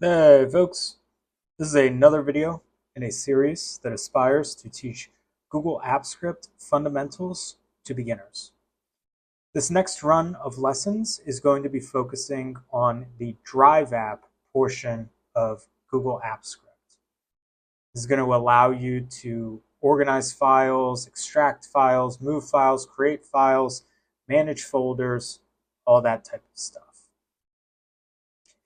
Hey folks, this is another video in a series that aspires to teach Google Apps Script fundamentals to beginners. This next run of lessons is going to be focusing on the DriveApp portion of Google Apps Script. This is going to allow you to organize files, extract files, move files, create files, manage folders, all that type of stuff.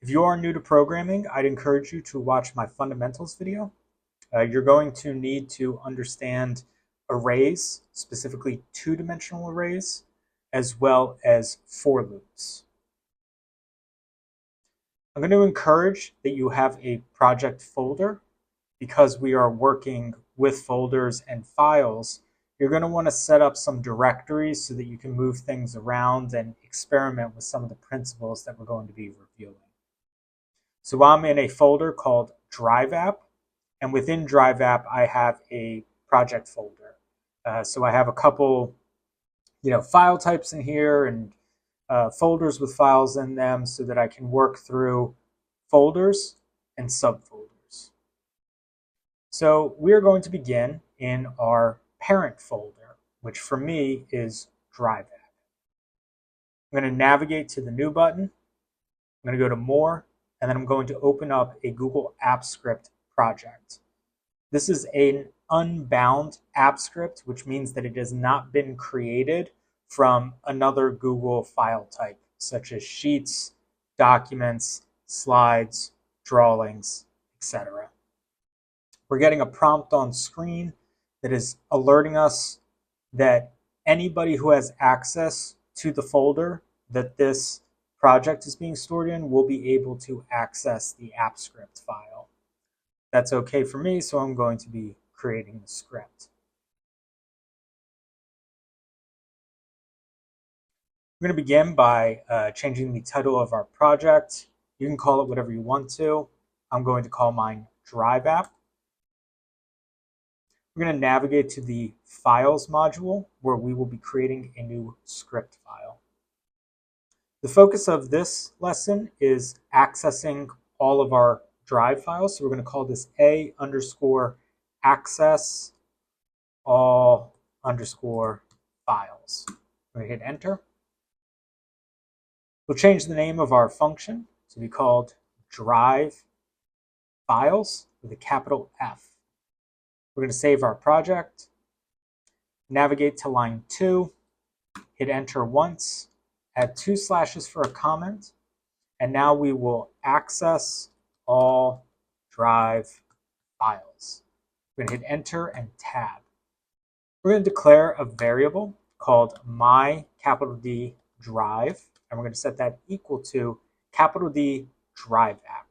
If you are new to programming, I'd encourage you to watch my fundamentals video. You're going to need to understand arrays, specifically two-dimensional arrays, as well as for loops. I'm going to encourage that you have a project folder because we are working with folders and files. You're going to want to set up some directories so that you can move things around and experiment with some of the principles that we're going to be reviewing. So I'm in a folder called DriveApp, and within DriveApp, I have a project folder. So I have a couple, file types in here and folders with files in them so that I can work through folders and subfolders. So we're going to begin in our parent folder, which for me is DriveApp. I'm going to navigate to the New button. I'm going to go to More, and then I'm going to open up a Google Apps Script project. This is an unbound app script, which means that it has not been created from another Google file type, such as Sheets, Documents, Slides, Drawings, etc. We're getting a prompt on screen that is alerting us that anybody who has access to the folder that this project is being stored in will be able to access the app script file. That's okay for me, so I'm going to be creating the script. We're going to begin by changing the title of our project. You can call it whatever you want to. I'm going to call mine DriveApp. We're going to navigate to the Files module, where we will be creating a new script file. The focus of this lesson is accessing all of our Drive files. So we're going to call this a_access all_files. We're going to hit enter. We'll change the name of our function to be called Drive Files with a capital F. We're going to save our project, navigate to line 2, hit enter once, add 2 slashes for a comment, and now we will access all Drive files. We're going to hit enter and tab. We're going to declare a variable called my_D drive, and we're going to set that equal to D DriveApp.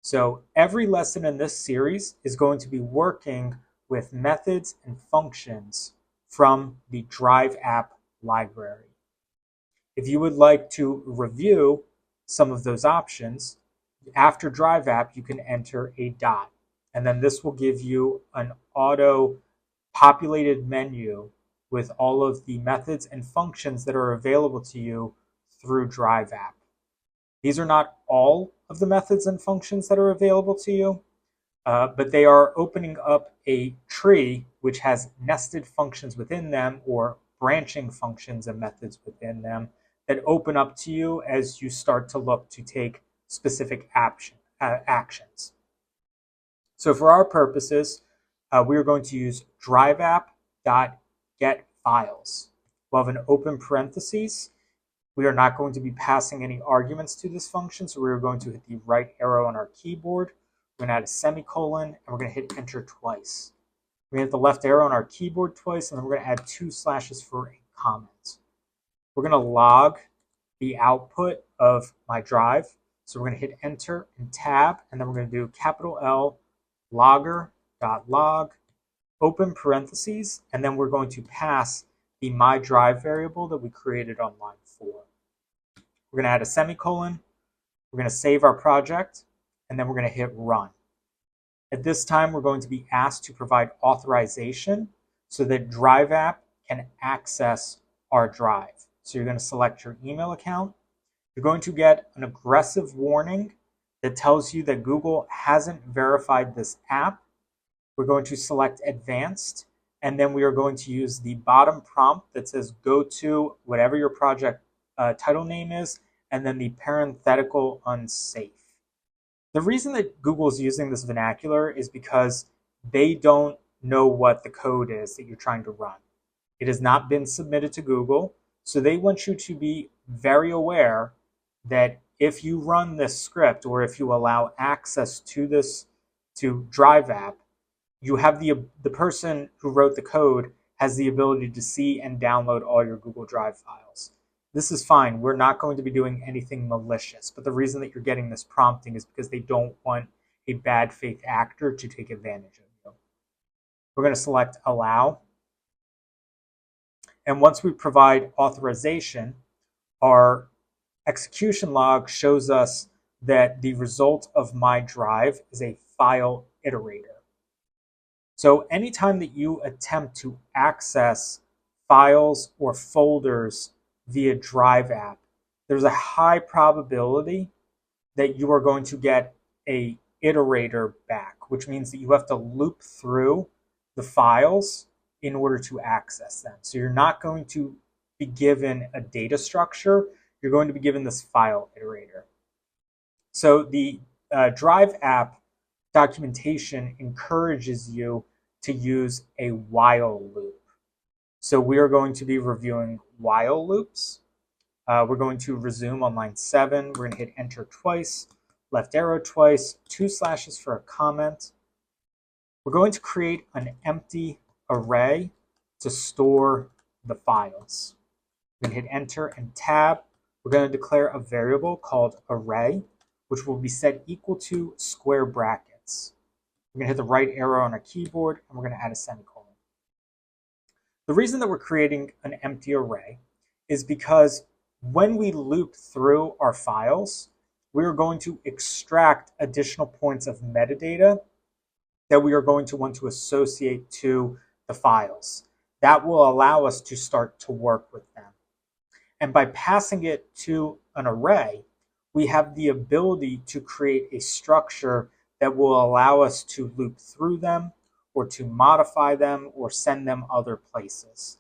So every lesson in this series is going to be working with methods and functions from the DriveApp library. If you would like to review some of those options, after DriveApp, you can enter a dot, and then this will give you an auto-populated menu with all of the methods and functions that are available to you through DriveApp. These are not all of the methods and functions that are available to you, but they are opening up a tree which has nested functions within them or branching functions and methods within them that open up to you as you start to look to take specific actions. So for our purposes, we are going to use DriveApp.getFiles. We'll have an open parentheses. We are not going to be passing any arguments to this function, so we're going to hit the right arrow on our keyboard. We're going to add a semicolon, and we're going to hit enter twice. We're going to hit the left arrow on our keyboard twice, and then we're going to add 2 slashes for a comment. We're going to log the output of my drive. So we're going to hit enter and tab, and then we're going to do capital L logger.log, open parentheses, and then we're going to pass the my drive variable that we created on line 4. We're going to add a semicolon. We're going to save our project, and then we're going to hit run. At this time, we're going to be asked to provide authorization so that DriveApp can access our drive. So you're going to select your email account. You're going to get an aggressive warning that tells you that Google hasn't verified this app. We're going to select Advanced, and then we are going to use the bottom prompt that says go to whatever your project title name is, and then the parenthetical unsafe. The reason that Google is using this vernacular is because they don't know what the code is that you're trying to run. It has not been submitted to Google, so they want you to be very aware that if you run this script or if you allow access to this to DriveApp, you have the person who wrote the code has the ability to see and download all your Google Drive files. This is fine. We're not going to be doing anything malicious, but the reason that you're getting this prompting is because they don't want a bad faith actor to take advantage of you. We're going to select Allow. And once we provide authorization, our execution log shows us that the result of my drive is a file iterator. So anytime that you attempt to access files or folders via DriveApp, there's a high probability that you are going to get a iterator back, which means that you have to loop through the files in order to access them. So you're not going to be given a data structure, you're going to be given this file iterator. So the DriveApp documentation encourages you to use a while loop. So we are going to be reviewing while loops. We're going to resume on line 7. We're going to hit enter twice, left arrow twice, 2 slashes for a comment. We're going to create an empty array to store the files. We're going to hit enter and tab. We're going to declare a variable called array, which will be set equal to square brackets. We're going to hit the right arrow on our keyboard, and we're going to add a semicolon. The reason that we're creating an empty array is because when we loop through our files, we're going to extract additional points of metadata that we are going to want to associate to the files. That will allow us to start to work with them. And by passing it to an array, we have the ability to create a structure that will allow us to loop through them or to modify them or send them other places.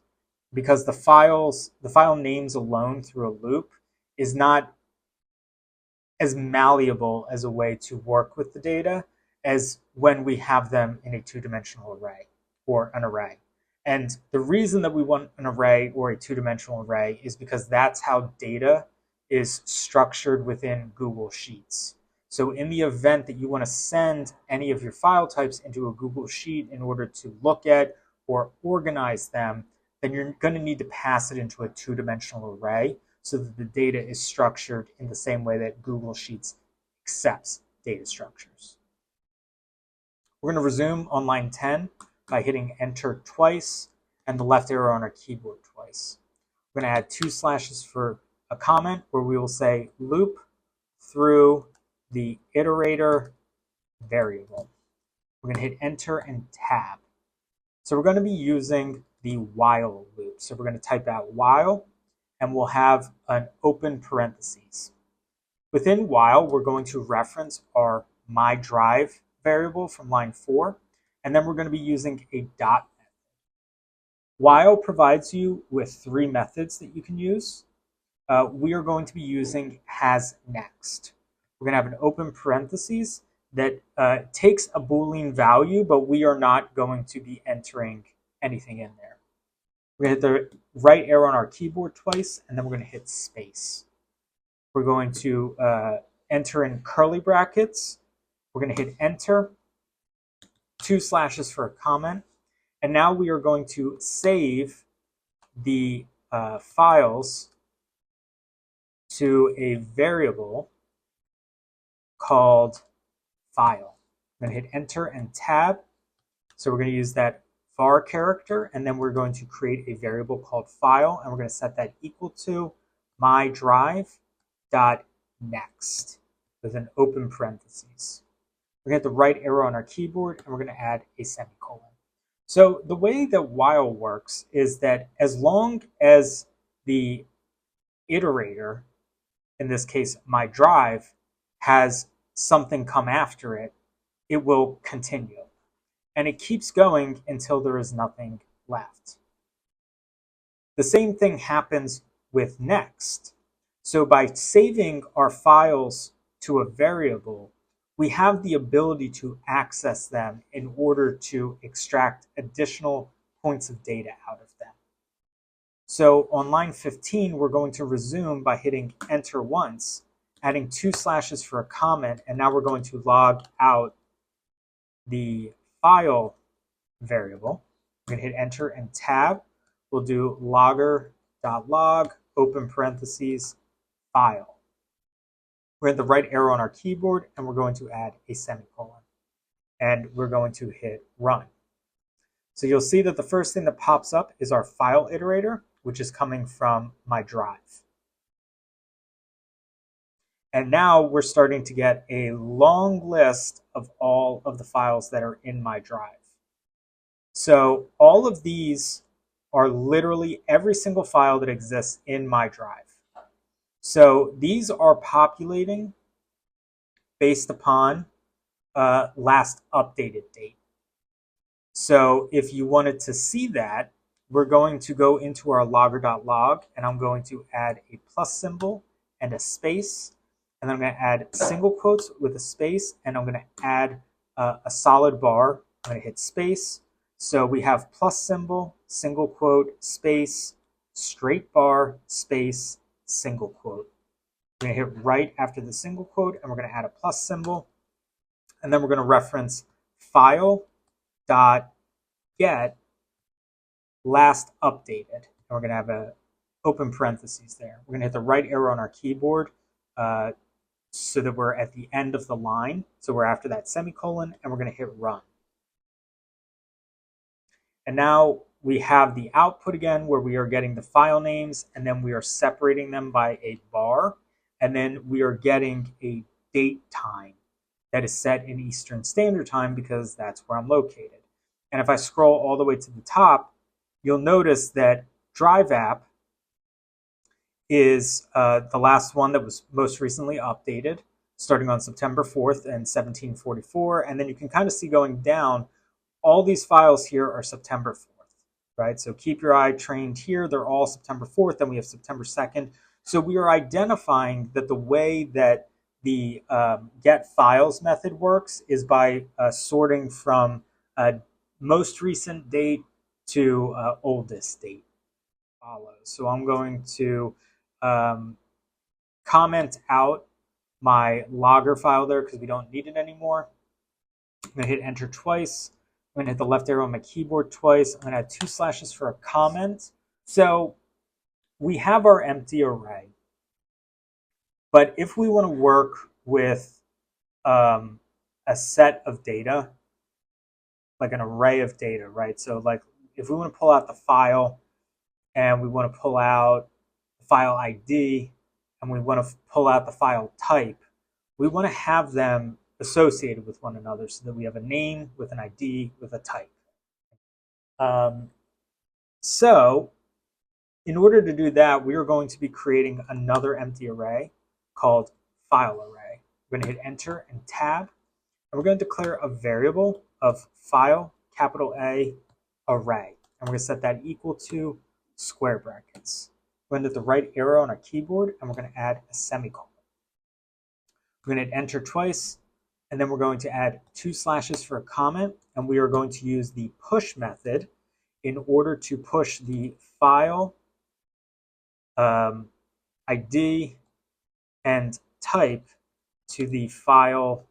Because the file names alone through a loop is not as malleable as a way to work with the data as when we have them in a two-dimensional array or an array. And the reason that we want an array or a two-dimensional array is because that's how data is structured within Google Sheets. So in the event that you want to send any of your file types into a Google Sheet in order to look at or organize them, then you're going to need to pass it into a two-dimensional array so that the data is structured in the same way that Google Sheets accepts data structures. We're going to resume on line 10 by hitting enter twice and the left arrow on our keyboard twice. We're going to add 2 slashes for a comment where we will say loop through the iterator variable. We're going to hit enter and tab. So we're going to be using the while loop. So we're going to type out while and we'll have an open parentheses. Within while, we're going to reference our myDrive variable from line 4, and then we're going to be using a dot method. While provides you with 3 methods that you can use. We are going to be using hasNext. We're going to have an open parentheses that takes a Boolean value, but we are not going to be entering anything in there. We're going to hit the right arrow on our keyboard twice, and then we're going to hit space. We're going to enter in curly brackets. We're going to hit enter, 2 slashes for a comment, and now we are going to save the files to a variable called file. I'm going to hit enter and tab. So we're going to use that var character, and then we're going to create a variable called file, and we're going to set that equal to myDrive.next with an open parentheses. We're going to hit the right arrow on our keyboard, and we're going to add a semicolon. So the way that while works is that as long as the iterator, in this case myDrive, has something come after it, it will continue. And it keeps going until there is nothing left. The same thing happens with next. So by saving our files to a variable, we have the ability to access them in order to extract additional points of data out of them. So on line 15, we're going to resume by hitting enter once, adding 2 slashes for a comment, and now we're going to log out the file variable. We're going to hit enter and tab. We'll do logger.log, open parentheses, file. We're at the right arrow on our keyboard, and we're going to add a semicolon. And we're going to hit run. So you'll see that the first thing that pops up is our file iterator, which is coming from my drive. And now we're starting to get a long list of all of the files that are in my drive. So all of these are literally every single file that exists in my drive. So these are populating based upon last updated date. So if you wanted to see that, we're going to go into our logger.log, and I'm going to add a plus symbol and a space, and then I'm going to add single quotes with a space, and I'm going to add a solid bar. I'm going to hit space. So we have plus symbol, single quote, space, straight bar, space, single quote. We're going to hit right after the single quote, and we're going to add a plus symbol, and then we're going to reference file.get last updated, and we're going to have a open parentheses there. We're going to hit the right arrow on our keyboard so that we're at the end of the line. So we're after that semicolon, and we're going to hit run. And now we have the output again where we are getting the file names, and then we are separating them by a bar, and then we are getting a date time that is set in Eastern Standard Time because that's where I'm located. And if I scroll all the way to the top, you'll notice that DriveApp is the last one that was most recently updated, starting on September 4th and 1744. And then you can kind of see going down, all these files here are September 4th, right? So keep your eye trained here. They're all September 4th. Then we have September 2nd. So we are identifying that the way that the get files method works is by sorting from most recent date to oldest date follows. So I'm going to comment out my logger file there because we don't need it anymore. I'm going to hit enter twice. I'm going to hit the left arrow on my keyboard twice. I'm going to add 2 slashes for a comment. So we have our empty array. But if we want to work with a set of data, like an array of data, right? So like if we want to pull out the file and we want to pull out the file ID and we want to pull out the file type, we want to have them associated with one another so that we have a name with an ID with a type. So in order to do that, we are going to be creating another empty array called file array. We're going to hit enter and tab, and we're going to declare a variable of file, capital A, array. And we're going to set that equal to square brackets. We're going to hit the right arrow on our keyboard, and we're going to add a semicolon. We're going to hit enter twice, and then we're going to add 2 slashes for a comment, and we are going to use the push method in order to push the file, ID, and type to the file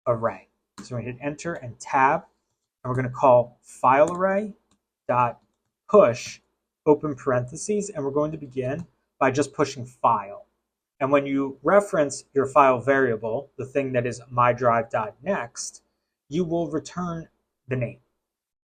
array. So we're going to hit enter and tab, and we're going to call file array dot push open parentheses, and we're going to begin by just pushing file. And when you reference your file variable, the thing that is mydrive.next, you will return the name.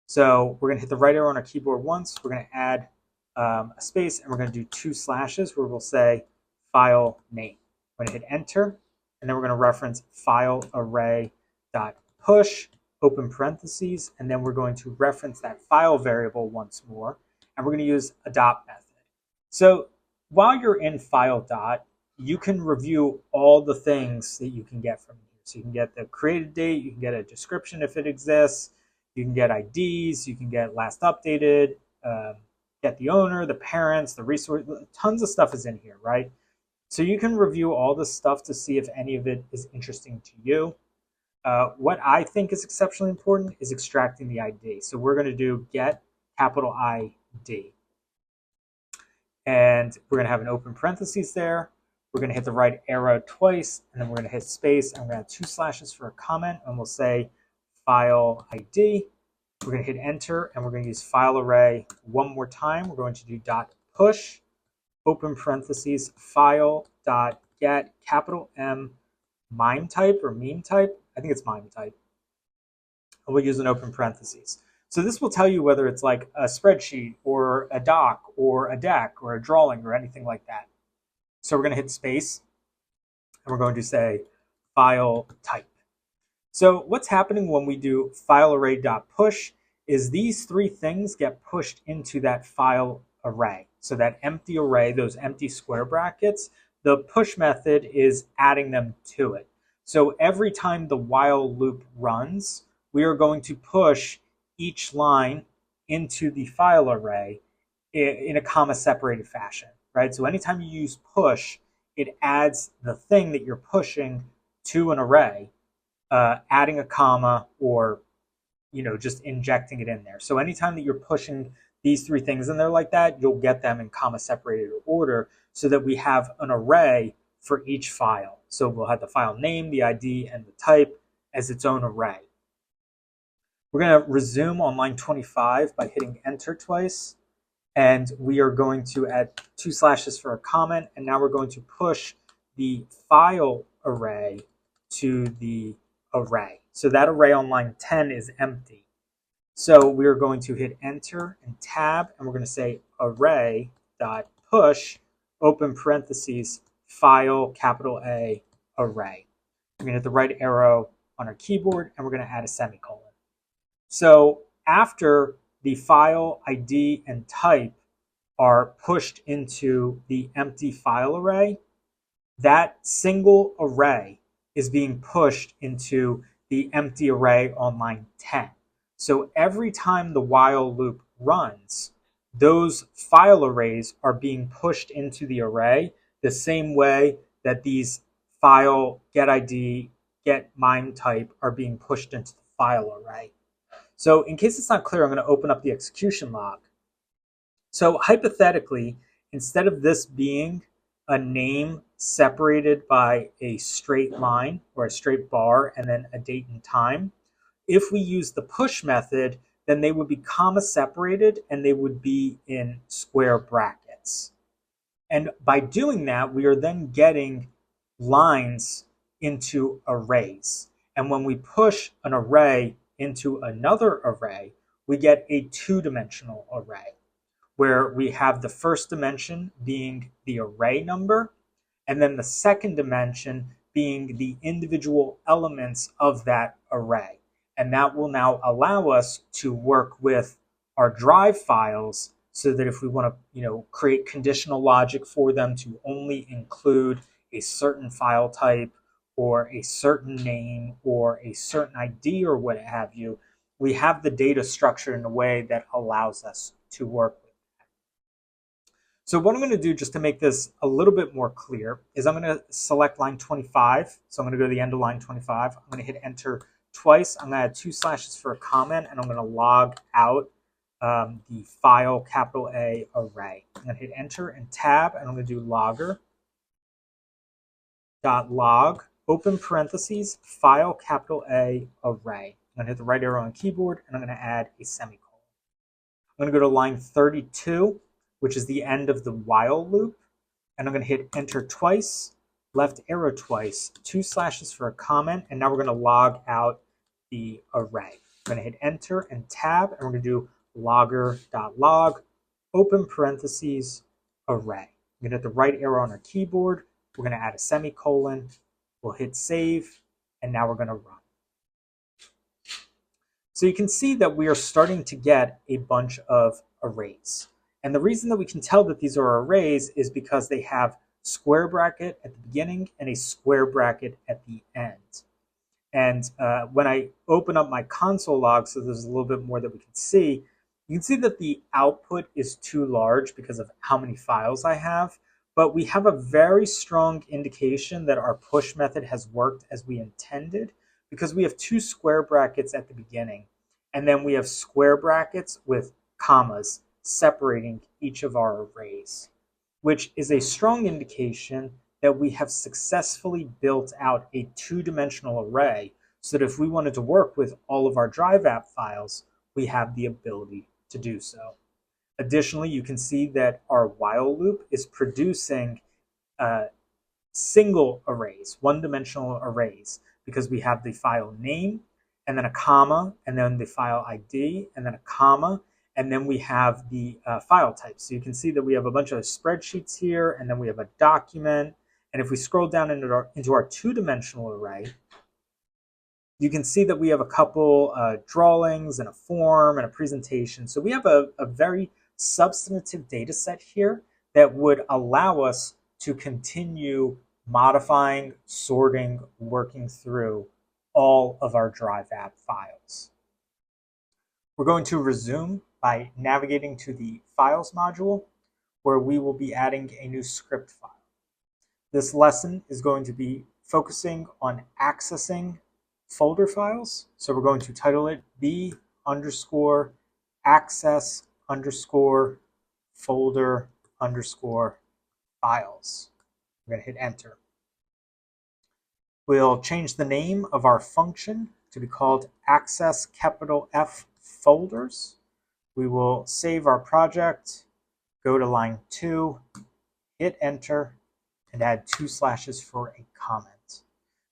So we're going to hit the right arrow on our keyboard once. We're going to add a space, and we're going to do 2 slashes where we'll say file name. We're going to hit enter, and then we're going to reference file array dot push open parentheses, and then we're going to reference that file variable once more, and we're going to use a dot method. So while you're in file dot, you can review all the things that you can get from here. So you can get the created date, you can get a description if it exists, you can get IDs, you can get last updated, get the owner, the parents, the resource, tons of stuff is in here, right? So you can review all this stuff to see if any of it is interesting to you. What I think is exceptionally important is extracting the ID. So we're going to do get capital ID. And we're going to have an open parentheses there. We're going to hit the right arrow twice, and then we're going to hit space. I'm going to have 2 slashes for a comment, and we'll say file ID. We're going to hit enter, and we're going to use file array one more time. We're going to do dot push, open parentheses, file dot get capital M MIME type or meme type. I think it's MIME type. And we'll use an open parentheses. So this will tell you whether it's like a spreadsheet or a doc or a deck or a drawing or anything like that. So we're going to hit space, and we're going to say file type. So what's happening when we do file array dot push is these 3 things get pushed into that file array. So that empty array, those empty square brackets, the push method is adding them to it. So every time the while loop runs, we are going to push each line into the file array in a comma separated fashion, right? So anytime you use push, it adds the thing that you're pushing to an array, adding a comma or just injecting it in there. So anytime that you're pushing these 3 things in there like that, you'll get them in comma separated order so that we have an array for each file. So we'll have the file name, the ID, and the type as its own array. We're going to resume on line 25 by hitting enter twice. And we are going to add 2 slashes for a comment. And now we're going to push the file array to the array. So that array on line 10 is empty. So we are going to hit enter and tab, and we're going to say array dot push, open parentheses, file capital A array. We're going to hit the right arrow on our keyboard, and we're going to add a semicolon. So after the file ID and type are pushed into the empty file array, that single array is being pushed into the empty array on line 10. So every time the while loop runs, those file arrays are being pushed into the array the same way that these file get ID, get MIME type are being pushed into the file array. So in case it's not clear, I'm going to open up the execution log. So hypothetically, instead of this being a name separated by a straight line or a straight bar and then a date and time, if we use the push method, then they would be comma separated and they would be in square brackets. And by doing that, we are then getting lines into arrays. And when we push an array into another array, we get a 2-dimensional array where we have the first dimension being the array number, and then the second dimension being the individual elements of that array. And that will now allow us to work with our drive files so that if we want to create conditional logic for them to only include a certain file type or a certain name or a certain ID or what have you, we have the data structured in a way that allows us to work with that. So what I'm going to do just to make this a little bit more clear is I'm going to select line 25. So I'm going to go to the end of line 25. I'm going to hit enter twice. I'm going to add 2 slashes for a comment, and I'm going to log out the file capital A array. I'm going to hit enter and tab, and I'm going to do logger dot log open parentheses file capital A array. I'm going to hit the right arrow on the keyboard, and I'm going to add a semicolon. I'm going to go to line 32, which is the end of the while loop, and I'm going to hit enter twice, left arrow twice, 2 slashes for a comment, and now we're going to log out the array. I'm going to hit enter and tab, and we're going to do logger.log, open parentheses, array. I'm going to hit the right arrow on our keyboard. We're going to add a semicolon. We'll hit save, and now we're going to run. So you can see that we are starting to get a bunch of arrays. And the reason that we can tell that these are arrays is because they have square bracket at the beginning and a square bracket at the end. And when I open up my console log, so there's a little bit more that we can see, you can see that the output is too large because of how many files I have, but we have a very strong indication that our push method has worked as we intended because we have two square brackets at the beginning, and then we have square brackets with commas separating each of our arrays, which is a strong indication that we have successfully built out a two-dimensional array so that if we wanted to work with all of our DriveApp files, we have the ability to do so. Additionally, you can see that our while loop is producing single arrays, one-dimensional arrays, because we have the file name, and then a comma, and then the file ID, and then a comma, and then we have the file type. So you can see that we have a bunch of spreadsheets here, and then we have a document. And if we scroll down into our two-dimensional array, you can see that we have a couple drawings and a form and a presentation. So we have a very substantive data set here that would allow us to continue modifying, sorting, working through all of our DriveApp files. We're going to resume by navigating to the Files module, where we will be adding a new script file. This lesson is going to be focusing on accessing folder files. So we're going to title it b_access_folder_files. We're going to hit enter. We'll change the name of our function to be called access_F_folders. We will save our project, go to line 2, hit enter, and add 2 slashes for a comment.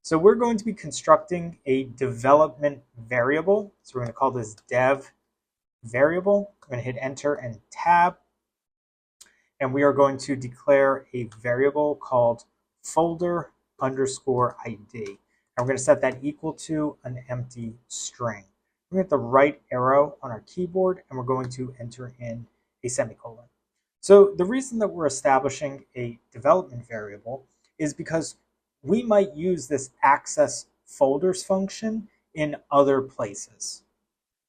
So we're going to be constructing a development variable. So we're going to call this dev variable. I'm going to hit enter and tab. And we are going to declare a variable called folder_ID. And we're going to set that equal to an empty string. We're going to hit the right arrow on our keyboard, and we're going to enter in a semicolon. So the reason that we're establishing a development variable is because we might use this access folders function in other places.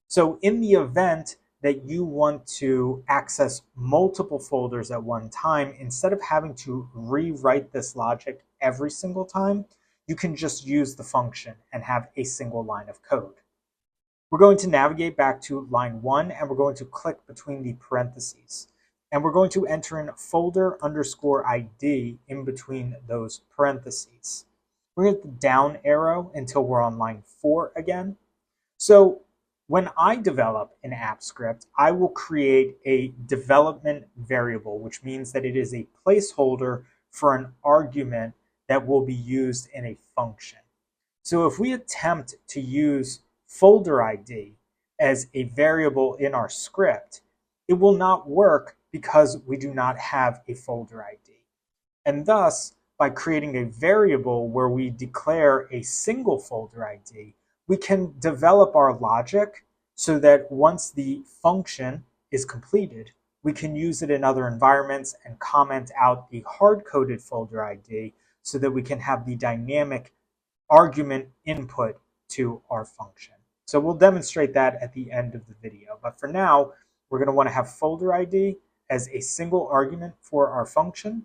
So in the event that you want to access multiple folders at one time, instead of having to rewrite this logic every single time, you can just use the function and have a single line of code. We're going to navigate back to line 1, and we're going to click between the parentheses. And we're going to enter in folder_ID in between those parentheses. We're going to hit the down arrow until we're on line 4 again. So when I develop an app script, I will create a development variable, which means that it is a placeholder for an argument that will be used in a function. So if we attempt to use folder ID as a variable in our script, it will not work because we do not have a folder ID. And thus, by creating a variable where we declare a single folder ID, we can develop our logic so that once the function is completed, we can use it in other environments and comment out the hard-coded folder ID so that we can have the dynamic argument input to our function. So we'll demonstrate that at the end of the video. But for now, we're going to want to have folder ID as a single argument for our function.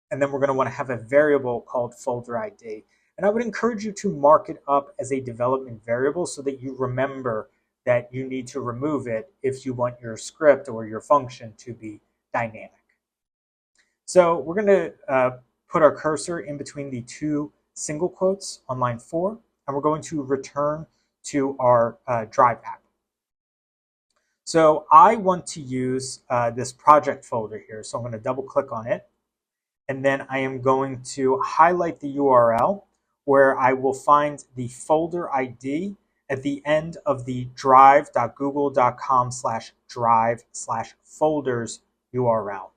And then we're going to want to have a variable called folder ID. And I would encourage you to mark it up as a development variable so that you remember that you need to remove it if you want your script or your function to be dynamic. So we're going to put our cursor in between the two single quotes on line 4, and we're going to return to our DriveApp. So I want to use this project folder here, so I'm going to double click on it, and then I am going to highlight the URL where I will find the folder ID at the end of the drive.google.com/drive/folders URL.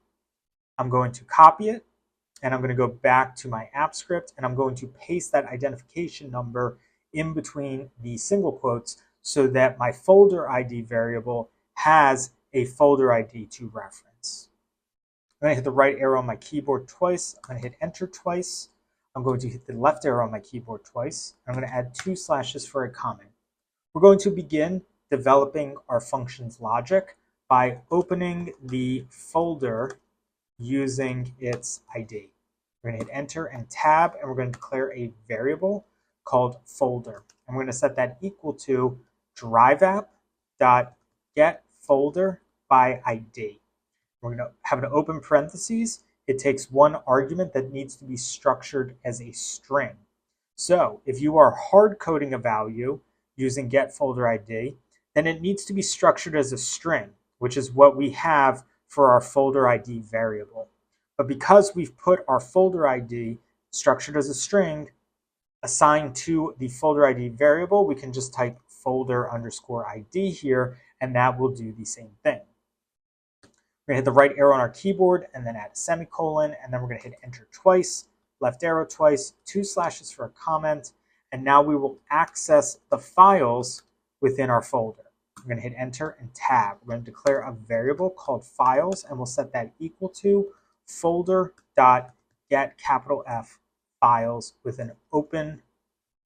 I'm going to copy it, and I'm going to go back to my app script, and I'm going to paste that identification number in between the single quotes so that my folder ID variable has a folder ID to reference. going to hit the right arrow on my keyboard twice. I'm going to hit enter twice. I'm going to hit the left arrow on my keyboard twice. I'm going to add 2 slashes for a comment. We're going to begin developing our function's logic by opening the folder using its ID. We're going to hit enter and tab, and we're going to declare a variable called folder. And we're going to set that equal to DriveApp.getFolderById. We're going to have an open parentheses. It takes one argument that needs to be structured as a string. So if you are hard coding a value using getFolderId, then it needs to be structured as a string, which is what we have for our folder ID variable. But because we've put our folder ID structured as a string assigned to the folder ID variable, we can just type folder_ID here, and that will do the same thing. We're going to hit the right arrow on our keyboard and then add a semicolon, and then we're going to hit enter twice, left arrow twice, 2 slashes for a comment, and now we will access the files within our folder. We're going to hit enter and tab. We're going to declare a variable called files, and we'll set that equal to folder.getF files with an open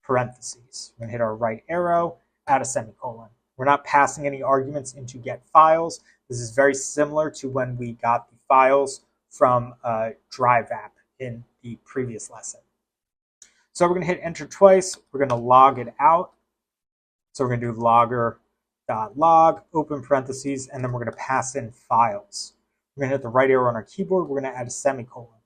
parentheses. We're going to hit our right arrow, add a semicolon. We're not passing any arguments into get files. This is very similar to when we got the files from DriveApp in the previous lesson. So we're going to hit enter twice. We're going to log it out. So we're going to do logger.log, open parentheses, and then we're going to pass in files. We're going to hit the right arrow on our keyboard. We're going to add a semicolon.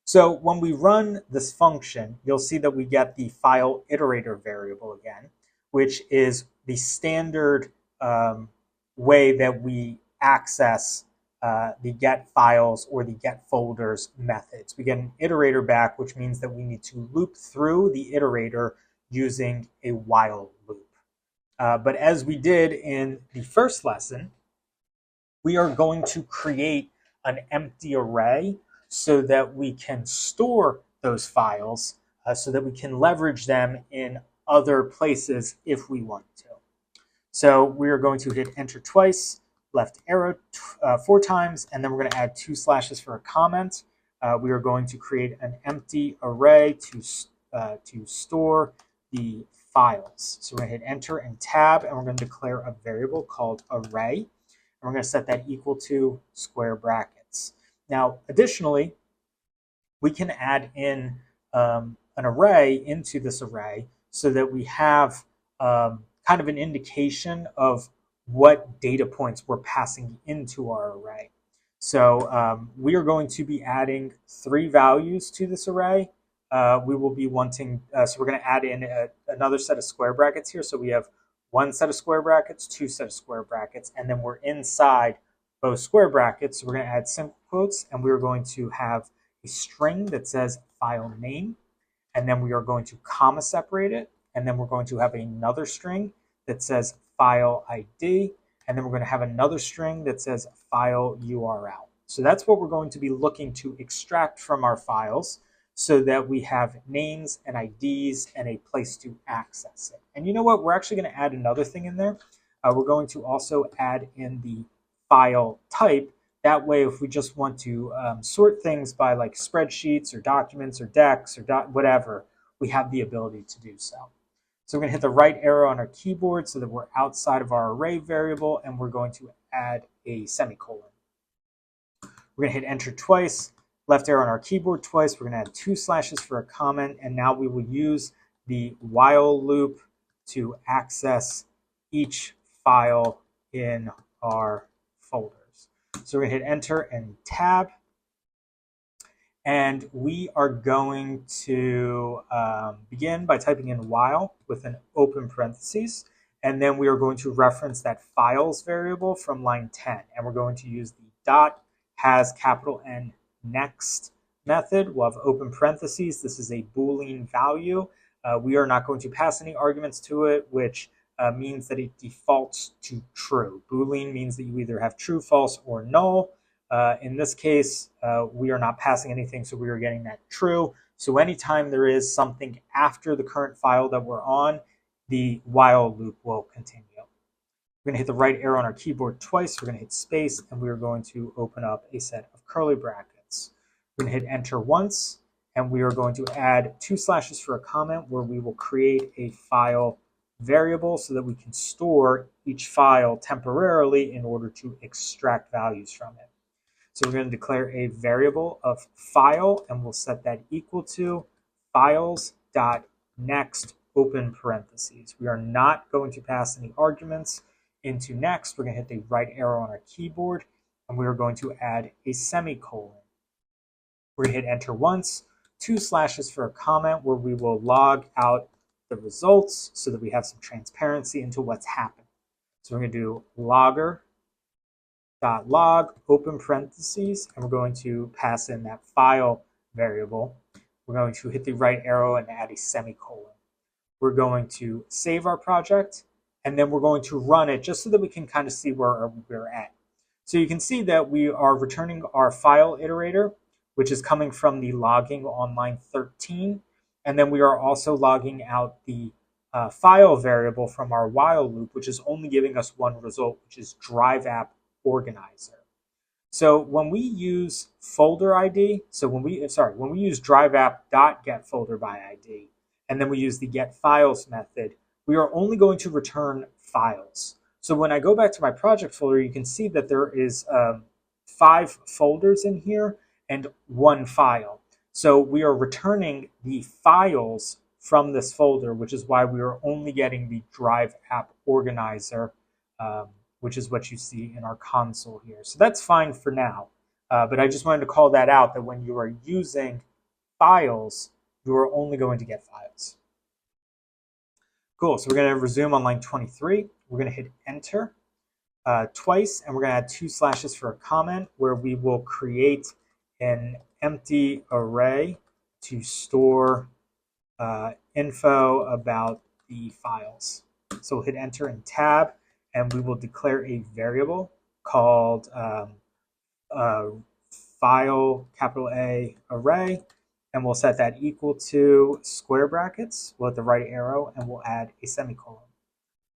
So when we run this function, you'll see that we get the file iterator variable again, which is the standard way that we access the get files or the get folders methods. We get an iterator back, which means that we need to loop through the iterator using a while loop. But as we did in the first lesson, we are going to create an empty array so that we can store those files so that we can leverage them in other places if we want to. So we are going to hit enter twice, left arrow 4 times, and then we're going to add 2 slashes for a comment. We are going to create an empty array to store the files. So we're going to hit enter and tab, and we're going to declare a variable called array. And we're going to set that equal to square brackets. Now, additionally, we can add in an array into this array so that we have kind of an indication of what data points we're passing into our array. So we are going to be adding 3 values to this array. We will be wanting, so we're going to add in another set of square brackets here. So we have 1 set of square brackets, 2 set of square brackets, and then we're inside both square brackets. So we're going to add single quotes, and we're going to have a string that says file name, and then we are going to comma separate it, and then we're going to have another string that says file ID, and then we're going to have another string that says file URL. So that's what we're going to be looking to extract from our files so that we have names and IDs and a place to access it. And you know what? We're actually going to add another thing in there. We're going to also add in the file type. That way, if we just want to sort things by like spreadsheets or documents or decks or whatever, we have the ability to do so. So we're going to hit the right arrow on our keyboard so that we're outside of our array variable, and we're going to add a semicolon. We're going to hit enter twice, left arrow on our keyboard twice. We're going to add 2 slashes for a comment, and now we will use the while loop to access each file in our folders. So we're going to hit enter and tab. And we are going to begin by typing in while with an open parentheses. And then we are going to reference that files variable from line 10. And we're going to use the dot has capital N next method. We'll have open parentheses. This is a Boolean value. We are not going to pass any arguments to it, which means that it defaults to true. Boolean means that you either have true, false, or null. In this case, we are not passing anything, so we are getting that true. So anytime there is something after the current file that we're on, the while loop will continue. We're going to hit the right arrow on our keyboard twice. We're going to hit space, and we're going to open up a set of curly brackets. We're going to hit enter once, and we are going to add 2 slashes for a comment where we will create a file variable so that we can store each file temporarily in order to extract values from it. So we're going to declare a variable of file, and we'll set that equal to files.next open parentheses. We are not going to pass any arguments into next. We're going to hit the right arrow on our keyboard, and we are going to add a semicolon. We're going to hit enter once, 2 slashes for a comment where we will log out the results so that we have some transparency into what's happened. So we're going to do logger.log open parentheses, and we're going to pass in that file variable. We're going to hit the right arrow and add a semicolon. We're going to save our project, and then we're going to run it just so that we can kind of see where we're at. So you can see that we are returning our file iterator, which is coming from the logging on line 13. And then we are also logging out the file variable from our while loop, which is only giving us one result, which is DriveApp organizer. So when we use folder ID, when we use DriveApp.getFolderById, and then we use the getFiles method, we are only going to return files. So when I go back to my project folder, you can see that there is 5 folders in here and 1 file. So we are returning the files from this folder, which is why we are only getting the DriveApp organizer, which is what you see in our console here. So that's fine for now, but I just wanted to call that out, that when you are using files, you are only going to get files. Cool, so we're going to resume on line 23. We're going to hit enter twice, and we're going to add 2 slashes for a comment where we will create an empty array to store info about the files. So we'll hit enter and tab, and we will declare a variable called file capital A array, and we'll set that equal to square brackets. We'll hit the right arrow, and we'll add a semicolon.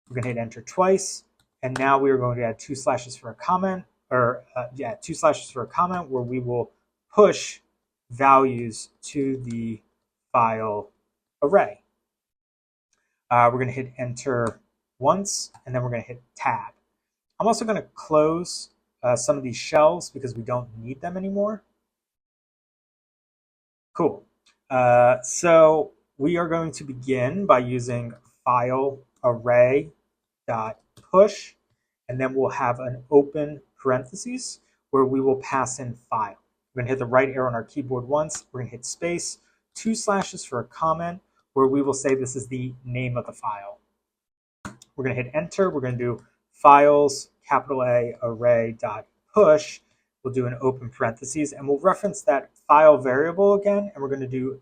We're going to hit enter twice, and now we are going to add 2 slashes for a comment, 2 slashes for a comment where we will push values to the file array. We're going to hit enter once, and then we're going to hit tab. I'm also going to close some of these shells because we don't need them anymore. Cool. So we are going to begin by using file array.push, and then we'll have an open parentheses where we will pass in file. We're going to hit the right arrow on our keyboard once. We're going to hit space, 2 slashes for a comment where we will say this is the name of the file. We're going to hit enter. We're going to do files capital A array.push. We'll do an open parentheses, and we'll reference that file variable again, and we're going to do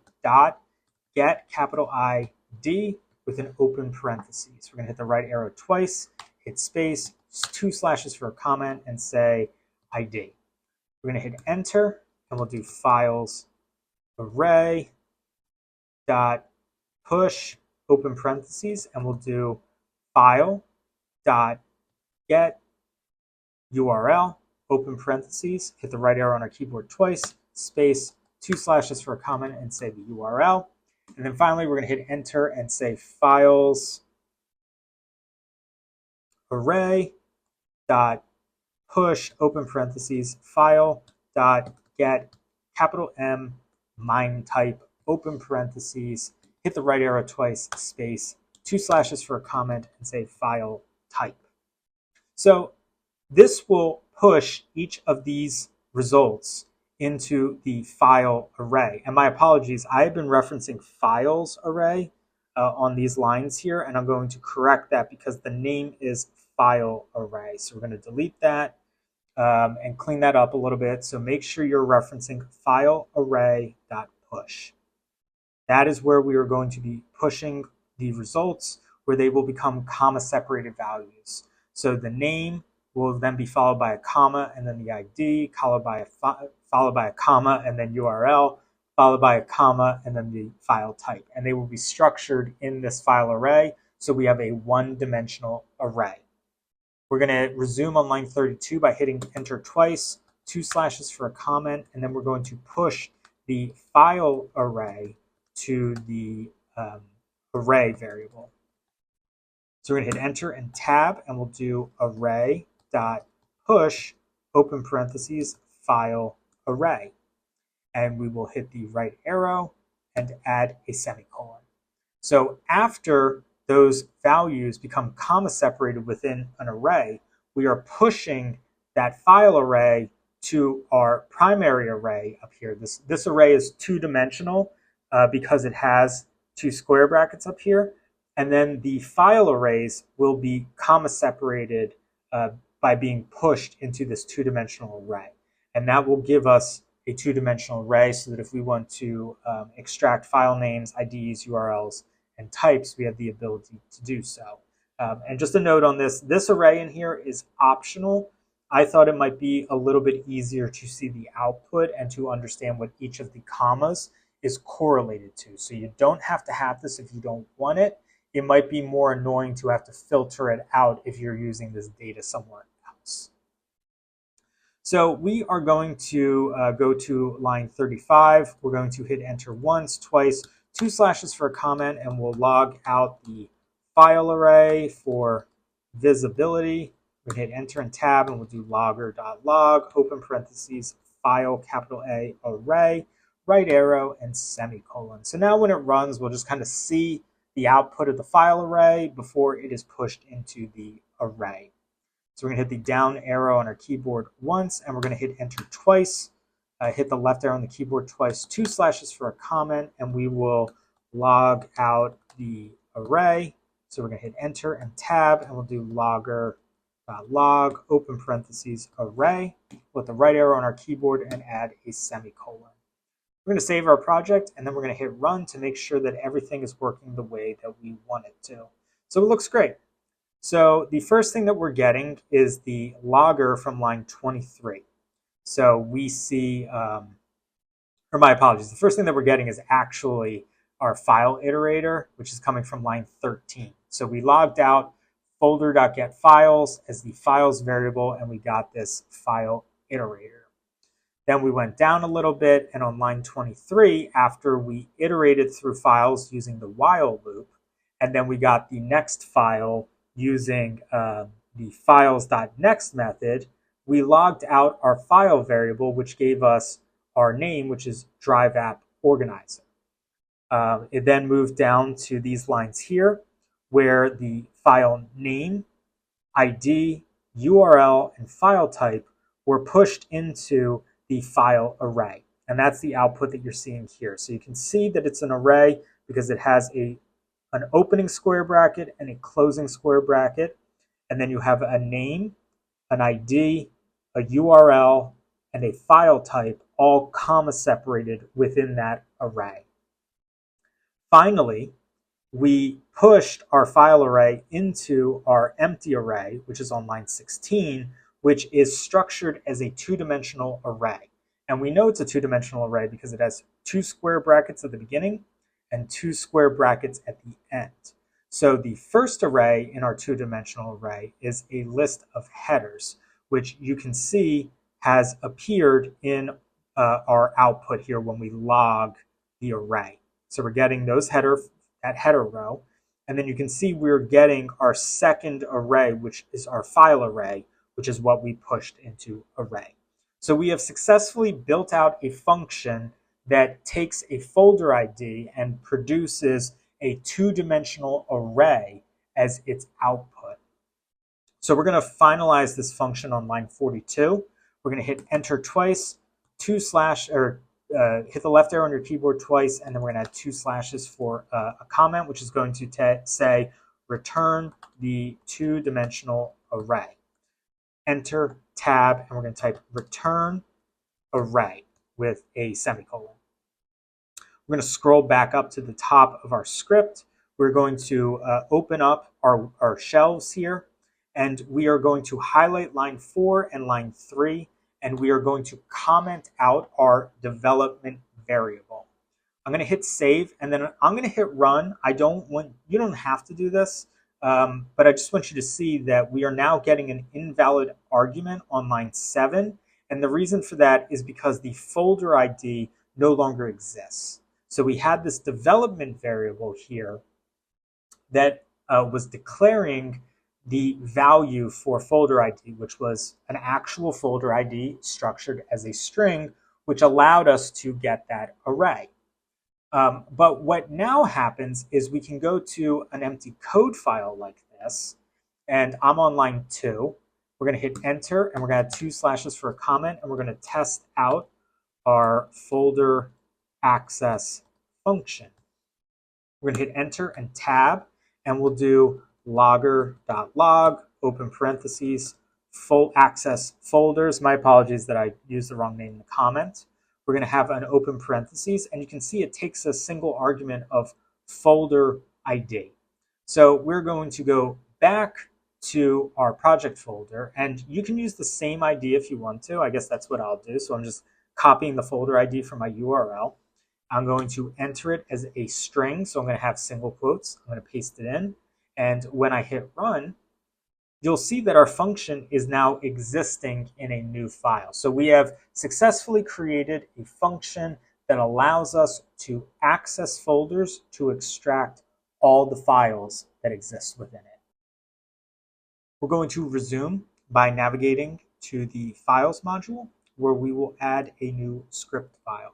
.get capital ID with an open parentheses. We're going to hit the right arrow twice, hit space, 2 slashes for a comment, and say ID. We're going to hit enter, and we'll do files array dot push open parentheses, and we'll do file dot get URL open parentheses, hit the right arrow on our keyboard twice, space, 2 slashes for a comment, and say the URL. And then finally, we're going to hit enter and say files array dot push open parentheses file dot get capital M mine type open parentheses, hit the right arrow twice, space, 2 slashes for a comment, and say file type. So this will push each of these results into the file array. And my apologies, I've been referencing files array on these lines here, and I'm going to correct that because the name is file array. So we're going to delete that and clean that up a little bit. So make sure you're referencing file array.push. That is where we are going to be pushing the results, where they will become comma separated values. So the name will then be followed by a comma, and then the ID, followed by a comma, and then URL, followed by a comma, and then the file type. And they will be structured in this file array, so we have a one-dimensional array. We're going to resume on line 32 by hitting enter twice, 2 slashes for a comment, and then we're going to push the file array to the array variable. So we're going to hit enter and tab, and we'll do array dot push open parentheses file array. And we will hit the right arrow and add a semicolon. So after those values become comma separated within an array, we are pushing that file array to our primary array up here. This array is two-dimensional because it has two square brackets up here. And then the file arrays will be comma separated by being pushed into this two-dimensional array. And that will give us a two-dimensional array so that if we want to extract file names, IDs, URLs, and types, we have the ability to do so. And just a note on this array in here is optional. I thought it might be a little bit easier to see the output and to understand what each of the commas is correlated to. So you don't have to have this if you don't want it. It might be more annoying to have to filter it out if you're using this data somewhere else. So we are going to go to line 35. We're going to hit enter once, twice, 2 slashes for a comment, and we'll log out the file array for visibility. We hit enter and tab, and we'll do logger.log, open parentheses, file, capital A, array, right arrow, and semicolon. So now when it runs, we'll just kind of see the output of the file array before it is pushed into the array. So we're going to hit the down arrow on our keyboard once, and we're going to hit enter twice. Hit the left arrow on the keyboard twice, 2 slashes for a comment, and we will log out the array. So we're going to hit enter and tab, and we'll do logger.log, open parentheses, array, with the right arrow on our keyboard and add a semicolon. We're going to save our project, and then we're going to hit run to make sure that everything is working the way that we want it to. So it looks great. So the first thing that we're getting is the logger from line 23. So we see, or my apologies, the first thing that we're getting is actually our file iterator, which is coming from line 13. So we logged out folder.getFiles as the files variable, and we got this file iterator. Then we went down a little bit, and on line 23, after we iterated through files using the while loop, and then we got the next file using the files.next method, we logged out our file variable, which gave us our name, which is DriveApp Organizer. It then moved down to these lines here, where the file name, ID, URL, and file type were pushed into the file array. And that's the output that you're seeing here. So you can see that it's an array because it has an opening square bracket and a closing square bracket. And then you have a name, an ID, a URL, and a file type, all comma separated within that array. Finally, we pushed our file array into our empty array, which is on line 16, which is structured as a two-dimensional array. And we know it's a two-dimensional array because it has 2 square brackets at the beginning and 2 square brackets at the end. So the first array in our two-dimensional array is a list of headers, which you can see has appeared in our output here when we log the array. So we're getting that header row, and then you can see we're getting our second array, which is our file array, which is what we pushed into array. So we have successfully built out a function that takes a folder ID and produces a two-dimensional array as its output. So we're going to finalize this function on line 42. We're going to hit enter twice, hit the left arrow on your keyboard twice, and then we're going to add 2 slashes for a comment, which is going to say return the two-dimensional array. Enter, tab, and we're going to type return array with a semicolon. We're going to scroll back up to the top of our script. We're going to open up our shelves here, and we are going to highlight line 4 and line 3, and we are going to comment out our development variable. I'm going to hit save, and then I'm going to hit run. You don't have to do this, But I just want you to see that we are now getting an invalid argument on line 7. And the reason for that is because the folder ID no longer exists. So we had this development variable here that was declaring the value for folder ID, which was an actual folder ID structured as a string, which allowed us to get that array. But what now happens is we can go to an empty code file like this, and I'm on line 2. We're going to hit enter, and we're going to add 2 slashes for a comment, and we're going to test out our folder access function. We're going to hit enter and tab, and we'll do logger.log, open parentheses, full access folders. My apologies that I used the wrong name in the comment. We're going to have an open parentheses, and you can see it takes a single argument of folder ID. So we're going to go back to our project folder, and you can use the same ID if you want to. I guess that's what I'll do. So I'm just copying the folder ID from my URL. I'm going to enter it as a string, so I'm going to have single quotes. I'm going to paste it in, and when I hit run, you'll see that our function is now existing in a new file. So we have successfully created a function that allows us to access folders to extract all the files that exist within it. We're going to resume by navigating to the Files module, where we will add a new script file.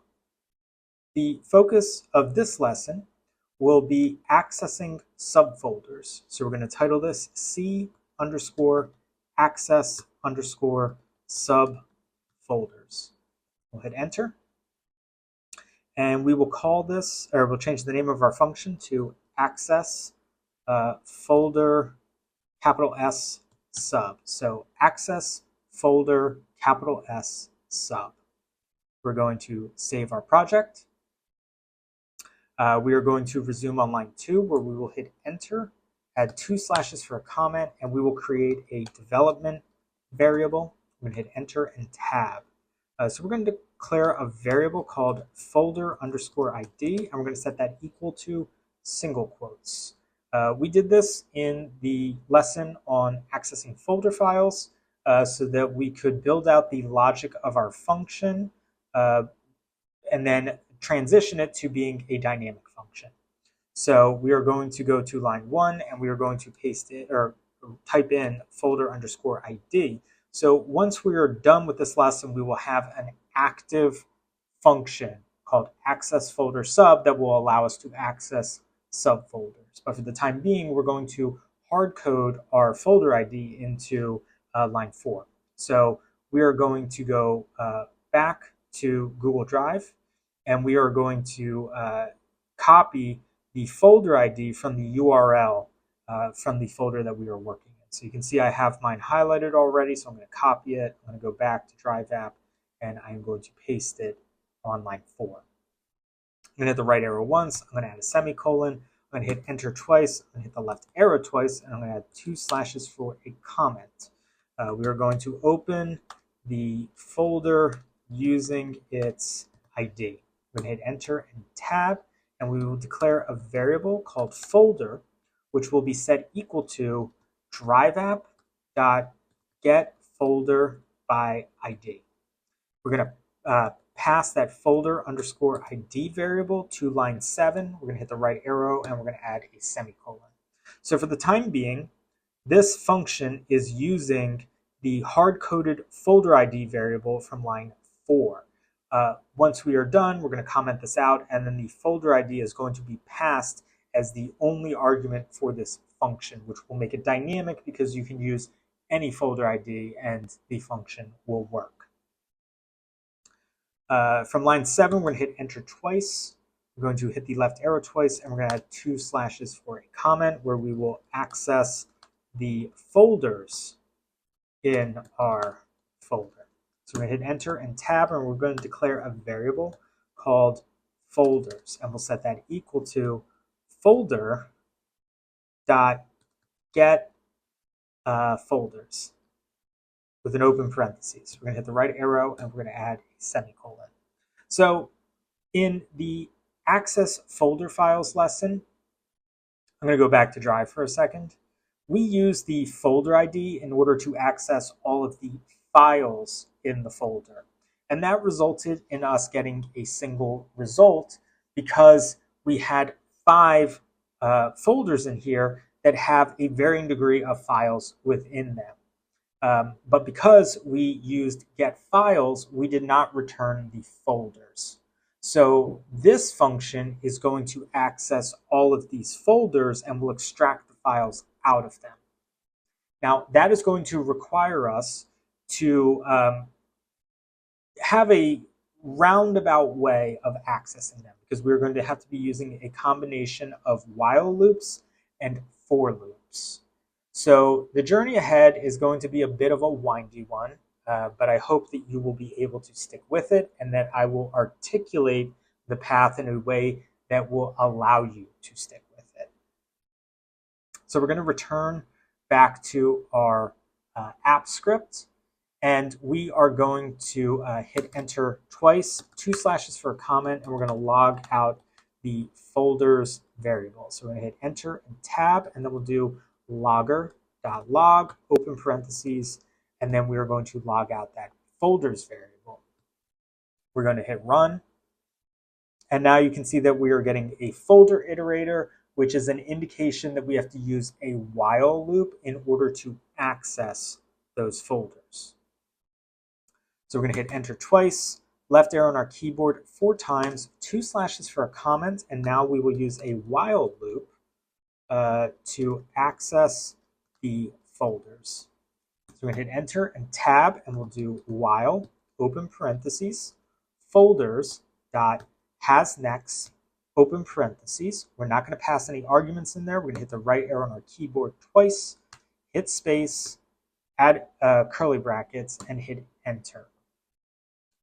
The focus of this lesson will be accessing subfolders. So we're going to title this C _ access _ subfolders. We'll hit enter. And we will call this, or we'll change the name of our function to access folder S sub. So access folder S sub. We're going to save our project. We are going to resume on line 2, where we will hit enter, add 2 slashes for a comment, and we will create a development variable. We're going to hit enter and tab. So we're going to declare a variable called folder _ ID, and we're going to set that equal to single quotes. We did this in the lesson on accessing folder files so that we could build out the logic of our function and then transition it to being a dynamic function. So we are going to go to line 1, and we are going to paste it or type in folder _ ID. So once we are done with this lesson, we will have an active function called access folder sub that will allow us to access subfolders. But for the time being, we're going to hard code our folder ID into line 4. So we are going to go back to Google Drive, and we are going to copy the folder ID from the URL from the folder that we are working in. So you can see I have mine highlighted already, so I'm going to copy it. I'm going to go back to DriveApp, and I'm going to paste it on line 4. I'm going to hit the right arrow once. I'm going to add a semicolon. I'm going to hit enter twice. I'm going to hit the left arrow twice, and I'm going to add 2 slashes for a comment. We are going to open the folder using its ID. We're going to hit enter and tab, and we will declare a variable called folder, which will be set equal to DriveApp.getFolderById. We're going to pass that folder _ ID variable to line 7. We're going to hit the right arrow, and we're going to add a semicolon. So for the time being, this function is using the hard-coded folder ID variable from line 4. Once we are done, we're going to comment this out, and then the folder ID is going to be passed as the only argument for this function, which will make it dynamic because you can use any folder ID and the function will work. From line 7, we're going to hit enter twice. We're going to hit the left arrow twice, and we're going to add 2 slashes for a comment where we will access the folders in our folder. So we're going to hit enter and tab, and we're going to declare a variable called folders, and we'll set that equal to folder.getFolders with an open parentheses. We're going to hit the right arrow, and we're going to add a semicolon. So in the access folder files lesson, I'm going to go back to Drive for a second. we use the folder ID in order to access all of the files in the folder. And that resulted in us getting a single result because we had 5 folders in here that have a varying degree of files within them. But because we used get files, we did not return the folders. So this function is going to access all of these folders and will extract the files out of them. Now, that is going to require us to have a roundabout way of accessing them, because we're going to have to be using a combination of while loops and for loops. So the journey ahead is going to be a bit of a windy one, but I hope that you will be able to stick with it and that I will articulate the path in a way that will allow you to stick with it. So we're going to return back to our app script, and we are going to hit enter twice, 2 slashes for a comment, and we're going to log out the folders variable. So we're going to hit enter and tab, and then we'll do logger.log, open parentheses, and then we are going to log out that folders variable. We're going to hit run, and now you can see that we are getting a folder iterator, which is an indication that we have to use a while loop in order to access those folders. So we're going to hit enter twice, left arrow on our keyboard 4 times, 2 slashes for a comment, and now we will use a while loop to access the folders. So we're going to hit enter and tab, and we'll do while, open parentheses, folders dot has next, open parentheses. We're not going to pass any arguments in there. We're going to hit the right arrow on our keyboard twice, hit space, add curly brackets, and hit enter.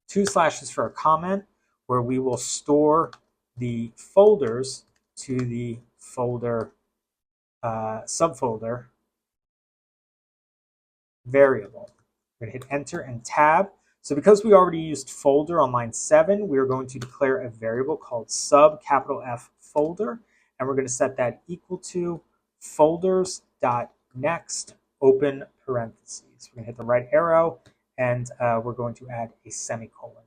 2 slashes for a comment, where we will store the folders to the folder subfolder variable. We're going to hit enter and tab. So because we already used folder on line 7, we are going to declare a variable called sub capital F folder, and we're going to set that equal to folders.next open parentheses. We're going to hit the right arrow, and we're going to add a semicolon.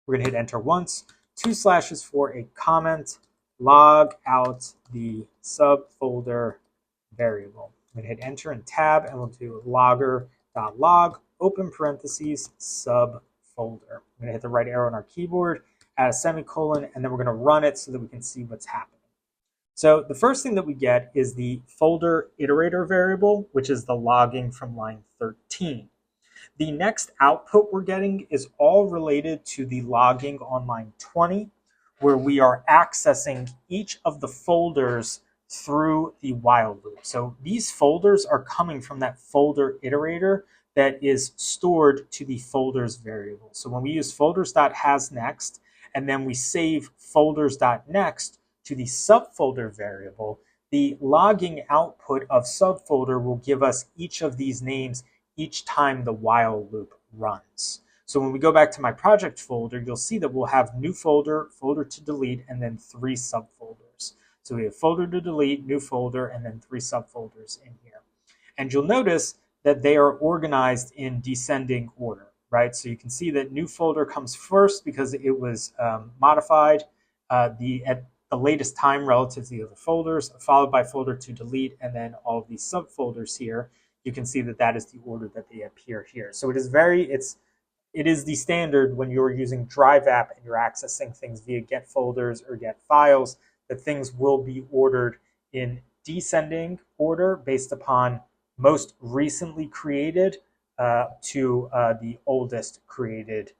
We're going to hit enter once, 2 slashes for a comment, log out the subfolder variable. I'm going to hit enter and tab, and we'll do logger.log, open parentheses, subfolder. I'm going to hit the right arrow on our keyboard, add a semicolon, and then we're going to run it so that we can see what's happening. So the first thing that we get is the folder iterator variable, which is the logging from line 13. The next output we're getting is all related to the logging on line 20, where we are accessing each of the folders through the while loop. So these folders are coming from that folder iterator that is stored to the folders variable. So when we use folders.hasNext and then we save folders.next to the subfolder variable, the logging output of subfolder will give us each of these names each time the while loop runs. So when we go back to my project folder, you'll see that we'll have new folder, folder to delete, and then 3 subfolders. So we have folder to delete, new folder, and then 3 subfolders in here. And you'll notice that they are organized in descending order, right? So you can see that new folder comes first because it was modified at the latest time relative to the other folders, followed by folder to delete, and then all of these subfolders here. You can see that that is the order that they appear here. So it is the standard when you're using DriveApp and you're accessing things via get folders or get files, that things will be ordered in descending order based upon most recently created to the oldest created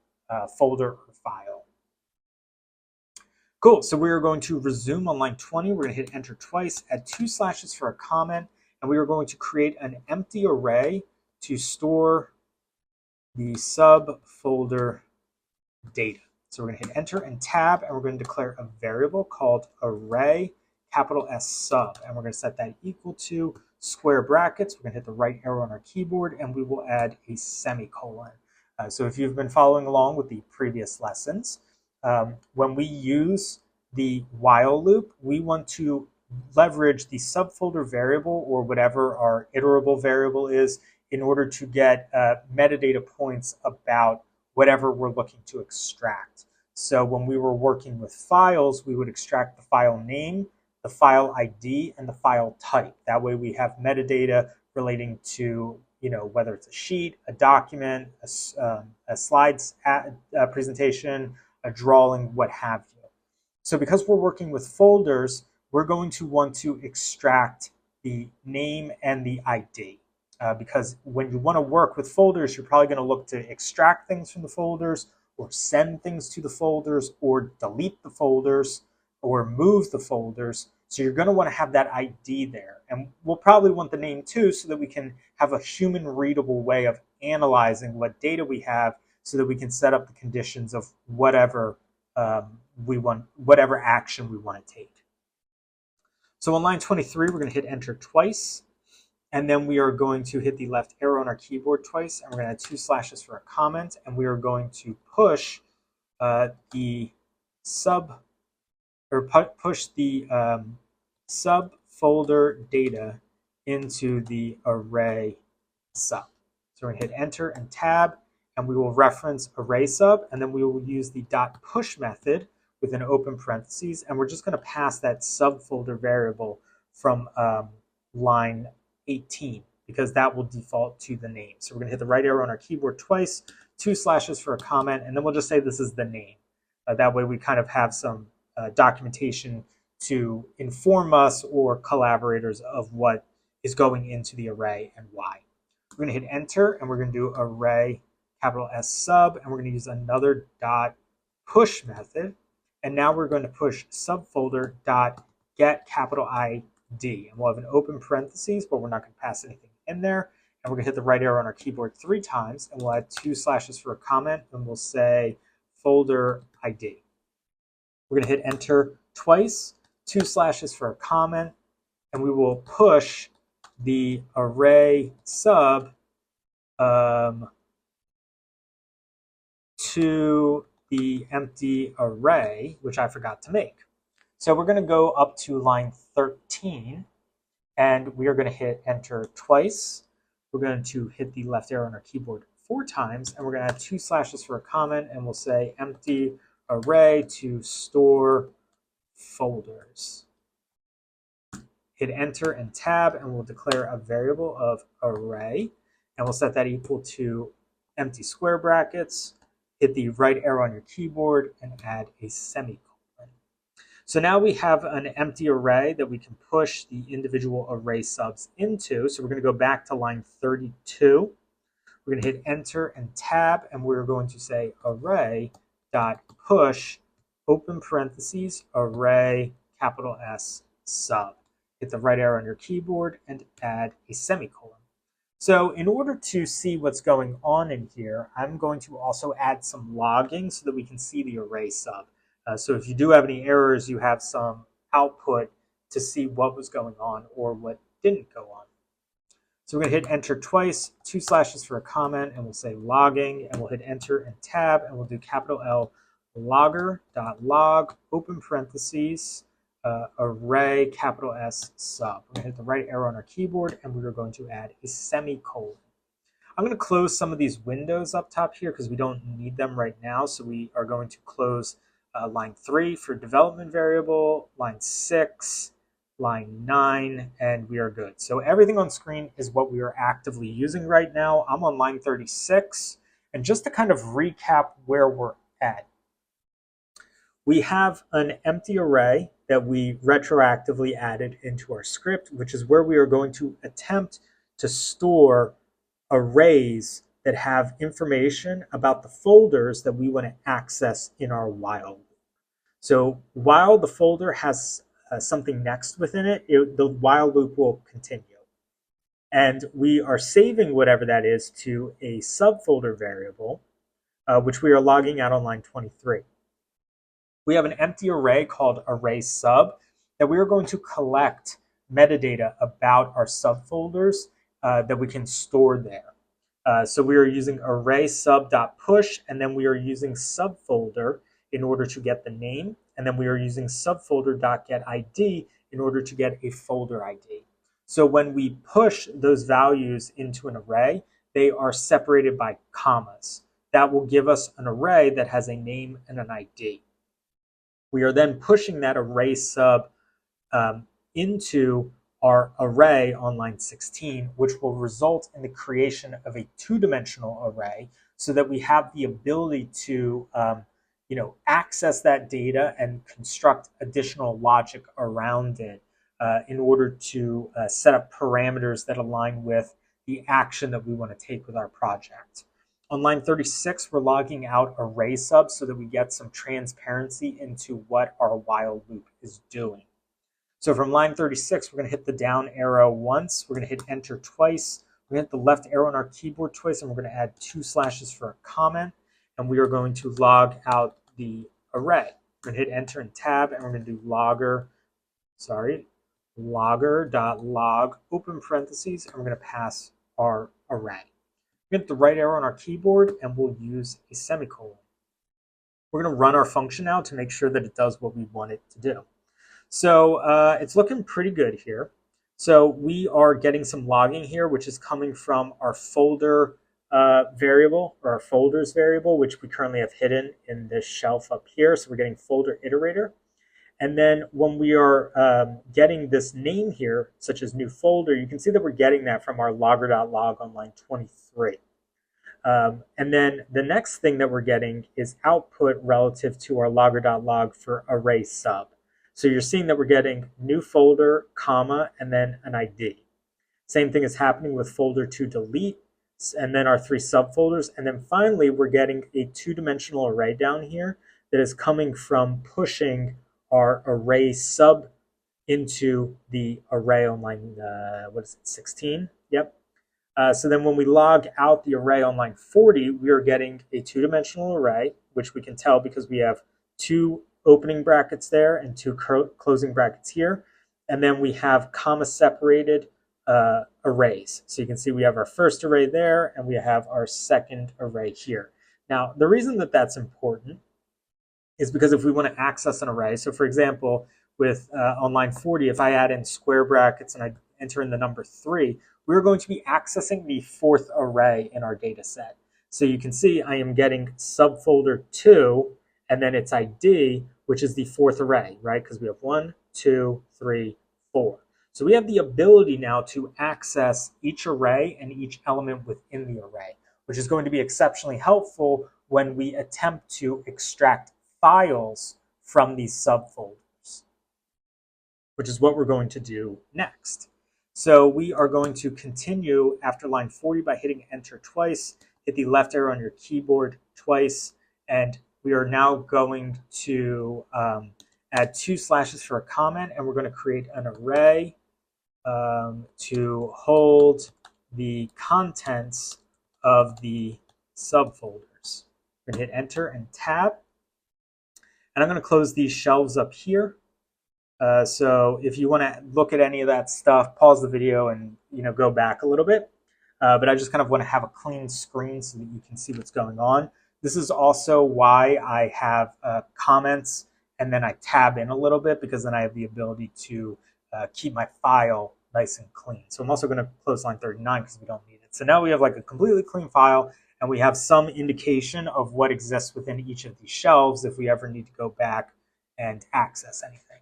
folder or file. Cool, so we are going to resume on line 20. We're going to hit enter twice, add 2 slashes for a comment, and we are going to create an empty array to store the subfolder data. So we're going to hit enter and tab, and we're going to declare a variable called array capital S sub, and we're going to set that equal to square brackets. We're going to hit the right arrow on our keyboard, and we will add a semicolon. So if you've been following along with the previous lessons, when we use the while loop, we want to leverage the subfolder variable or whatever our iterable variable is in order to get metadata points about whatever we're looking to extract. So when we were working with files, we would extract the file name, the file ID, and the file type. That way we have metadata relating to, whether it's a sheet, a document, a slides presentation, a drawing, what have you. So because we're working with folders, we're going to want to extract the name and the ID. Because when you want to work with folders, you're probably going to look to extract things from the folders or send things to the folders or delete the folders or move the folders. So you're going to want to have that ID there. And we'll probably want the name too, so that we can have a human readable way of analyzing what data we have, so that we can set up the conditions of whatever we want, whatever action we want to take. So on line 23, we're going to hit enter twice. And then we are going to hit the left arrow on our keyboard twice, and we're going to add 2 slashes for a comment, and we are going to push the subfolder data into the array sub. So we're going to hit enter and tab, and we will reference array sub, and then we will use the .push method with an open parentheses, and we're just going to pass that subfolder variable from line 18, because that will default to the name. So we're going to hit the right arrow on our keyboard twice, 2 slashes for a comment, and then we'll just say this is the name. That way we kind of have some documentation to inform us or collaborators of what is going into the array and why. We're going to hit enter, and we're going to do array capital S sub, and we're going to use another .push method. And now we're going to push subfolder .get capital ID. And we'll have an open parentheses, but we're not going to pass anything in there. And we're going to hit the right arrow on our keyboard 3 times, and we'll add 2 slashes for a comment, and we'll say folder ID. We're going to hit enter twice, 2 slashes for a comment, and we will push the array sub to the empty array, which I forgot to make. So we're going to go up to line 13, and we are going to hit enter twice. We're going to hit the left arrow on our keyboard 4 times, and we're going to add 2 slashes for a comment, and we'll say empty array to store folders. Hit enter and tab, and we'll declare a variable of array, and we'll set that equal to empty square brackets. Hit the right arrow on your keyboard and add a semicolon. So now we have an empty array that we can push the individual array subs into. So we're going to go back to line 32. We're going to hit enter and tab, and we're going to say array.push open parentheses array capital S sub. Hit the right arrow on your keyboard and add a semicolon. So in order to see what's going on in here, I'm going to also add some logging so that we can see the array sub. So if you do have any errors, you have some output to see what was going on or what didn't go on. So we're going to hit enter twice, 2 slashes for a comment, and we'll say logging, and we'll hit enter and tab, and we'll do capital L logger.log open parentheses array capital S sub. We're going to hit the right arrow on our keyboard, and we are going to add a semicolon. I'm going to close some of these windows up top here because we don't need them right now. So we are going to close line 3 for development variable, line 6, line 9, and we are good. So everything on screen is what we are actively using right now. I'm on line 36, and just to kind of recap where we're at, we have an empty array that we retroactively added into our script, which is where we are going to attempt to store arrays that have information about the folders that we want to access in our while loop. So while the folder has something next within it, the while loop will continue. And we are saving whatever that is to a subfolder variable, which we are logging out on line 23. We have an empty array called array sub that we are going to collect metadata about our subfolders that we can store there. So we are using array sub.push, and then we are using subfolder in order to get the name, and then we are using subfolder.getID in order to get a folder ID. So when we push those values into an array, they are separated by commas. That will give us an array that has a name and an ID. We are then pushing that array sub into our array on line 16, which will result in the creation of a two-dimensional array so that we have the ability to access that data and construct additional logic around it in order to set up parameters that align with the action that we want to take with our project. On line 36, we're logging out array sub so that we get some transparency into what our while loop is doing. So from line 36, we're going to hit the down arrow once, we're going to hit enter twice, we're going to hit the left arrow on our keyboard twice, and we're going to add 2 slashes for a comment, and we are going to log out the array. We're going to hit enter and tab, and we're going to do logger.log, open parentheses, and we're going to pass our array. We're going to hit the right arrow on our keyboard, and we'll use a semicolon. We're going to run our function now to make sure that it does what we want it to do. So it's looking pretty good here. So we are getting some logging here, which is coming from our folder variable, or our folders variable, which we currently have hidden in this shelf up here. So we're getting folder iterator. And then when we are getting this name here, such as new folder, you can see that we're getting that from our logger.log on line 23. And then the next thing that we're getting is output relative to our logger.log for array sub. So you're seeing that we're getting new folder, comma, and then an ID. Same thing is happening with folder to delete, and then our 3 subfolders. And then finally, we're getting a two-dimensional array down here that is coming from pushing our array sub into the array on line, 16? Yep. So then when we log out the array on line 40, we are getting a two-dimensional array, which we can tell because we have 2 opening brackets there and 2 closing brackets here. And then we have comma separated arrays. So you can see we have our first array there and we have our second array here. Now, the reason that that's important is because if we want to access an array, so for example, with on line 40, if I add in square brackets and I enter in the number 3, we're going to be accessing the 4th array in our data set. So you can see I am getting subfolder 2 and then its ID, which is the 4th array, right? Because we have 1, 2, 3, 4. So we have the ability now to access each array and each element within the array, which is going to be exceptionally helpful when we attempt to extract files from these subfolders, which is what we're going to do next. So we are going to continue after line 40 by hitting enter twice, hit the left arrow on your keyboard twice, and we are now going to add 2 slashes for a comment, and we're going to create an array to hold the contents of the subfolders. We're going to hit enter and tab. And I'm going to close these shelves up here. So if you want to look at any of that stuff, pause the video and go back a little bit. But I just kind of want to have a clean screen so that you can see what's going on. This is also why I have comments and then I tab in a little bit, because then I have the ability to keep my file nice and clean. So I'm also going to close line 39 because we don't need it. So now we have like a completely clean file, and we have some indication of what exists within each of these shelves if we ever need to go back and access anything.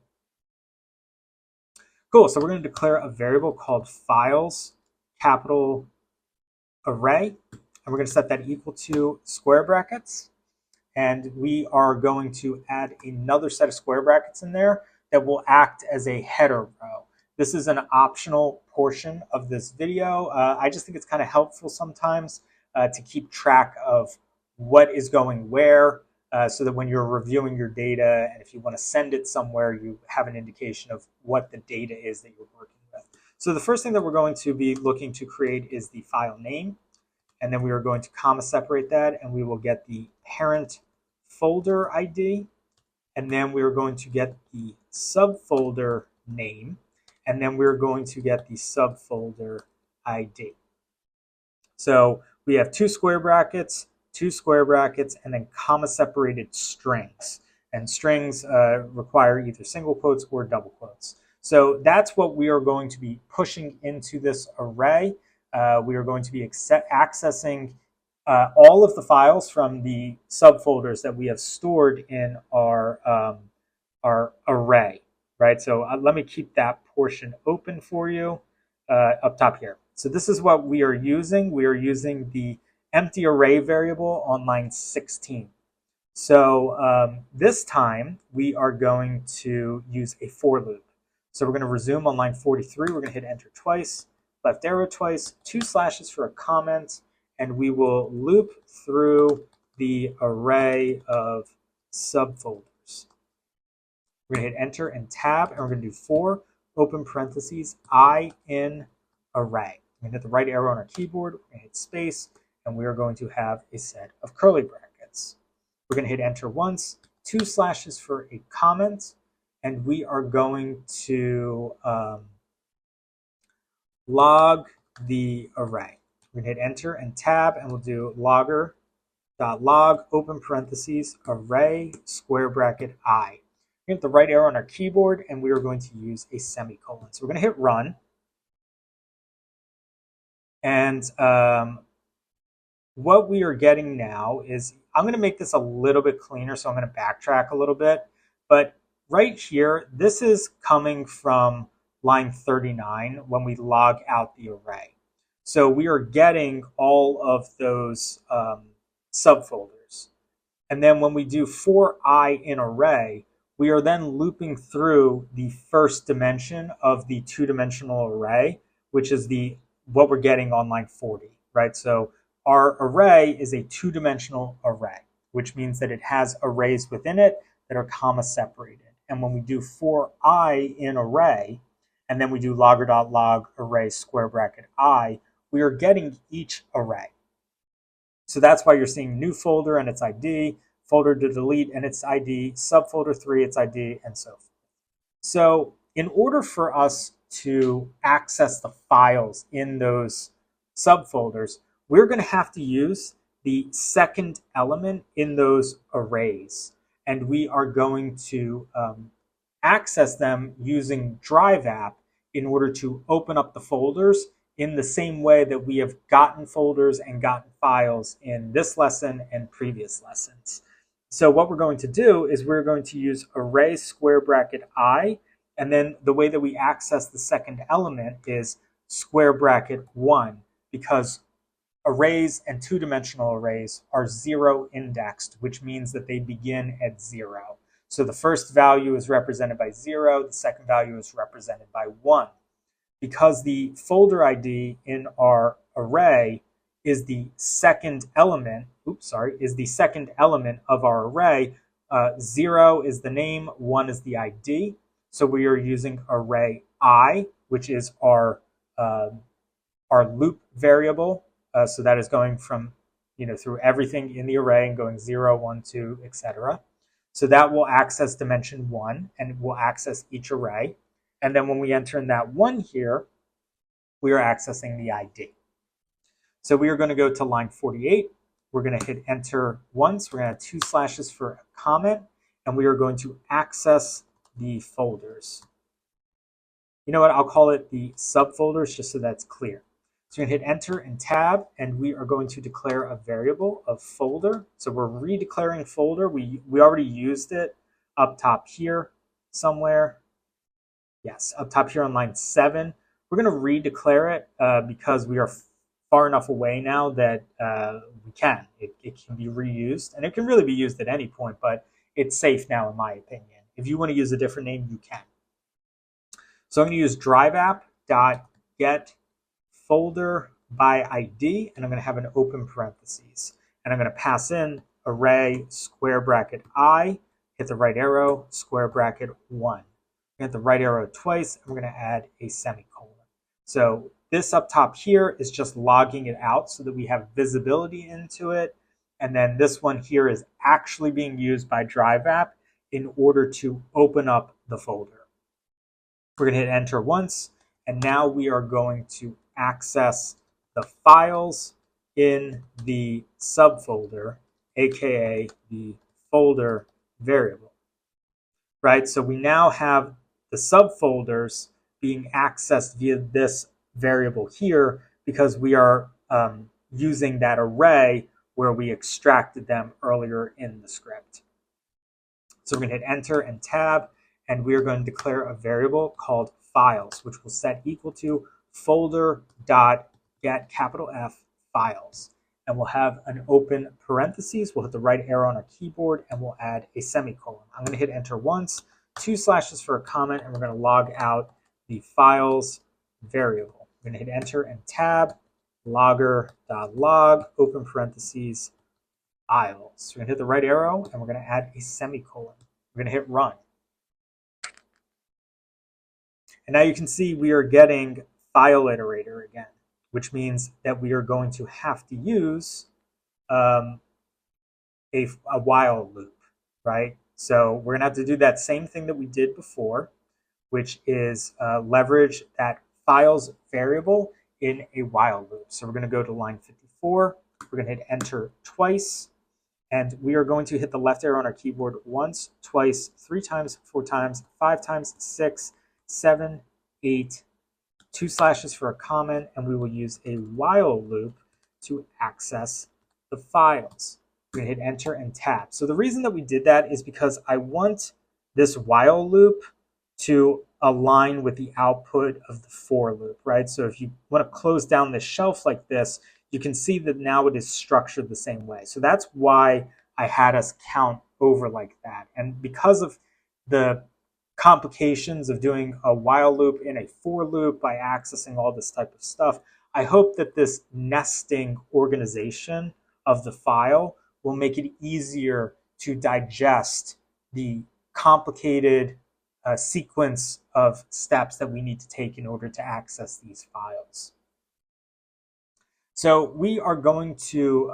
Cool, so we're going to declare a variable called files, capital array, and we're going to set that equal to square brackets. And we are going to add another set of square brackets in there that will act as a header row. This is an optional portion of this video. I just think it's kind of helpful sometimes to keep track of what is going where, so that when you're reviewing your data and if you want to send it somewhere, you have an indication of what the data is that you're working with. So the first thing that we're going to be looking to create is the file name. And then we are going to comma separate that, and we will get the parent folder ID. And then we're going to get the subfolder name. And then we're going to get the subfolder ID. So we have 2 square brackets, 2 square brackets, and then comma separated strings. And strings require either single quotes or double quotes. So that's what we are going to be pushing into this array. We are going to be accessing all of the files from the subfolders that we have stored in our array, right? So let me keep that portion open for you up top here. So this is what we are using. We are using the empty array variable on line 16. So this time we are going to use a for loop. So we're going to resume on line 43. We're going to hit enter twice, left arrow twice, 2 slashes for a comment, and we will loop through the array of subfolders. We're going to hit enter and tab, and we're going to do for open parentheses I in array. We're going to hit the right arrow on our keyboard, we're going to hit space, and we are going to have a set of curly brackets. We're going to hit enter once, 2 slashes for a comment, and we are going to log the array. We're going to hit enter and tab, and we'll do logger.log open parentheses array square bracket I. We hit the right arrow on our keyboard, and we are going to use a semicolon. So we're going to hit run. And what we are getting now is, I'm going to make this a little bit cleaner, so I'm going to backtrack a little bit. But right here, this is coming from line 39 when we log out the array. So we are getting all of those subfolders. And then when we do for I in array, we are then looping through the first dimension of the two-dimensional array, which is what we're getting on line 40, right? So our array is a two-dimensional array, which means that it has arrays within it that are comma separated. And when we do for I in array, and then we do logger.log array square bracket I, we are getting each array. So that's why you're seeing new folder and its ID, folder to delete and its ID, subfolder 3, its ID, and so forth. So in order for us to access the files in those subfolders, we're going to have to use the second element in those arrays. And we are going to access them using DriveApp in order to open up the folders in the same way that we have gotten folders and gotten files in this lesson and previous lessons. So what we're going to do is we're going to use array square bracket I, and then the way that we access the second element is square bracket 1, because arrays and two-dimensional arrays are 0 indexed, which means that they begin at 0. So the first value is represented by 0, the second value is represented by 1. Because the folder ID in our array is the second element, is the second element of our array, 0 is the name, 1 is the ID. So we are using array I, which is our loop variable. So that is going from, through everything in the array and going 0, 1, 2, etc. So that will access dimension 1 and it will access each array. And then when we enter in that 1 here, we are accessing the ID. So we are going to go to line 48. We're going to hit enter once. We're going to have 2 slashes for a comment, and we are going to access the folders. You know what? I'll call it the subfolders just so that's clear. So you're going to hit enter and tab, and we are going to declare a variable of folder. So we're redeclaring folder. We already used it up top here somewhere. Yes, up top here on line 7. We're going to redeclare it because we are far enough away now that we can. It can be reused, and it can really be used at any point, but it's safe now in my opinion. If you want to use a different name, you can. So I'm going to use DriveApp.get folder by ID, and I'm going to have an open parentheses. And I'm going to pass in array square bracket I, hit the right arrow, square bracket 1. Hit the right arrow twice, and we're going to add a semicolon. So this up top here is just logging it out so that we have visibility into it. And then this one here is actually being used by DriveApp in order to open up the folder. We're going to hit enter once, and now we are going to access the files in the subfolder, aka the folder variable. Right? So we now have the subfolders being accessed via this variable here because we are using that array where we extracted them earlier in the script. So we're going to hit enter and tab, and we are going to declare a variable called files, which will set equal to folder.get capital F files. And we'll have an open parentheses. We'll hit the right arrow on our keyboard and we'll add a semicolon. I'm going to hit enter once, 2 slashes for a comment, and we're going to log out the files variable. We're going to hit enter and tab, logger.log, open parentheses, files. We're going to hit the right arrow and we're going to add a semicolon. We're going to hit run. And now you can see we are getting file iterator again, which means that we are going to have to use a while loop, right? So we're going to have to do that same thing that we did before, which is leverage that files variable in a while loop. So we're going to go to line 54. We're going to hit enter twice. And we are going to hit the left arrow on our keyboard once, twice, 3 times, 4 times, 5 times, 6, 7, 8, 2 slashes for a comment, and we will use a while loop to access the files. We're going to hit enter and tab. So the reason that we did that is because I want this while loop to align with the output of the for loop, right? So if you want to close down this shelf like this, you can see that now it is structured the same way. So that's why I had us count over like that. And because of the complications of doing a while loop in a for loop by accessing all this type of stuff, I hope that this nesting organization of the file will make it easier to digest the complicated sequence of steps that we need to take in order to access these files. So we are going to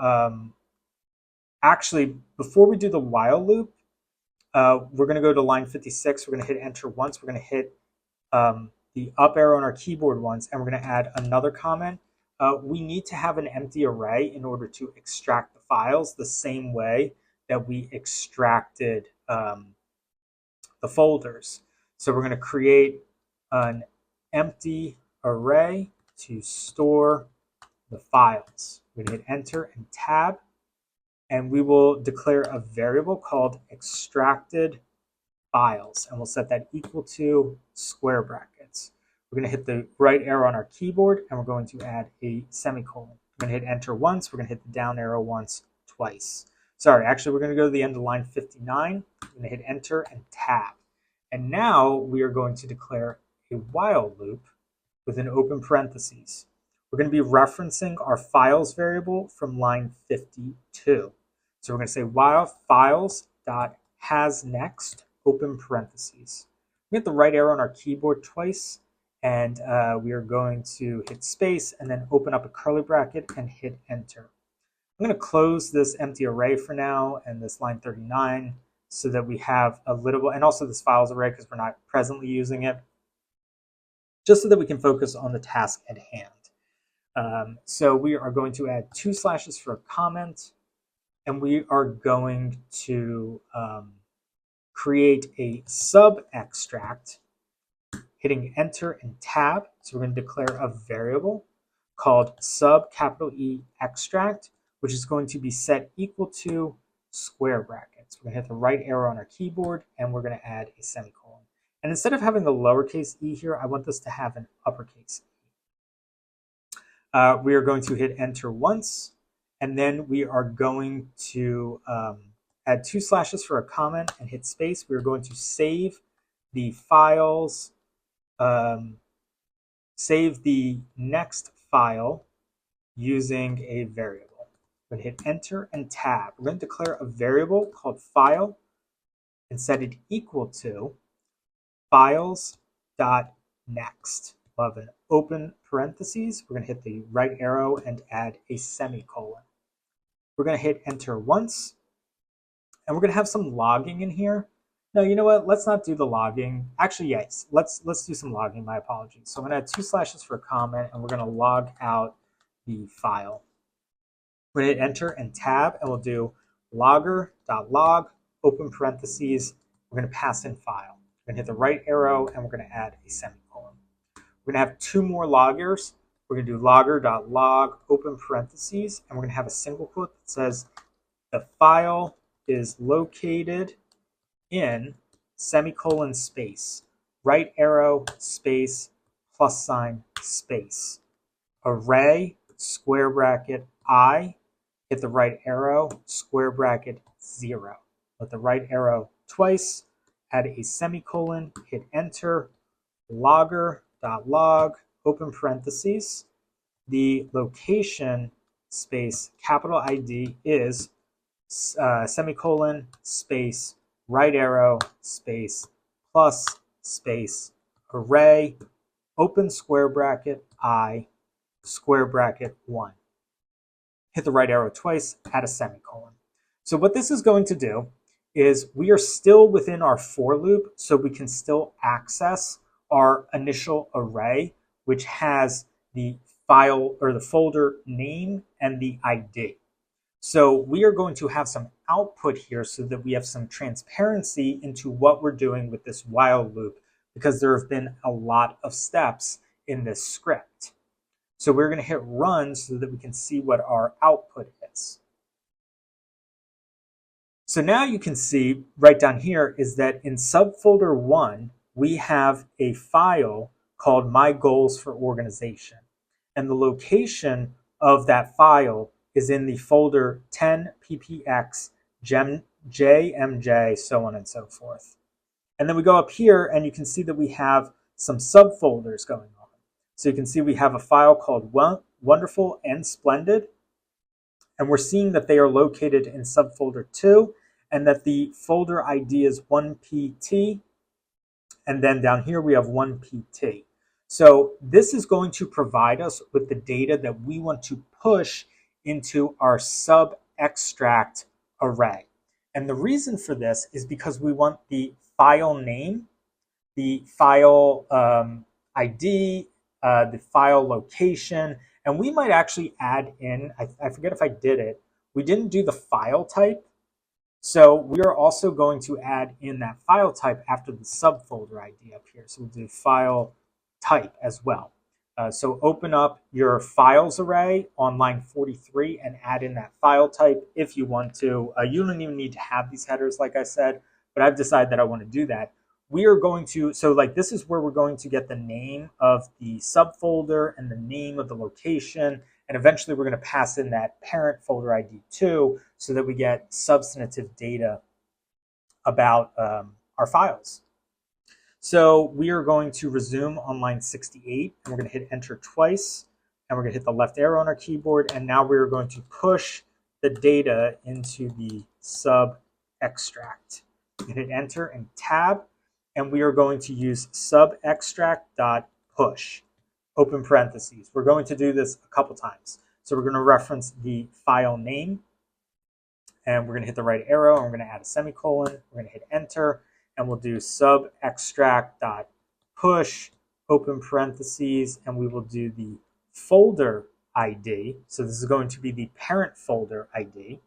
actually, before we do the while loop, we're going to go to line 56. We're going to hit enter once. We're going to hit the up arrow on our keyboard once, and we're going to add another comment. We need to have an empty array in order to extract the files the same way that we extracted the folders. So we're going to create an empty array to store the files. We're going to hit enter and tab, and we will declare a variable called extracted files, and we'll set that equal to square brackets. We're going to hit the right arrow on our keyboard, and we're going to add a semicolon. We're going to hit enter once. We're going to hit the down arrow once, twice. Sorry, actually, we're going to go to the end of line 59. We're going to hit enter and tab. And now we are going to declare a while loop with an open parentheses. We're going to be referencing our files variable from line 52. So we're going to say while files dot has next open parentheses. We hit the right arrow on our keyboard twice, and we are going to hit space and then open up a curly bracket and hit enter. I'm going to close this empty array for now and this line 39 so that we have a little, and also this files array because we're not presently using it, just so that we can focus on the task at hand. So we are going to add 2 slashes for a comment, and we are going to create a sub extract, hitting enter and tab. So we're going to declare a variable called sub capital E extract, which is going to be set equal to square brackets. We're going to hit the right arrow on our keyboard, and we're going to add a semicolon. And instead of having the lowercase e here, I want this to have an uppercase e. We are going to hit enter once, and then we are going to add 2 slashes for a comment and hit space. We are going to save the files, save the next file using a variable. We're going to hit enter and tab. We're going to declare a variable called file and set it equal to files.next. We'll have an open parentheses. We're going to hit the right arrow and add a semicolon. We're going to hit enter once, and we're going to have some logging in here. No, you know what? Let's not do the logging. Actually, yes, let's do some logging. My apologies. So I'm going to add 2 slashes for a comment, and we're going to log out the file. We're going to hit enter and tab, and we'll do logger.log, open parentheses. We're going to pass in file. We're going to hit the right arrow, and we're going to add a semicolon. We're going to have two more loggers. We're going to do logger.log, open parentheses, and we're going to have a single quote that says, the file is located in semicolon space, right arrow, space, plus sign, space, array, square bracket, I, hit the right arrow, square bracket, 0. Hit the right arrow twice, add a semicolon, hit enter, logger.log, open parentheses. The location space capital ID is semicolon space right arrow space plus space array open square bracket I square bracket 1. Hit the right arrow twice, add a semicolon. So what this is going to do is we are still within our for loop, so we can still access our initial array, which has the file or the folder name and the ID. So we are going to have some output here so that we have some transparency into what we're doing with this while loop, because there have been a lot of steps in this script. So we're going to hit run so that we can see what our output is. So now you can see right down here is that in subfolder 1, we have a file called My Goals for Organization. And the location of that file is in the folder 10ppx jmj, so on and so forth. And then we go up here and you can see that we have some subfolders going on. So you can see we have a file called Wonderful and Splendid. And we're seeing that they are located in subfolder 2 and that the folder ID is 1pt. And then down here we have 1pt. So this is going to provide us with the data that we want to push into our sub-extract array. And the reason for this is because we want the file name, the file ID, the file location, and we might actually add in, I forget if I did it, we didn't do the file type. So we are also going to add in that file type after the subfolder ID up here. So we'll do file type as well. So open up your files array on line 43 and add in that file type if you want to. You don't even need to have these headers, like I said, but I've decided that I want to do that. We are going to, so like this is where we're going to get the name of the subfolder and the name of the location. And eventually we're going to pass in that parent folder ID too, so that we get substantive data about our files. So we are going to resume on line 68, and we're going to hit enter twice, and we're going to hit the left arrow on our keyboard, and now we're going to push the data into the sub extract. Hit enter and tab, and we are going to use subextract.push, open parentheses. We're going to do this a couple times. So we're going to reference the file name, and we're going to hit the right arrow, and we're going to add a semicolon. We're going to hit enter, and we'll do subextract.push, open parentheses, and we will do the folder ID. So this is going to be the parent folder ID,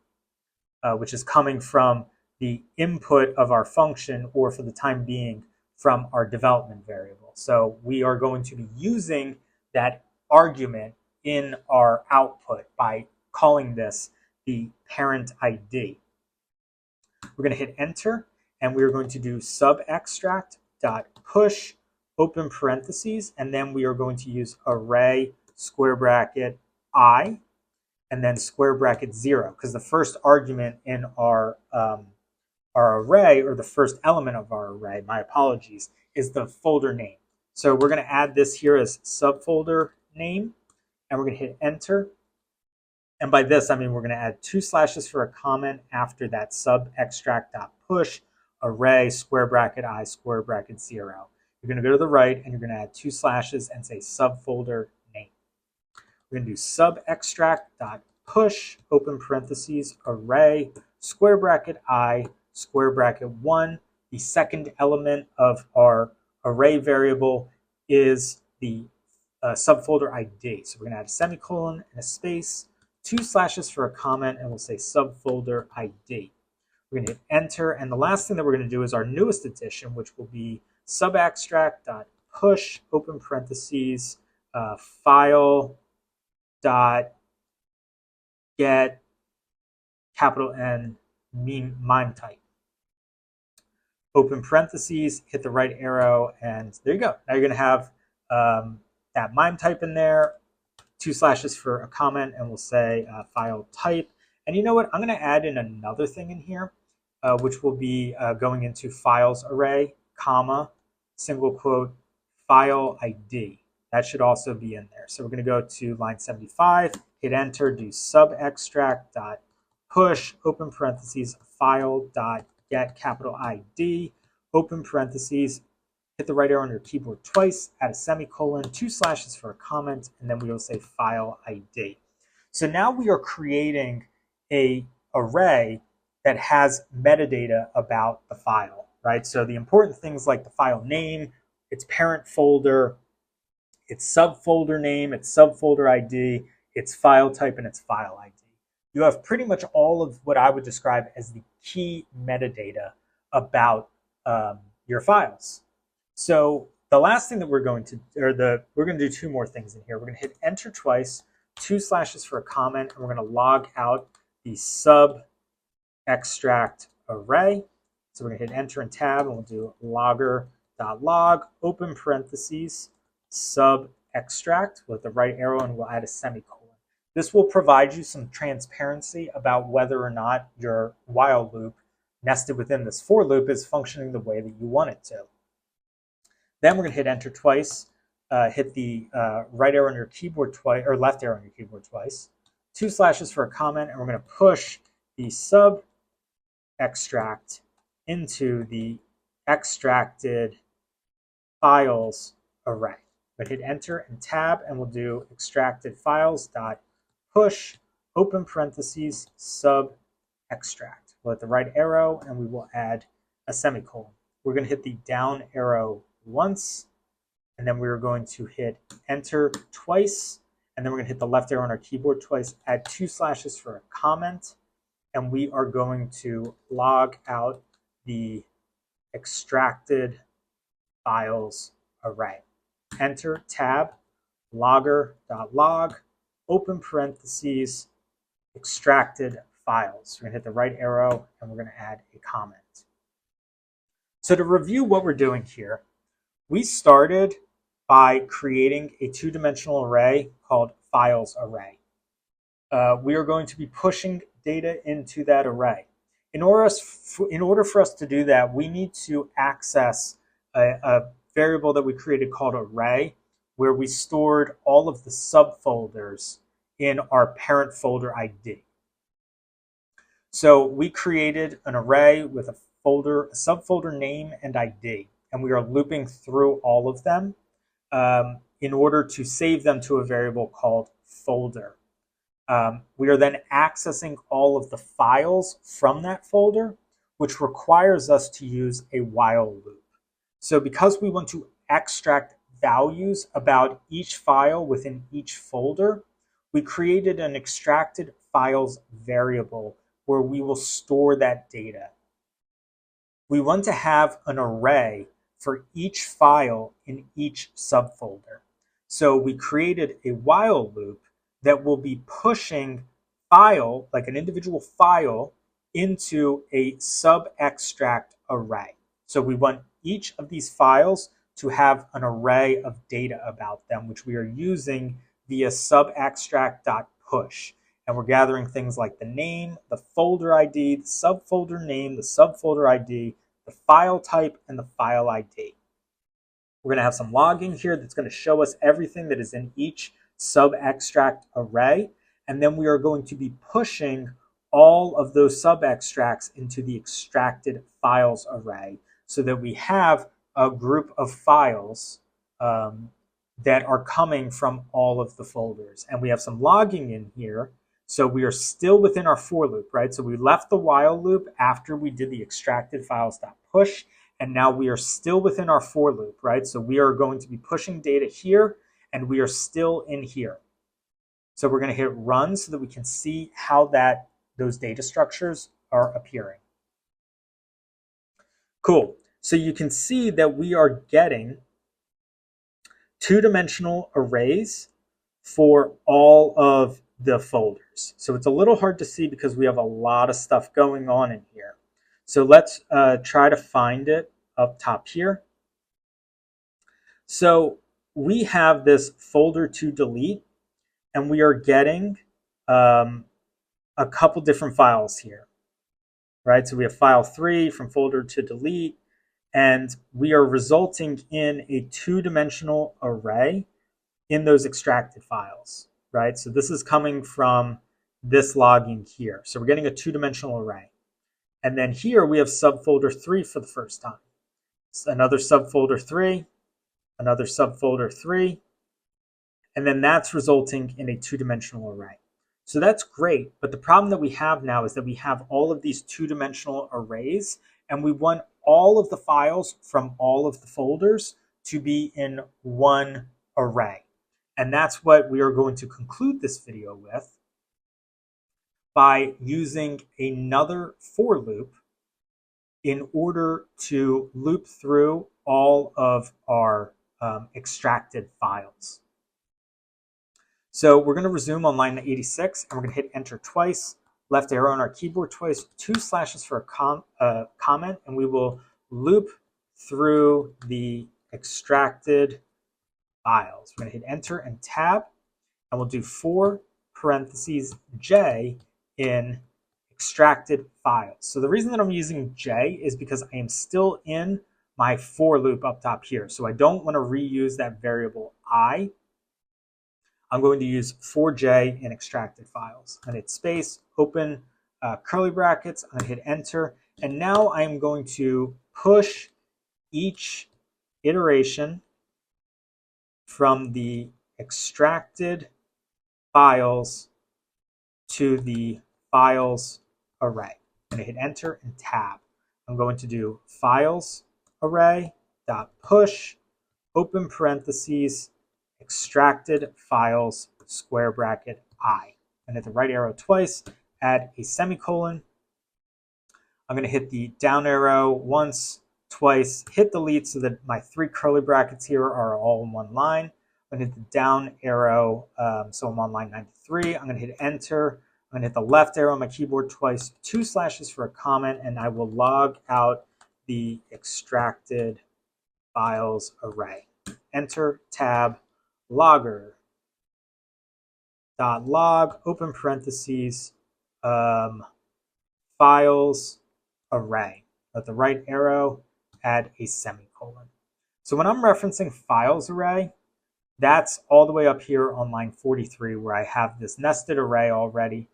which is coming from the input of our function, or for the time being, from our development variable. So we are going to be using that argument in our output by calling this the parent ID. We're going to hit enter, and we're going to do subextract.push, open parentheses, and then we are going to use array square bracket I, and then square bracket 0, because the first argument in our array, or the first element of our array, my apologies, is the folder name. So we're going to add this here as subfolder name, and we're going to hit enter. And by this, I mean we're going to add 2 slashes for a comment after that subextract.push, array square bracket I square bracket 0. You're going to go to the right, and you're going to add 2 slashes and say subfolder name. We're going to do subextract.push, open parentheses, array square bracket I square bracket 1. The second element of our array variable is the subfolder ID. So we're going to add a semicolon and a space, 2 slashes for a comment, and we'll say subfolder ID. We're going to hit enter. And the last thing that we're going to do is our newest addition, which will be subextract.push, open parentheses, file dot get capital N mime type. Open parentheses, hit the right arrow, and there you go. Now you're going to have that mime type in there, 2 slashes for a comment, and we'll say file type. And you know what? I'm going to add in another thing in here, which will be going into files array, comma, single quote, file ID. That should also be in there. So we're going to go to line 75, hit enter, do subextract.push, open parentheses, file.get capital ID, open parentheses, hit the right arrow on your keyboard twice, add a semicolon, 2 slashes for a comment, and then we will say file ID. So now we are creating an array that has metadata about the file, right? So the important things like the file name, its parent folder, its subfolder name, its subfolder ID, its file type, and its file ID. You have pretty much all of what I would describe as the key metadata about your files. So the last thing that we're going to, we're going to do 2 more things in here. We're going to hit enter twice, 2 slashes for a comment, and we're going to log out the sub extract array. So we're going to hit enter and tab, and we'll do logger.log, open parentheses, sub extract with the right arrow, and we'll add a semicolon. This will provide you some transparency about whether or not your while loop nested within this for loop is functioning the way that you want it to. Then we're going to hit enter twice, hit the right arrow on your keyboard twice, or left arrow on your keyboard twice, 2 slashes for a comment, and we're going to push the sub extract into the extracted files array. But hit enter and tab, and we'll do extracted files dot push, open parentheses, sub extract. We'll hit the right arrow, and we will add a semicolon. We're going to hit the down arrow once, and then we're going to hit enter twice, and then we're going to hit the left arrow on our keyboard twice, add 2 slashes for a comment, and we are going to log out the extracted files array. Enter, tab, logger.log, open parentheses, extracted files. We're going to hit the right arrow, and we're going to add a comment. So to review what we're doing here, we started by creating a 2-dimensional array called files array. We are going to be pushing data into that array. In order for us to do that, we need to access a variable that we created called array, where we stored all of the subfolders in our parent folder ID. So we created an array with a subfolder name and ID, and we are looping through all of them in order to save them to a variable called folder. We are then accessing all of the files from that folder, which requires us to use a while loop. So because we want to extract values about each file within each folder, we created an extracted files variable where we will store that data. We want to have an array for each file in each subfolder. So we created a while loop that will be pushing file, like an individual file, into a sub-extract array. So we want each of these files to have an array of data about them, which we are using via subextract.push. And we're gathering things like the name, the folder ID, the subfolder name, the subfolder ID, the file type, and the file ID. We're going to have some logging here that's going to show us everything that is in each sub-extract array. And then we are going to be pushing all of those sub-extracts into the extracted files array so that we have a group of files that are coming from all of the folders. And we have some logging in here. So we are still within our for loop, right? So we left the while loop after we did the extracted files.push, and now we are still within our for loop, right? So we are going to be pushing data here, and we are still in here. So we're going to hit run so that we can see how those data structures are appearing. Cool. So you can see that we are getting two-dimensional arrays for all of the folders. So it's a little hard to see because we have a lot of stuff going on in here. So let's try to find it up top here. So we have this folder to delete, and we are getting a couple different files here, right? So we have file 3 from folder to delete, and we are resulting in a two-dimensional array in those extracted files, right? So this is coming from this logging here. So we're getting a two-dimensional array. And then here we have subfolder 3 for the first time. So another subfolder 3, another subfolder 3, and then that's resulting in a two-dimensional array. So that's great, but the problem that we have now is that we have all of these two-dimensional arrays, and we want all of the files from all of the folders to be in one array. And that's what we are going to conclude this video with by using another for loop in order to loop through all of our extracted files. So we're going to resume on line 86, and we're going to hit enter twice, left arrow on our keyboard twice, 2 slashes for a comment, and we will loop through the extracted files. We're going to hit enter and tab, and we'll do 4 parentheses J in extracted files. So the reason that I'm using J is because I am still in my for loop up top here. So I don't want to reuse that variable I. I'm going to use 4J in extracted files. I'm going to hit space, open curly brackets, I'm going to hit enter, and now I'm going to push each iteration from the extracted files to the files array. I'm going to hit enter and tab. I'm going to do files array dot push open parentheses extracted files square bracket I, and hit the right arrow twice, add a semicolon. I'm going to hit the down arrow once, twice, hit delete so that my 3 curly brackets here are all in one line. I'm going to hit the down arrow, so I'm on line 93. I'm going to hit enter. I'm going to hit the left arrow on my keyboard twice, 2 slashes for a comment, and I will log out the extracted files array. Enter, tab, logger dot log open parentheses files array. At the right arrow, add a semicolon. So when I'm referencing files array, that's all the way up here on line 43 where I have this nested array already.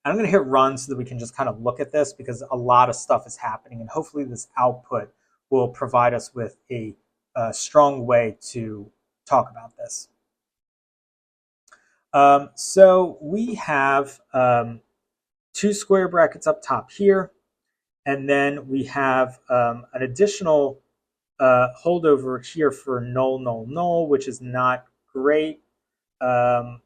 And I'm going to hit run so that we can just kind of look at this because a lot of stuff is happening, and hopefully this output will provide us with a strong way to talk about this. So we have 2 square brackets up top here, and then we have an additional holdover here for null, null, null, which is not great, but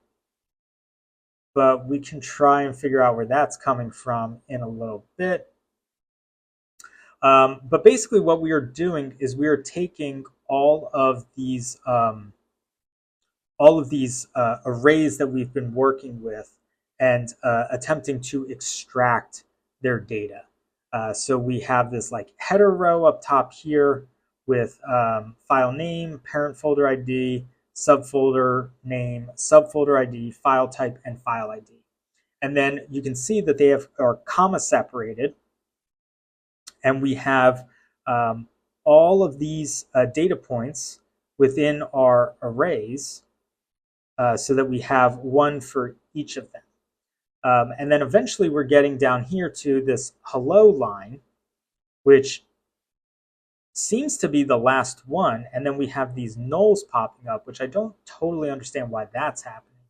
we can try and figure out where that's coming from in a little bit. But basically what we are doing is we are taking all of these arrays that we've been working with and attempting to extract their data. So we have this like header row up top here with file name, parent folder ID, subfolder name, subfolder ID, file type, and file ID. And then you can see that they are comma separated, and we have all of these data points within our arrays so that we have one for each of them. And then eventually we're getting down here to this hello line, which seems to be the last one. And then we have these nulls popping up, which I don't totally understand why that's happening.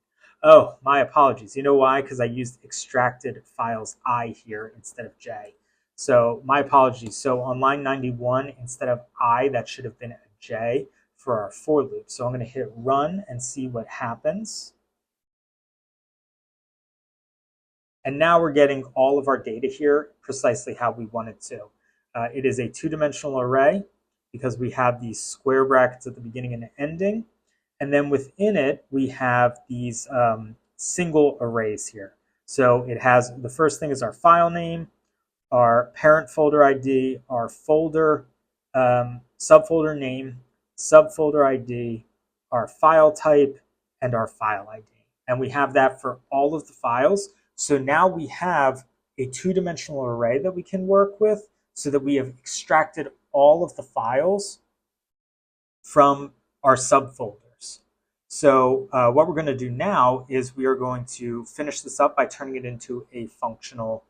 Oh, my apologies. You know why? Because I used extracted files I here instead of J. So my apologies. So on line 91, instead of I, that should have been a J for our for loop. So I'm going to hit run and see what happens. And now we're getting all of our data here precisely how we want it to. It is a two-dimensional array because we have these square brackets at the beginning and ending. And then within it, we have these single arrays here. So it has, the first thing is our file name, our parent folder ID, our folder, subfolder name, subfolder ID, our file type, and our file ID. And we have that for all of the files. So now we have a two-dimensional array that we can work with so that we have extracted all of the files from our subfolders. So what we're going to do now is we are going to finish this up by turning it into a functional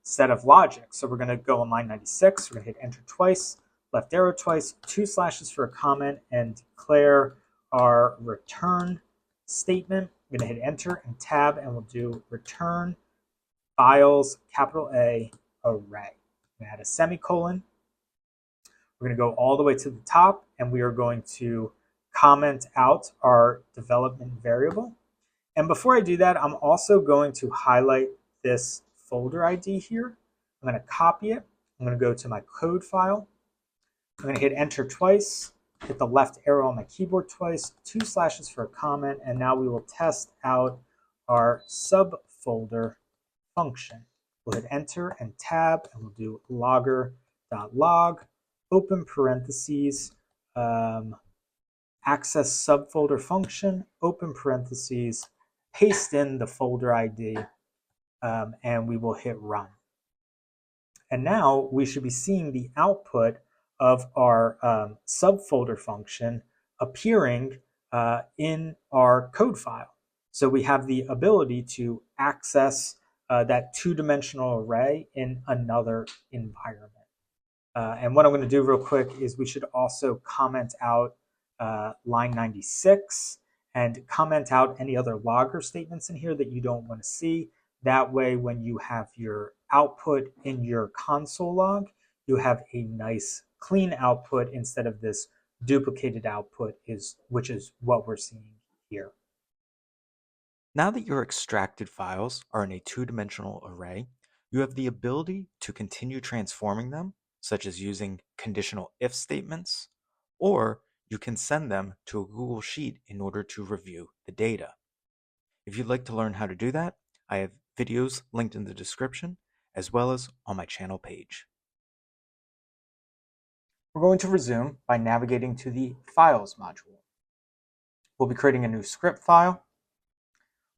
set of logic. So we're going to go on line 96. We're going to hit enter twice, left arrow twice, 2 slashes for a comment, and declare our return statement. I'm going to hit enter and tab, and we'll do return files, capital A, array. I'm going to add a semicolon. We're going to go all the way to the top, and we are going to comment out our development variable. And before I do that, I'm also going to highlight this folder ID here. I'm going to copy it. I'm going to go to my code file. I'm going to hit enter twice, hit the left arrow on my keyboard twice, 2 slashes for a comment, and now we will test out our subfolder function. We'll hit enter and tab, and we'll do logger.log, open parentheses, access subfolder function, open parentheses, paste in the folder ID, and we will hit run. And now we should be seeing the output of our subfolder function appearing in our code file. So we have the ability to access that two-dimensional array in another environment. And what I'm going to do real quick is we should also comment out line 96 and comment out any other logger statements in here that you don't want to see. That way, when you have your output in your console log, you have a nice clean output instead of this duplicated output, which is what we're seeing here. Now that your extracted files are in a two-dimensional array, you have the ability to continue transforming them, such as using conditional if statements, or you can send them to a Google Sheet in order to review the data. If you'd like to learn how to do that, I have videos linked in the description, as well as on my channel page. We're going to resume by navigating to the Files module. We'll be creating a new script file.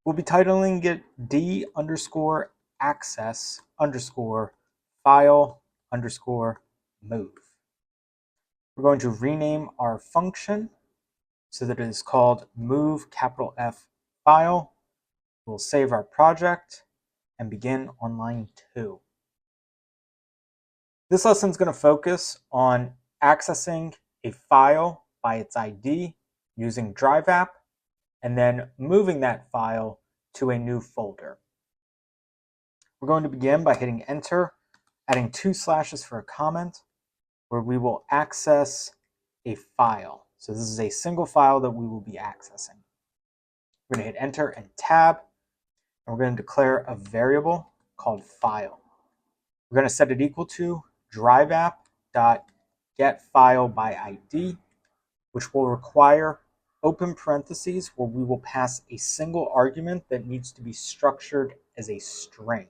We'll be titling it d_access_file_move. We're going to rename our function so that it is called move capital F file. We'll save our project and begin on line 2. This lesson is going to focus on accessing a file by its ID using DriveApp and then moving that file to a new folder. We're going to begin by hitting enter, adding 2 slashes for a comment, where we will access a file. So this is a single file that we will be accessing. We're going to hit enter and tab, and we're going to declare a variable called file. We're going to set it equal to DriveApp.getFileById, which will require open parentheses where we will pass a single argument that needs to be structured as a string.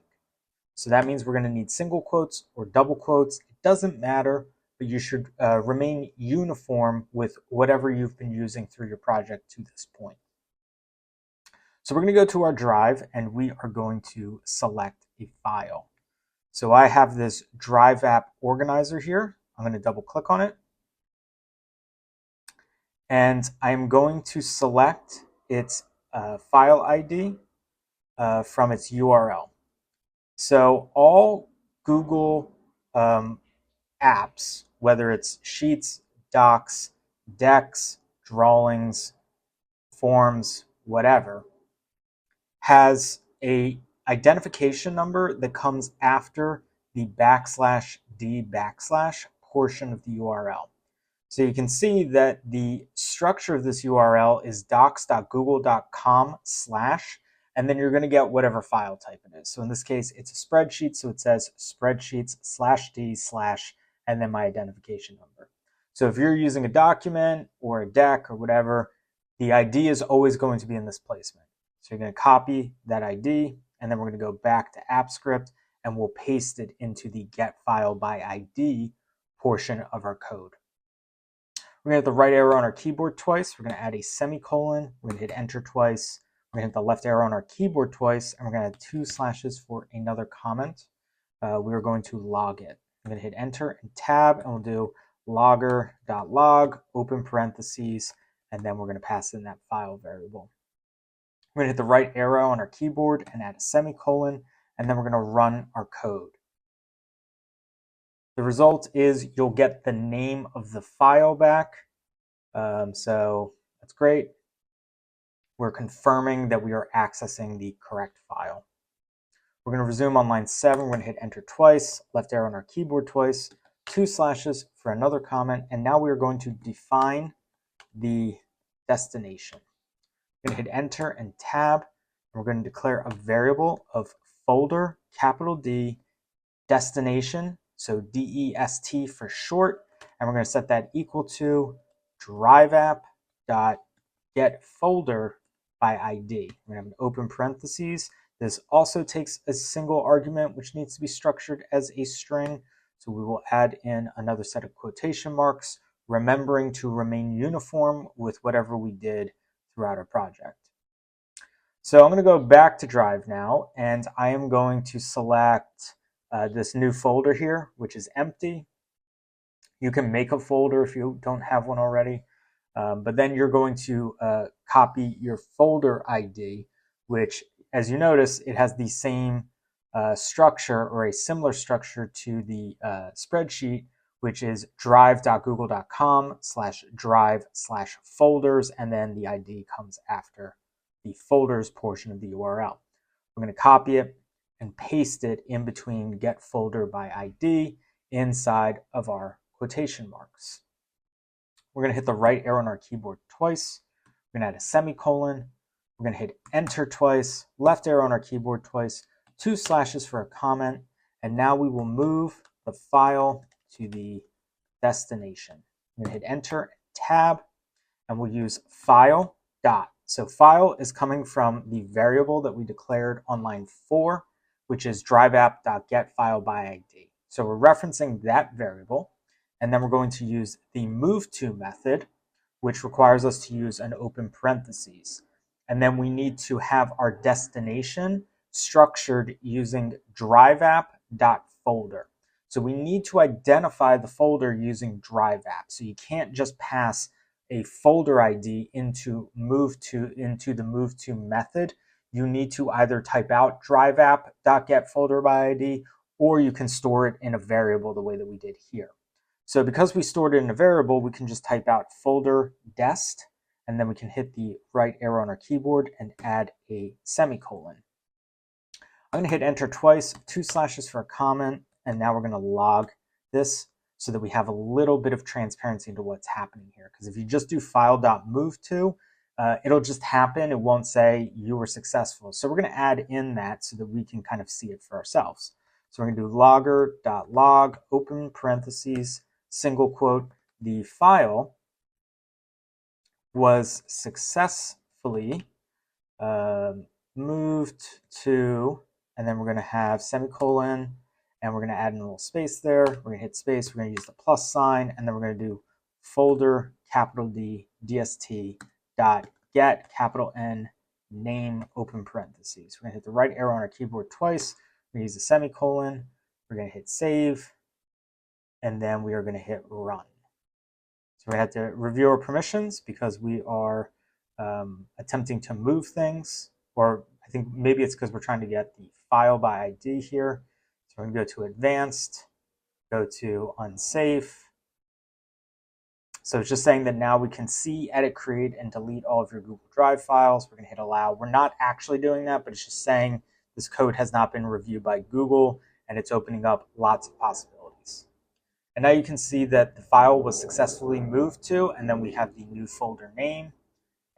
So that means we're going to need single quotes or double quotes. It doesn't matter, but you should remain uniform with whatever you've been using through your project to this point. So we're going to go to our drive and we are going to select a file. So I have this DriveApp organizer here. I'm going to double click on it. And I'm going to select its file ID from its URL. So all Google apps, whether it's Sheets, Docs, Decks, Drawings, Forms, whatever, has a identification number that comes after the /d/ portion of the URL. So you can see that the structure of this URL is docs.google.com/ and then you're going to get whatever file type it is. So in this case, it's a spreadsheet, so it says spreadsheets/d/ and then my identification number. So if you're using a document or a deck or whatever, the ID is always going to be in this placement. So you're going to copy that ID, and then we're going to go back to AppScript, and we'll paste it into the get file by ID portion of our code. We're going to hit the right arrow on our keyboard twice. We're going to add a semicolon. We're going to hit enter twice. We're going to hit the left arrow on our keyboard twice, and we're going to add 2 slashes for another comment. We're going to log it. I'm going to hit enter and tab, and we'll do logger.log, open parentheses, and then we're going to pass in that file variable. We're going to hit the right arrow on our keyboard and add a semicolon, and then we're going to run our code. The result is you'll get the name of the file back. So that's great. We're confirming that we are accessing the correct file. We're going to resume on line 7. We're going to hit enter twice, left arrow on our keyboard twice, 2 slashes for another comment, and now we are going to define the destination. We're going to hit enter and tab, and we're going to declare a variable of folder, capital D, destination, so DEST for short, and we're going to set that equal to DriveApp.getFolder by ID. We're going to have an open parentheses. This also takes a single argument, which needs to be structured as a string, so we will add in another set of quotation marks, remembering to remain uniform with whatever we did throughout our project. So I'm going to go back to Drive now, and I am going to select this new folder here, which is empty. You can make a folder if you don't have one already, but then you're going to copy your folder ID, which, as you notice, it has the same structure or a similar structure to the spreadsheet, which is drive.google.com/drive/folders, and then the ID comes after the folders portion of the URL. We're going to copy it and paste it in between get folder by ID inside of our quotation marks. We're going to hit the right arrow on our keyboard twice. We're going to add a semicolon. We're going to hit enter twice, left arrow on our keyboard twice, 2 slashes for a comment, and now we will move the file to the destination. I'm going to hit enter, tab, and we'll use file dot. So file is coming from the variable that we declared on line 4, which is driveapp.getFileById. So we're referencing that variable, and then we're going to use the moveTo method, which requires us to use an open parentheses. And then we need to have our destination structured using driveapp.folder. So we need to identify the folder using driveapp. So you can't just pass a folder ID into the moveTo method. You need to either type out driveapp.getFolderById, or you can store it in a variable the way that we did here. So because we stored it in a variable, we can just type out folder dest, and then we can hit the right arrow on our keyboard and add a semicolon. I'm going to hit enter twice, 2 slashes for a comment, and now we're going to log this so that we have a little bit of transparency into what's happening here. Because if you just do file.moveTo, it'll just happen. It won't say you were successful. So we're going to add in that so that we can kind of see it for ourselves. So we're going to do logger.log, open parentheses, single quote, the file was successfully moved to, and then we're going to have semicolon, and we're going to add in a little space there. We're going to hit space. We're going to use the plus sign, and then we're going to do folder, capital D, DST, dot, get, capital N, name, open parentheses. We're going to hit the right arrow on our keyboard twice. We're going to use a semicolon. We're going to hit save, and then we are going to hit run. So we have to review our permissions because we are attempting to move things, or I think maybe it's because we're trying to get the file by ID here. So we're going to go to advanced, go to unsafe. So it's just saying that now we can see, edit, create, and delete all of your Google Drive files. We're going to hit allow. We're not actually doing that, but it's just saying this code has not been reviewed by Google, and it's opening up lots of possibilities. And now you can see that the file was successfully moved to, and then we have the new folder name.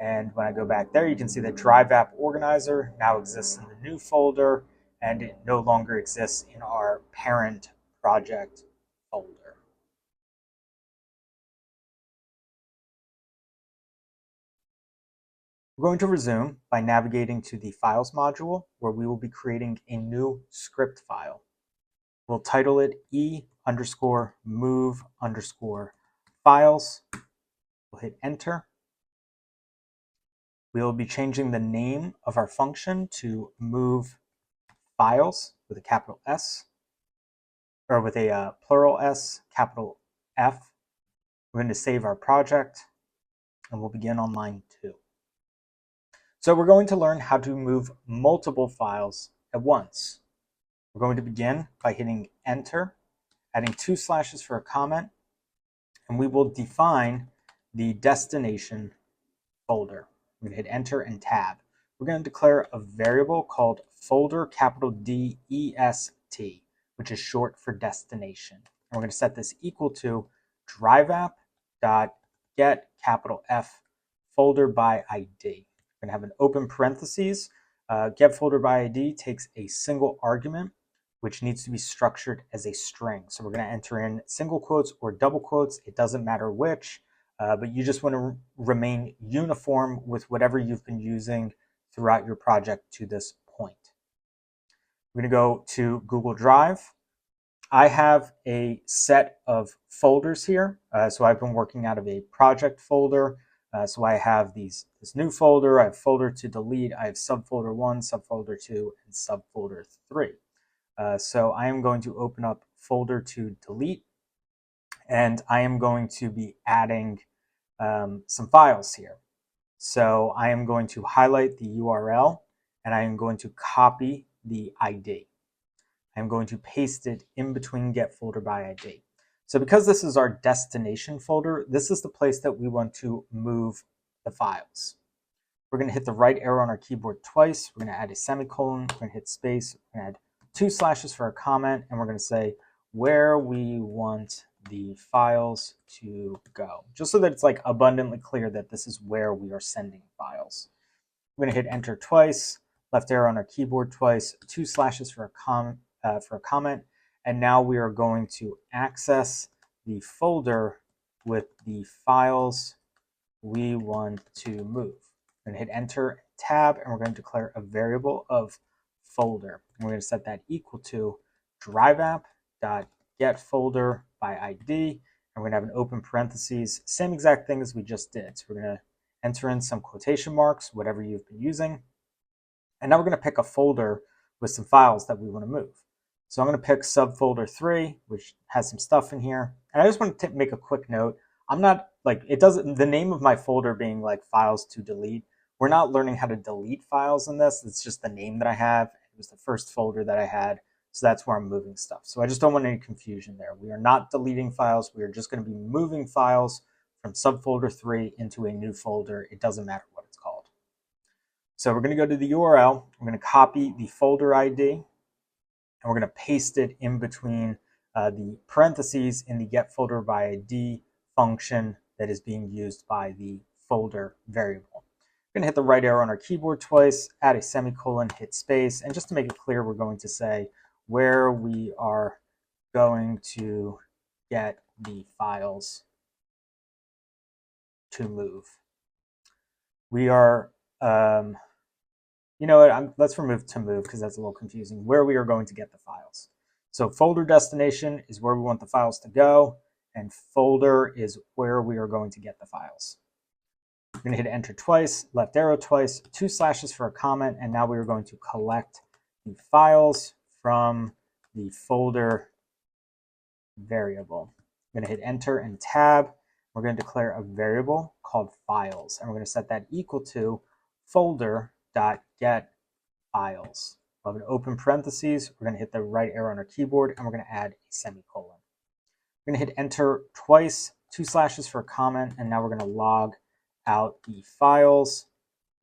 And when I go back there, you can see that DriveApp Organizer now exists in the new folder, and it no longer exists in our parent project folder. We're going to resume by navigating to the Files module, where we will be creating a new script file. We'll title it e_move_files. We'll hit enter. We'll be changing the name of our function to move files with a capital S, or with a plural S, capital F. We're going to save our project, and we'll begin on line 2. So we're going to learn how to move multiple files at once. We're going to begin by hitting enter, adding 2 slashes for a comment, and we will define the destination folder. We're going to hit enter and tab. We're going to declare a variable called folder, capital DEST, which is short for destination. And we're going to set this equal to DriveApp.get capital F folder by ID. We're going to have an open parentheses. Get folder by ID takes a single argument, which needs to be structured as a string. So we're going to enter in single quotes or double quotes. It doesn't matter which. But you just want to remain uniform with whatever you've been using throughout your project to this point. We're going to go to Google Drive. I have a set of folders here. So I've been working out of a project folder. So I have this new folder. I have folder to delete. I have subfolder 1, subfolder 2, and subfolder 3. So I am going to open up folder to delete. And I am going to be adding some files here. So I am going to highlight the URL, and I am going to copy the ID. I'm going to paste it in between get folder by ID. So because this is our destination folder, this is the place that we want to move the files. We're going to hit the right arrow on our keyboard twice. We're going to add a semicolon. We're going to hit space. We're going to add 2 slashes for a comment, and we're going to say where we want the files to go, just so that it's like abundantly clear that this is where we are sending files. We're going to hit enter twice, left arrow on our keyboard twice, 2 slashes for a comment, and now we are going to access the folder with the files we want to move. We're going to hit enter, tab, and we're going to declare a variable of folder. And we're going to set that equal to DriveApp.get folder by ID, and we're going to have an open parentheses, same exact thing as we just did. So we're going to enter in some quotation marks, whatever you've been using. And now we're going to pick a folder with some files that we want to move. So I'm going to pick subfolder 3, which has some stuff in here. And I just want to make a quick note. I'm not like, it doesn't, the name of my folder being like files to delete. We're not learning how to delete files in this. It's just the name that I have. It was the first folder that I had. So that's where I'm moving stuff. So I just don't want any confusion there. We are not deleting files. We are just going to be moving files from subfolder 3 into a new folder. It doesn't matter what it's called. So we're going to go to the URL. We're going to copy the folder ID, and we're going to paste it in between the parentheses in the get folder by ID function that is being used by the folder variable. We're going to hit the right arrow on our keyboard twice, add a semicolon, hit space, and just to make it clear, we're going to say where we are going to get the files to move. We are, you know what, let's remove to move because that's a little confusing, where we are going to get the files. So folder destination is where we want the files to go, and folder is where we are going to get the files. We're going to hit enter twice, left arrow twice, 2 slashes for a comment, and now we are going to collect the files from the folder variable. I'm going to hit enter and tab. We're going to declare a variable called files, and we're going to set that equal to folder.get files. We'll have an open parentheses. We're going to hit the right arrow on our keyboard, and we're going to add a semicolon. We're going to hit enter twice, 2 slashes for a comment, and now we're going to log out the files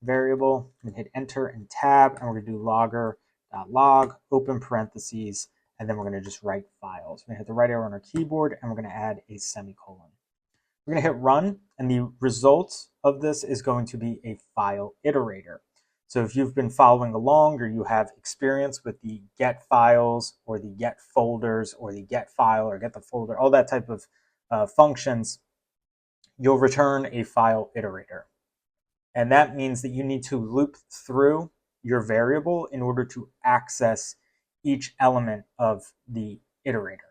variable. I'm going to hit enter and tab, and we're going to do logger.log, open parentheses, and then we're going to just write files. We're going to hit the right arrow on our keyboard, and we're going to add a semicolon. We're going to hit run, and the result of this is going to be a file iterator. So if you've been following along or you have experience with the get files or the get folders or the get file or get the folder, all that type of functions, you'll return a file iterator. And that means that you need to loop through your variable in order to access each element of the iterator.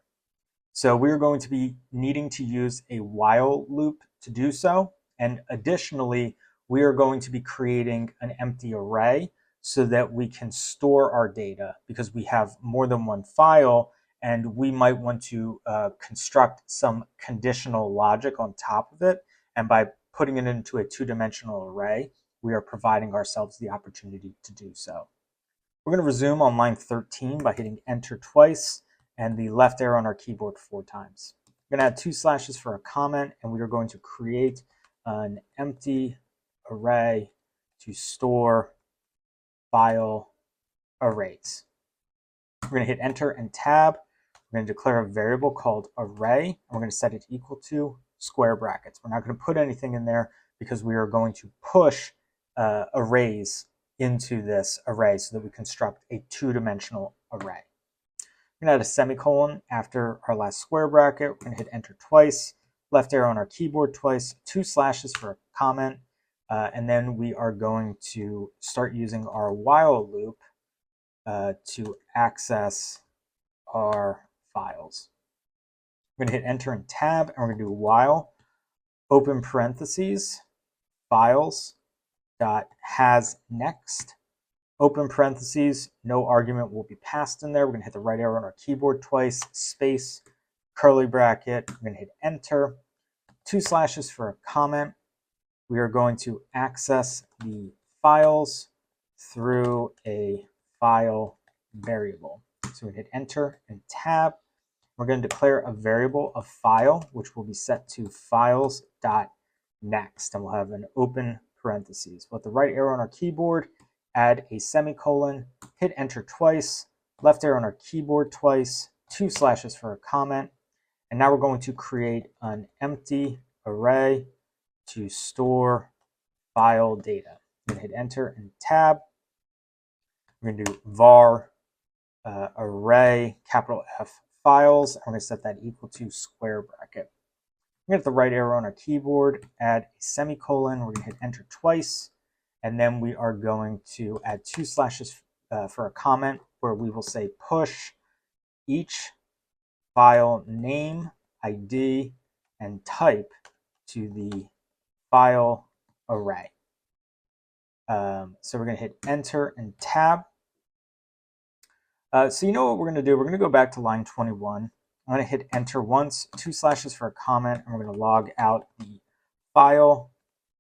So we're going to be needing to use a while loop to do so. And additionally, we are going to be creating an empty array so that we can store our data, because we have more than one file and we might want to construct some conditional logic on top of it. And by putting it into a two-dimensional array, we are providing ourselves the opportunity to do so. We're going to resume on line 13 by hitting enter twice and the left arrow on our keyboard 4 times. We're going to add 2 slashes for a comment, and we are going to create an empty array to store file arrays. We're going to hit enter and tab. We're going to declare a variable called array, and we're going to set it equal to square brackets. We're not going to put anything in there because we are going to push arrays into this array so that we construct a two-dimensional array. We're going to add a semicolon after our last square bracket. We're going to hit enter twice, left arrow on our keyboard twice, 2 slashes for a comment, and then we are going to start using our while loop to access our files. We're going to hit enter and tab, and we're going to do while, open parentheses, files dot has next, open parentheses, no argument will be passed in there. We're going to hit the right arrow on our keyboard twice, space, curly bracket. We're going to hit enter, 2 slashes for a comment. We are going to access the files through a file variable. So we hit enter and tab. We're going to declare a variable of file, which will be set to files.next, and we'll have an open parentheses. With the right arrow on our keyboard, add a semicolon, hit enter twice, left arrow on our keyboard twice, 2 slashes for a comment, and now we're going to create an empty array to store file data. We're going to hit enter and tab. We're going to do var array, capital F, files, and we're going to set that equal to square bracket. We're going to hit the right arrow on our keyboard, add a semicolon, we're going to hit enter twice, and then we are going to add 2 slashes for a comment where we will say push each file name, ID, and type to the file array. So we're going to hit enter and tab. So you know what we're going to do? We're going to go back to line 21. I'm going to hit enter once, 2 slashes for a comment, and we're going to log out the file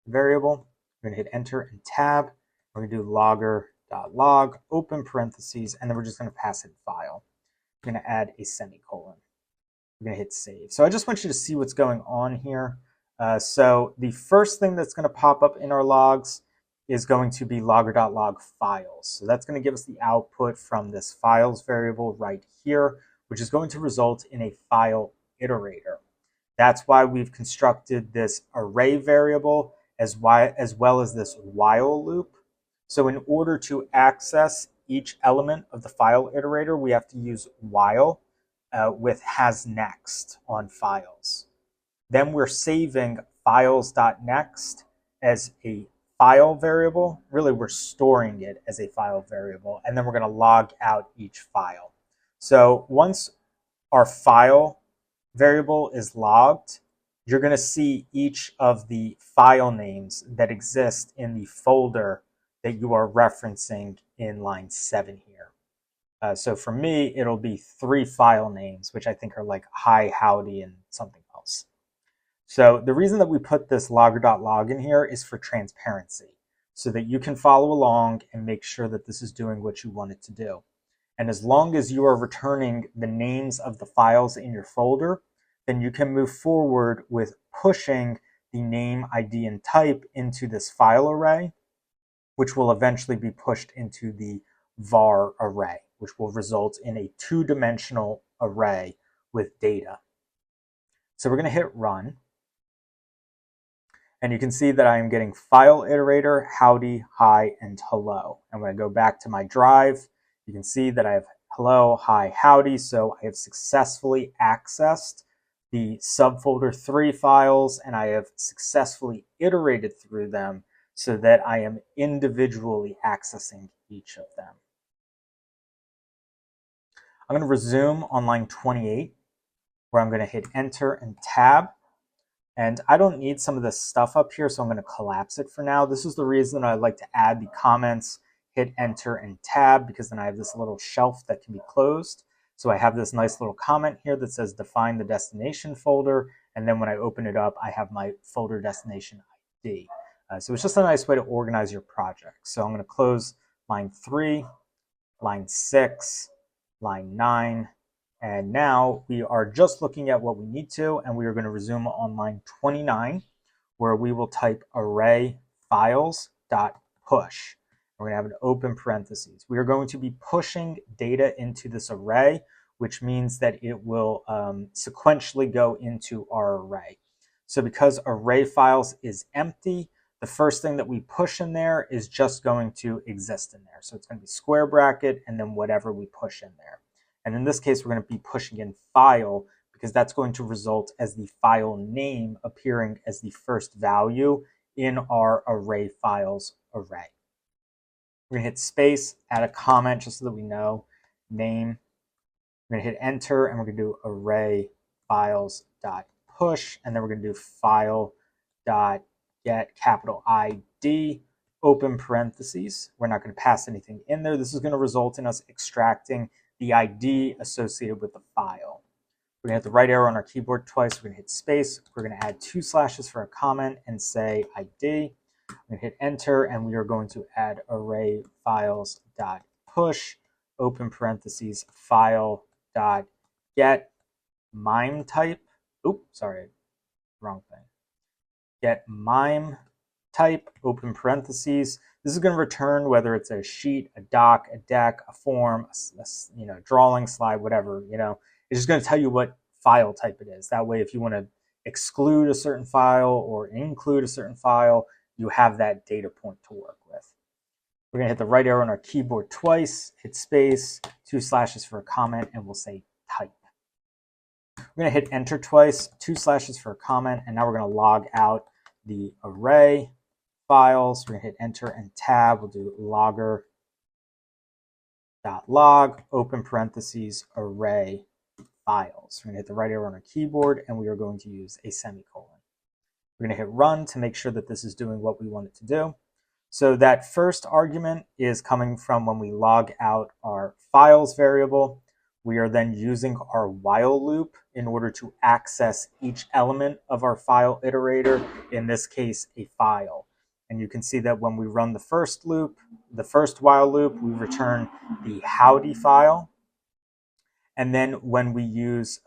variable. We're going to hit enter and tab. We're going to do logger.log, open parentheses, and then we're just going to pass in file. We're going to add a semicolon. We're going to hit save. So I just want you to see what's going on here. So the first thing that's going to pop up in our logs is going to be logger.log files. So that's going to give us the output from this files variable right here, which is going to result in a file iterator. That's why we've constructed this array variable as well as this while loop. So in order to access each element of the file iterator, we have to use while with has next on files. Then we're saving files.next as a file variable. Really, we're storing it as a file variable, and then we're going to log out each file. So once our file variable is logged, you're going to see each of the file names that exist in the folder that you are referencing in line 7 here. So for me, it'll be 3 file names, which I think are like hi, howdy, and something else. So the reason that we put this logger.log in here is for transparency, so that you can follow along and make sure that this is doing what you want it to do. And as long as you are returning the names of the files in your folder, then you can move forward with pushing the name, ID, and type into this file array, which will eventually be pushed into the var array, which will result in a 2-dimensional array with data. So we're going to hit run. And you can see that I am getting file iterator, howdy, hi, and hello. And when I go back to my drive, you can see that I have hello, hi, howdy. So I have successfully accessed the subfolder 3 files, and I have successfully iterated through them so that I am individually accessing each of them. I'm going to resume on line 28, where I'm going to hit enter and tab. And I don't need some of this stuff up here, so I'm going to collapse it for now. This is the reason I like to add the comments, hit enter and tab, because then I have this little shelf that can be closed. So I have this nice little comment here that says define the destination folder. And then when I open it up, I have my folder destination ID. So it's just a nice way to organize your project. So I'm going to close line 3, line 6, line 9, and now we are just looking at what we need to, and we are going to resume on line 29, where we will type array files dot push. We're going to have an open parentheses. We are going to be pushing data into this array, which means that it will sequentially go into our array. So because array files is empty, the first thing that we push in there is just going to exist in there. So it's going to be square bracket and then whatever we push in there. And in this case, we're going to be pushing in file because that's going to result as the file name appearing as the first value in our array files array. We're going to hit space, add a comment just so that we know name. We're going to hit enter and we're going to do array files dot push, and then we're going to do file dot get capital ID open parentheses. We're not going to pass anything in there. This is going to result in us extracting the ID associated with the file. We're going to hit the right arrow on our keyboard twice. We're going to hit space. We're going to add 2 slashes for a comment and say ID. I'm going to hit enter, and we are going to add array files dot push open parentheses file dot get mime type. Oops, sorry, wrong thing. Get mime type open parentheses. This is going to return whether it's a sheet, a doc, a deck, a form, a drawing, slide, whatever. It's just going to tell you what file type it is. That way, if you want to exclude a certain file or include a certain file, you have that data point to work with. We're going to hit the right arrow on our keyboard twice, hit space, 2 slashes for a comment, and we'll say type. We're going to hit enter twice, 2 slashes for a comment, and now we're going to log out the array files. We're going to hit enter and tab. We'll do logger.log, open parentheses, array files. We're going to hit the right arrow on our keyboard, and we are going to use a semicolon. We're going to hit run to make sure that this is doing what we want it to do. So that first argument is coming from when we log out our files variable. We are then using our while loop in order to access each element of our file iterator, in this case, a file. And you can see that when we run the first loop, the first while loop, we return the howdy file. And then when we use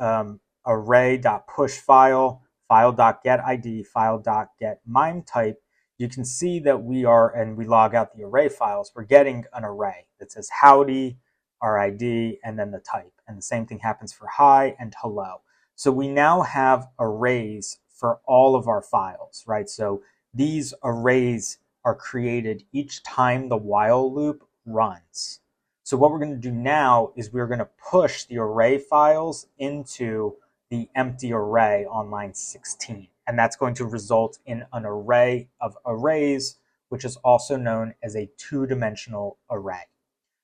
array.push file, file.getID, file.get mime type, you can see that we log out the array files, we're getting an array that says howdy, our ID, and then the type. And the same thing happens for hi and hello. So we now have arrays for all of our files, right? So these arrays are created each time the while loop runs. So what we're going to do now is we're going to push the array files into the empty array on line 16. And that's going to result in an array of arrays, which is also known as a 2-dimensional array.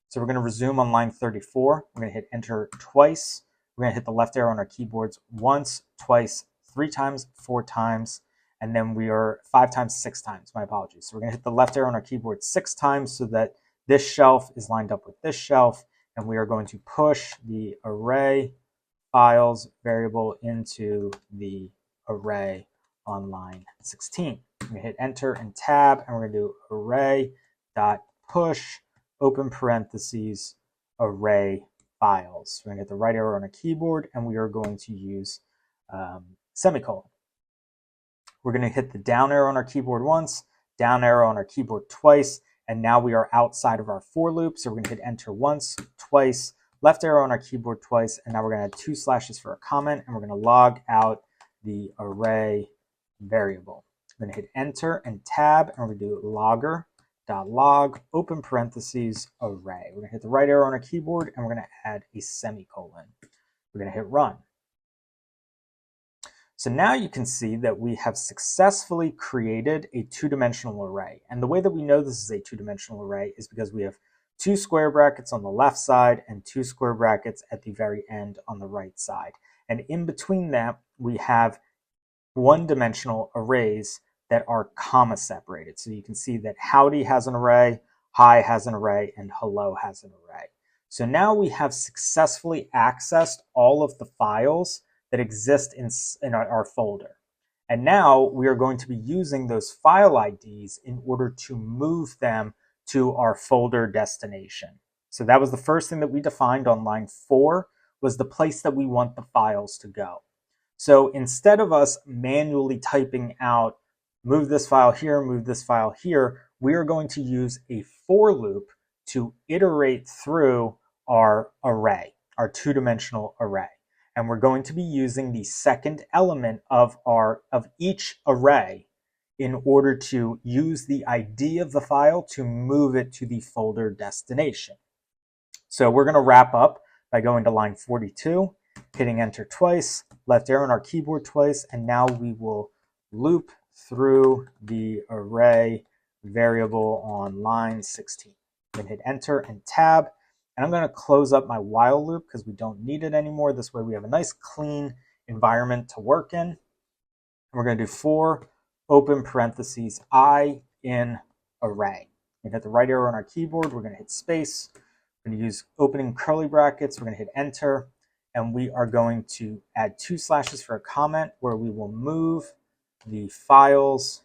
So we're going to resume on line 34. We're going to hit enter twice. We're going to hit the left arrow on our keyboards once, twice, 3 times, 4 times, and then we are 5 times, 6 times. My apologies. So we're going to hit the left arrow on our keyboard 6 times so that this shelf is lined up with this shelf, and we are going to push the array files variable into the array on line 16. We're going to hit enter and tab, and we're going to do array.push open parentheses array files. We're going to hit the right arrow on our keyboard, and we are going to use semicolon. We're going to hit the down arrow on our keyboard once, down arrow on our keyboard twice, and now we are outside of our for loop. So we're going to hit enter once, twice, left arrow on our keyboard twice, and now we're going to add 2 slashes for a comment, and we're going to log out the array variable. We're going to hit enter and tab, and we're going to do logger.log, open parentheses, array. We're going to hit the right arrow on our keyboard, and we're going to add a semicolon. We're going to hit run. So now you can see that we have successfully created a two-dimensional array. And the way that we know this is a two-dimensional array is because we have two square brackets on the left side and two square brackets at the very end on the right side. And in between that, we have one-dimensional arrays that are comma separated. So you can see that howdy has an array, hi has an array, and hello has an array. So now we have successfully accessed all of the files that exist in our folder. And now we are going to be using those file IDs in order to move them to our folder destination. So that was the first thing that we defined on line 4, was the place that we want the files to go. So instead of us manually typing out, move this file here, move this file here, we are going to use a for loop to iterate through our array, our two-dimensional array. And we're going to be using the second element of each array in order to use the ID of the file to move it to the folder destination. So we're going to wrap up by going to line 42, hitting enter twice, left arrow on our keyboard twice, and now we will loop through the array variable on line 16. Then hit enter and tab. And I'm going to close up my while loop because we don't need it anymore. This way we have a nice clean environment to work in. And we're going to do for open parentheses I in array. We hit the right arrow on our keyboard. We're going to hit space. We're going to use opening curly brackets. We're going to hit enter. And we are going to add 2 slashes for a comment where we will move the files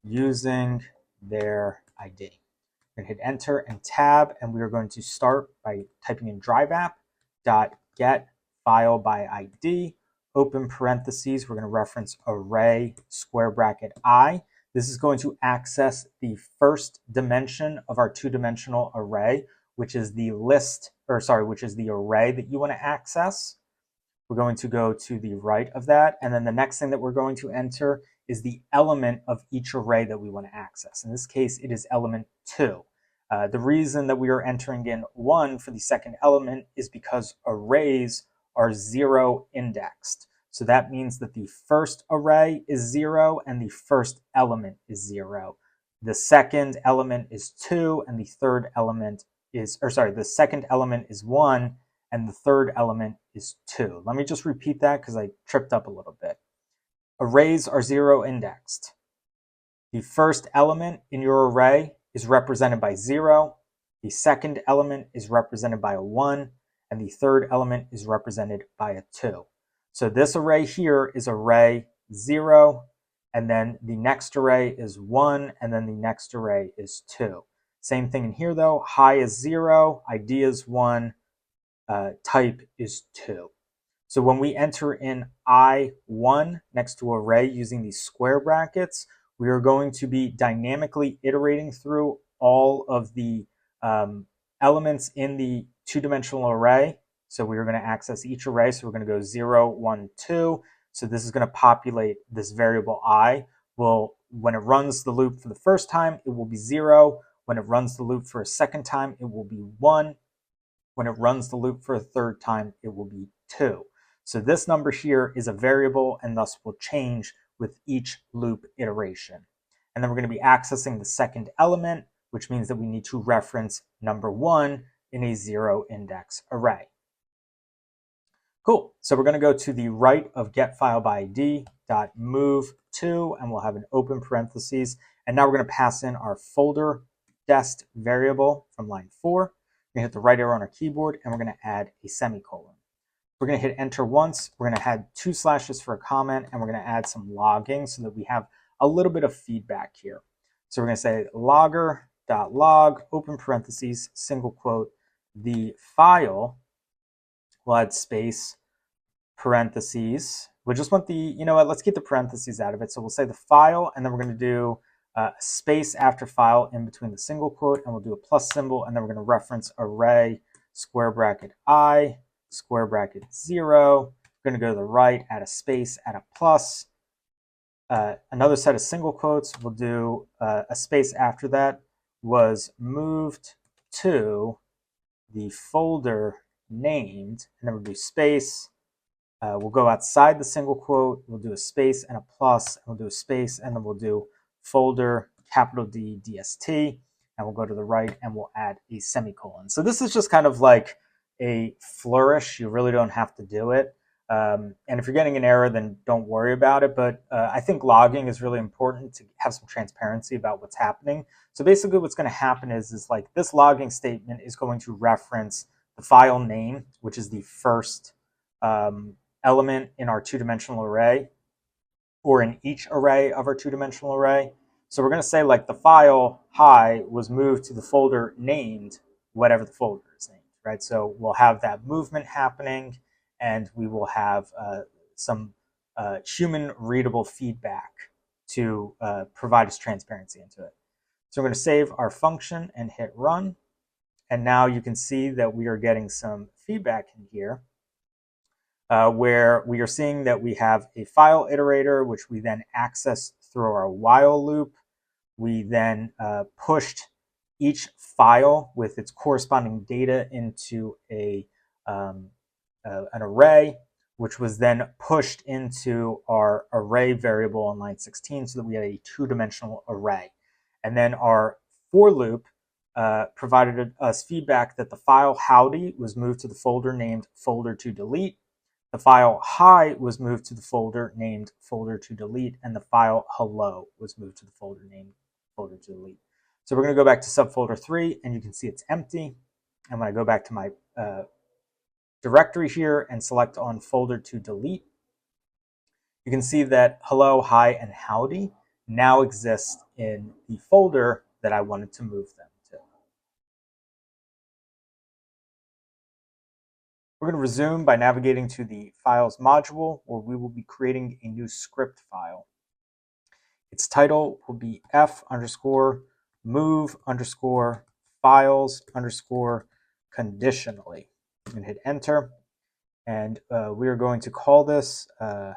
using their ID. We're going to hit enter and tab, and we are going to start by typing in DriveApp.get file by ID, open parentheses. We're going to reference array square bracket I. This is going to access the first dimension of our two-dimensional array, which is the which is the array that you want to access. We're going to go to the right of that, and then the next thing that we're going to enter is the element of each array that we want to access. In this case, it is element 2. The reason that we are entering in 1 for the second element is because arrays are 0 indexed. So that means that the first array is 0 and the first element is 0. The second element is 2 and the third element is, the second element is 1 and the third element is 2. Let me just repeat that because I tripped up a little bit. Arrays are 0 indexed. The first element in your array is represented by 0. The second element is represented by a 1. And the third element is represented by a 2. So this array here is array 0. And then the next array is 1. And then the next array is 2. Same thing in here though. Hi is 0. ID is 1. Type is 2. So when we enter in I1 next to array using these square brackets, we are going to be dynamically iterating through all of the elements in the two-dimensional array. So we are going to access each array. So we're going to go 0, 1, 2. So this is going to populate this variable I. Well, when it runs the loop for the first time, it will be 0. When it runs the loop for a second time, it will be 1. When it runs the loop for a third time, it will be 2. So this number here is a variable and thus will change with each loop iteration. And then we're going to be accessing the second element, which means that we need to reference number 1 in a 0 index array. Cool. So we're going to go to the right of getFileById.move2, and we'll have an open parentheses. And now we're going to pass in our folder dest variable from line 4. We're going to hit the right arrow on our keyboard, and we're going to add a semicolon. We're going to hit enter once. We're going to add 2 slashes for a comment, and we're going to add some logging so that we have a little bit of feedback here. So we're going to say logger.log, open parentheses, single quote, the file. We'll add space, parentheses. We just want the, you know what, let's get the parentheses out of it. So we'll say the file, and then we're going to do space after file in between the single quote, and we'll do a plus symbol, and then we're going to reference array square bracket I, square bracket 0. We're going to go to the right, add a space, add a plus, another set of single quotes. We'll do a space after that, was moved to the folder named, and then we'll do space. We'll go outside the single quote. We'll do a space and a plus, and we'll do a space, and then we'll do folder, capital D, DST, and we'll go to the right and we'll add a semicolon. So this is just kind of like a flourish. You really don't have to do it. And if you're getting an error, then don't worry about it. But I think logging is really important to have some transparency about what's happening. So basically what's going to happen is like this logging statement is going to reference the file name, which is the first element in our two-dimensional array, or in each array of our two-dimensional array. So we're going to say like the file hi was moved to the folder named whatever the folder is named, right? So we'll have that movement happening, and we will have some human readable feedback to provide us transparency into it. So we're going to save our function and hit run. And now you can see that we are getting some feedback in here where we are seeing that we have a file iterator, which we then access through our while loop. We then pushed each file with its corresponding data into an array, which was then pushed into our array variable on line 16 so that we had a two-dimensional array. And then our for loop provided us feedback that the file howdy was moved to the folder named folder to delete. The file hi was moved to the folder named folder to delete, and the file hello was moved to the folder named folder to delete. So we're going to go back to subfolder 3, and you can see it's empty. And when I go back to my directory here and select on folder to delete, you can see that hello, hi, and howdy now exist in the folder that I wanted to move them to. We're going to resume by navigating to the Files module, where we will be creating a new script file. Its title will be f_move_files_conditionally. I'm going to hit enter, and we are going to call this, we're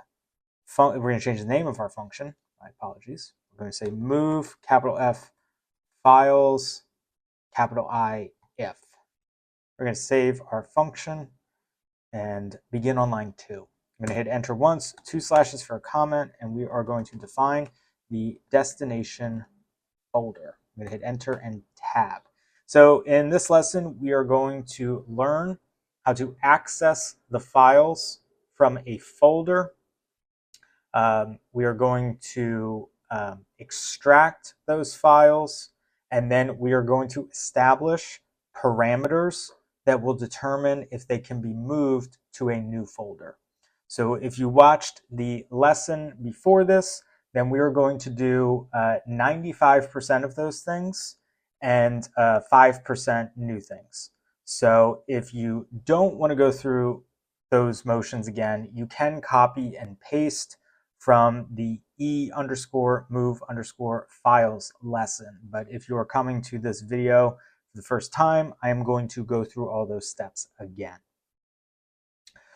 going to change the name of our function. My apologies. We're going to say move, capital F, files, capital I, if. We're going to save our function and begin on line 2. I'm going to hit enter once, 2 slashes for a comment, and we are going to define the destination folder. I'm going to hit enter and tab. So in this lesson, we are going to learn how to access the files from a folder. We are going to extract those files, and then we are going to establish parameters that will determine if they can be moved to a new folder. So if you watched the lesson before this, then we are going to do 95% of those things and 5% new things. So if you don't want to go through those motions again, you can copy and paste from the e_move_files lesson. But if you are coming to this video for the first time, I am going to go through all those steps again.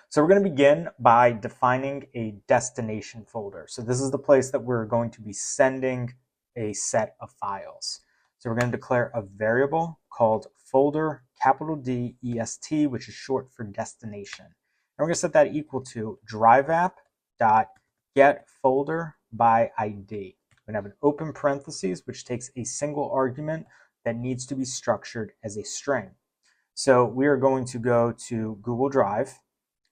So we're going to begin by defining a destination folder. So this is the place that we're going to be sending a set of files. So we're going to declare a variable called folder, capital D, EST, which is short for destination. And we're going to set that equal to DriveApp.getFolderById. We're going to have an open parentheses, which takes a single argument that needs to be structured as a string. So we are going to go to Google Drive,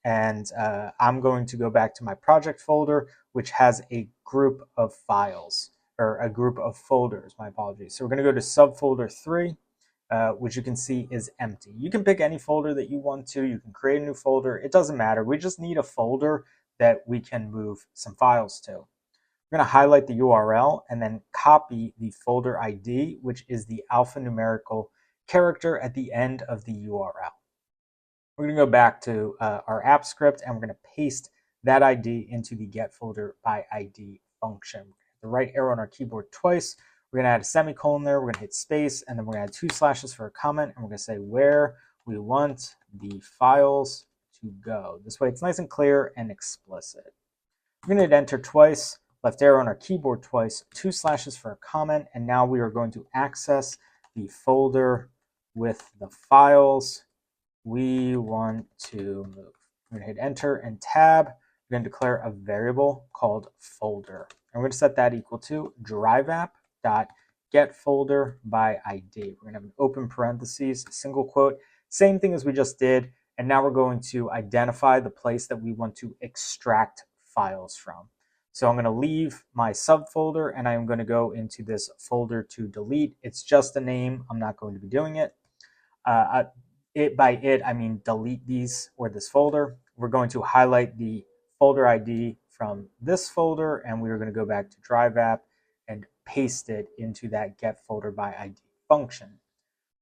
and I'm going to go back to my project folder, which has a group of files, or a group of folders, my apologies. So we're going to go to subfolder 3, which you can see is empty. You can pick any folder that you want to. You can create a new folder. It doesn't matter. We just need a folder that we can move some files to. We're going to highlight the URL and then copy the folder ID, which is the alphanumerical character at the end of the URL. We're going to go back to our app script, and we're going to paste that ID into the getFolderById function. Hit the right arrow on our keyboard twice. We're going to add a semicolon there. We're going to hit space, and then we're going to add 2 slashes for a comment, and we're going to say where we want the files to go. This way it's nice and clear and explicit. We're going to hit enter twice. left arrow on our keyboard twice, 2 slashes for a comment, and now we are going to access the folder with the files we want to move. We're going to hit enter and tab. We're going to declare a variable called folder. And we're going to set that equal to DriveApp.getFolder by ID. We're going to have an open parentheses, single quote, same thing as we just did. And now we're going to identify the place that we want to extract files from. So I'm going to leave my subfolder and I'm going to go into this folder to delete. It's just a name. I'm not going to be doing it. By it, I mean delete these or this folder. We're going to highlight the folder ID from this folder, and we are going to go back to DriveApp and paste it into that get folder by ID function.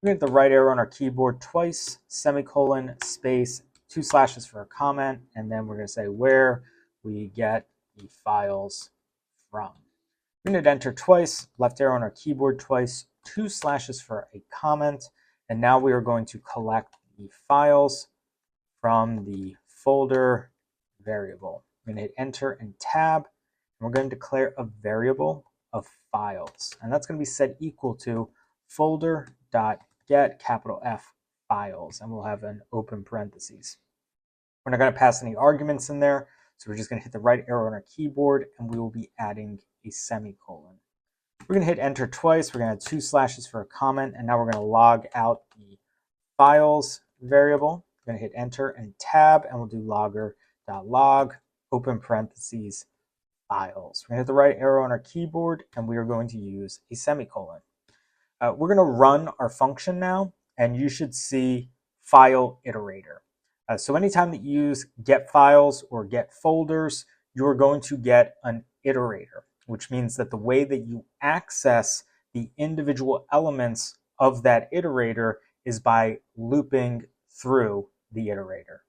We're going to hit the right arrow on our keyboard twice, semicolon, space, 2 slashes for a comment, and then we're going to say where we get the files from. We're going to hit enter twice, left arrow on our keyboard twice, 2 slashes for a comment, and now we are going to collect the files from the folder variable. We're going to hit enter and tab, and we're going to declare a variable of files. And that's going to be set equal to folder.get capital F files, and we'll have an open parentheses. We're not going to pass any arguments in there, so we're just going to hit the right arrow on our keyboard, and we will be adding a semicolon. We're going to hit enter twice. We're going to have 2 slashes for a comment, and now we're going to log out the files variable. We're going to hit enter and tab, and we'll do logger.log, open parentheses, files. We're going to hit the right arrow on our keyboard, and we are going to use a semicolon. We're going to run our function now, and you should see file iterator. So anytime that you use get files or get folders, you're going to get an iterator, which means that the way that you access the individual elements of that iterator is by looping through the iterator.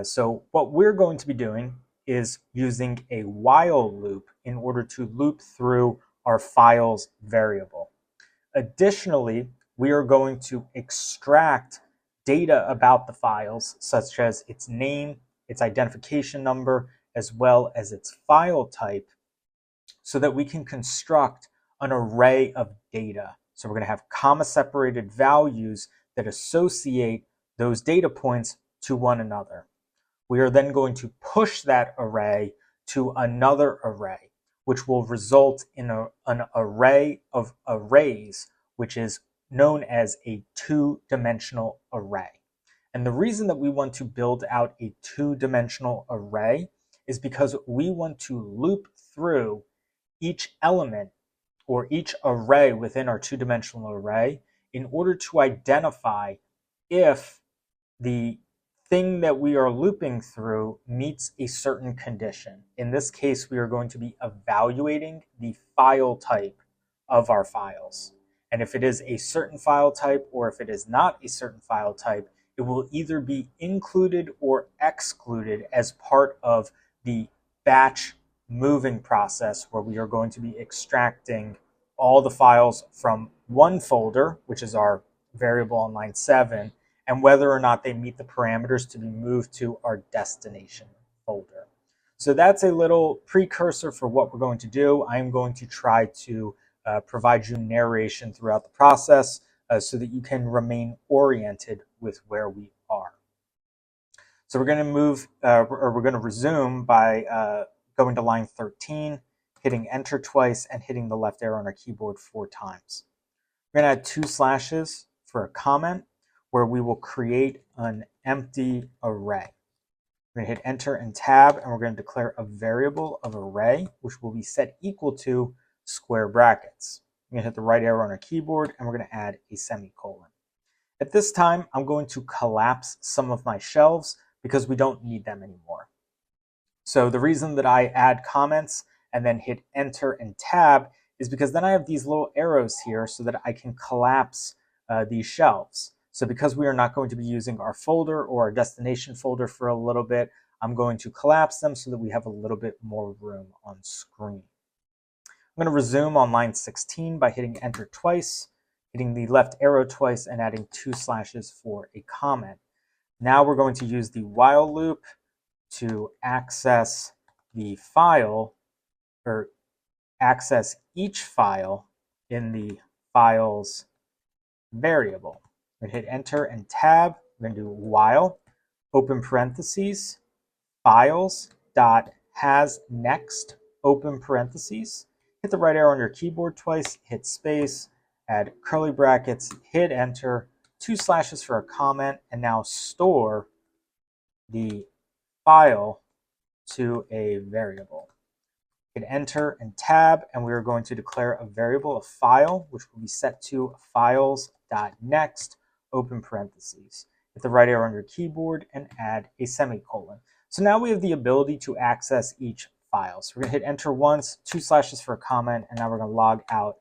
So what we're going to be doing is using a while loop in order to loop through our files variable. Additionally, we are going to extract data about the files, such as its name, its identification number, as well as its file type, so that we can construct an array of data. So we're going to have comma-separated values that associate those data points to one another. We are then going to push that array to another array, which will result in an array of arrays, which is known as a two-dimensional array. And the reason that we want to build out a two-dimensional array is because we want to loop through each element or each array within our two-dimensional array in order to identify if the thing that we are looping through meets a certain condition. In this case, we are going to be evaluating the file type of our files. And if it is a certain file type or if it is not a certain file type, it will either be included or excluded as part of the batch moving process, where we are going to be extracting all the files from one folder, which is our variable on line 7, and whether or not they meet the parameters to be moved to our destination folder. So that's a little precursor for what we're going to do. I'm going to try to provide you narration throughout the process so that you can remain oriented with where we are. So we're going to move, or we're going to resume by going to line 13, hitting enter twice, and hitting the left arrow on our keyboard 4 times. We're going to add 2 slashes for a comment, where we will create an empty array. We're going to hit enter and tab, and we're going to declare a variable of array, which will be set equal to square brackets. We're going to hit the right arrow on our keyboard, and we're going to add a semicolon. At this time, I'm going to collapse some of my shelves because we don't need them anymore. So the reason that I add comments and then hit enter and tab is because then I have these little arrows here so that I can collapse these shelves. So because we are not going to be using our folder or our destination folder for a little bit, I'm going to collapse them so that we have a little bit more room on screen. I'm going to resume on line 16 by hitting enter twice, hitting the left arrow twice, and adding 2 slashes for a comment. Now we're going to use the while loop to access the file or access each file in the files variable. We're going to hit enter and tab. We're going to do while, open parentheses, files dot has next, open parentheses. Hit the right arrow on your keyboard twice, hit space, add curly brackets, hit enter, 2 slashes for a comment, and now store the file to a variable. Hit enter and tab, and we are going to declare a variable, a file, which will be set to files.next, open parentheses. Hit the right arrow on your keyboard and add a semicolon. So now we have the ability to access each file. So we're going to hit enter once, 2 slashes for a comment, and now we're going to log out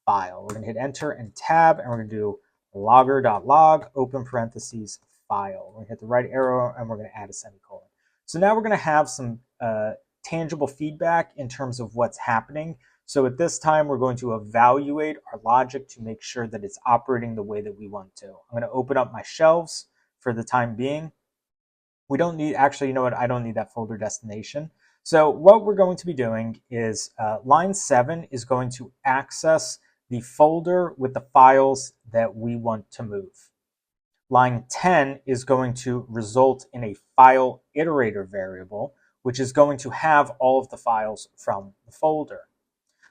file. We're going to hit enter and tab, and we're going to do logger.log, open parentheses, file. We're going to hit the right arrow, and we're going to add a semicolon. So now we're going to have some tangible feedback in terms of what's happening. So at this time, we're going to evaluate our logic to make sure that it's operating the way that we want to. I'm going to open up my shelves for the time being. We don't need, actually, you know what? I don't need that folder destination. So what we're going to be doing is line 7 is going to access the folder with the files that we want to move. Line 10 is going to result in a file iterator variable, which is going to have all of the files from the folder.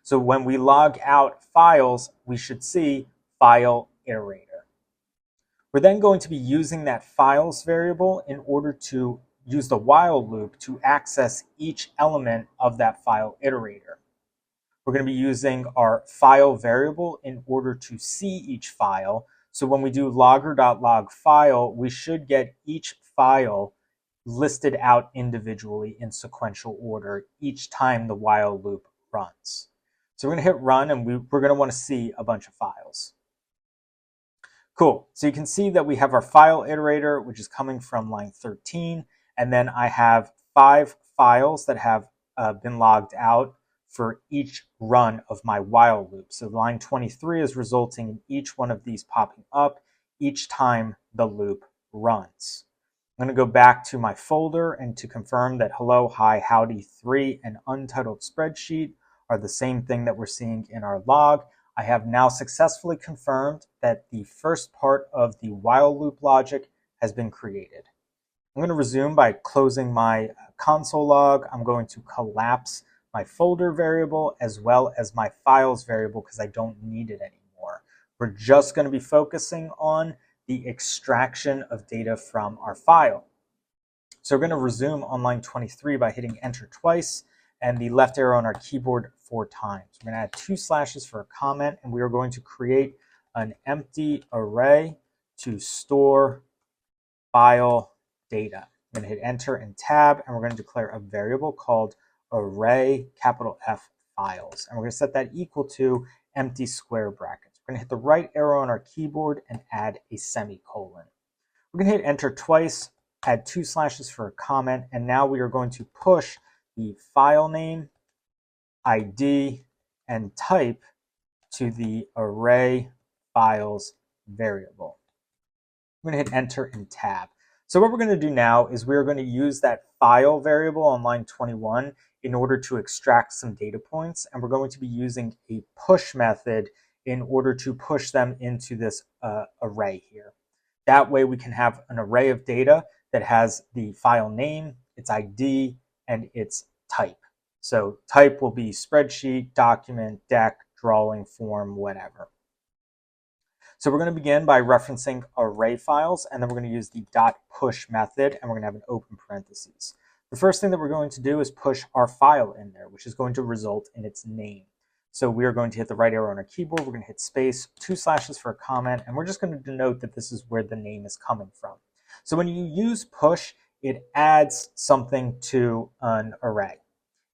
So when we log out files, we should see file iterator. We're then going to be using that files variable in order to use the while loop to access each element of that file iterator. We're going to be using our file variable in order to see each file. So when we do logger.log file, we should get each file listed out individually in sequential order each time the while loop runs. So we're going to hit run, and we're going to want to see a bunch of files. Cool. So you can see that we have our file iterator, which is coming from line 13. And then I have 5 files that have been logged out for each run of my while loop. So line 23 is resulting in each one of these popping up each time the loop runs. I'm going to go back to my folder and to confirm that hello, hi, howdy 3 and untitled spreadsheet are the same thing that we're seeing in our log. I have now successfully confirmed that the first part of the while loop logic has been created. I'm going to resume by closing my console log. I'm going to collapse my folder variable as well as my files variable because I don't need it anymore. We're just going to be focusing on the extraction of data from our file. So we're going to resume on line 23 by hitting enter twice and the left arrow on our keyboard 4 times. We're going to add 2 slashes for a comment, and we are going to create an empty array to store file data. I'm going to hit enter and tab, and we're going to declare a variable called array capital F files. And we're going to set that equal to empty square brackets. We're going to hit the right arrow on our keyboard and add a semicolon. We're going to hit enter twice, add 2 slashes for a comment, and now we are going to push the file name, ID, and type to the array files variable. I'm going to hit enter and tab. So what we're going to do now is we're going to use that file variable on line 21 in order to extract some data points, and we're going to be using a push method in order to push them into this array here. That way we can have an array of data that has the file name, its ID, and its type. So type will be spreadsheet, document, deck, drawing, form, whatever. So we're going to begin by referencing array files, and then we're going to use the .push method, and we're going to have an open parentheses. The first thing that we're going to do is push our file in there, which is going to result in its name. So we are going to hit the right arrow on our keyboard, we're going to hit space, 2 slashes for a comment, and we're just going to denote that this is where the name is coming from. So when you use push, it adds something to an array.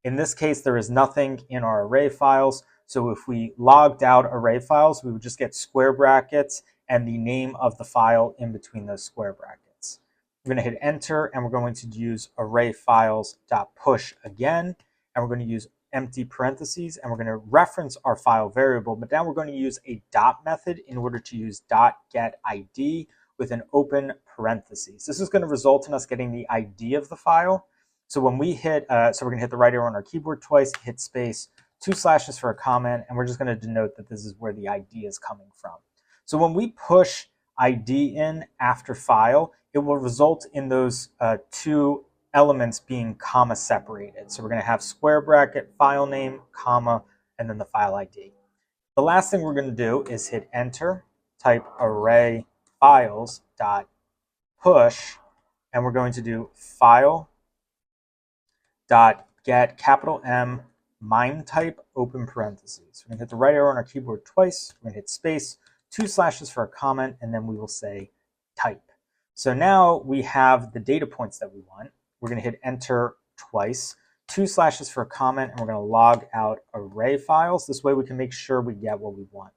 In this case, there is nothing in our array files. So if we logged out array files, we would just get square brackets and the name of the file in between those square brackets. We're going to hit enter, and we're going to use array files.push again, and we're going to use empty parentheses, and we're going to reference our file variable, but now we're going to use a dot method in order to use .getID with an open parentheses. This is going to result in us getting the ID of the file. So when we hit, so we're going to hit the right arrow on our keyboard twice, hit space, 2 slashes for a comment, and we're just going to denote that this is where the ID is coming from. So when we push ID in after file, it will result in those two elements being comma separated. So we're going to have square bracket, file name, comma, and then the file ID. The last thing we're going to do is hit enter, type array files dot push, and we're going to do file dot get capital M MIME type open parentheses. We're going to hit the right arrow on our keyboard twice. We're going to hit space, 2 slashes for a comment, and then we will say type. So now we have the data points that we want. We're going to hit enter twice, 2 slashes for a comment, and we're going to log out array files. This way we can make sure we get what we want.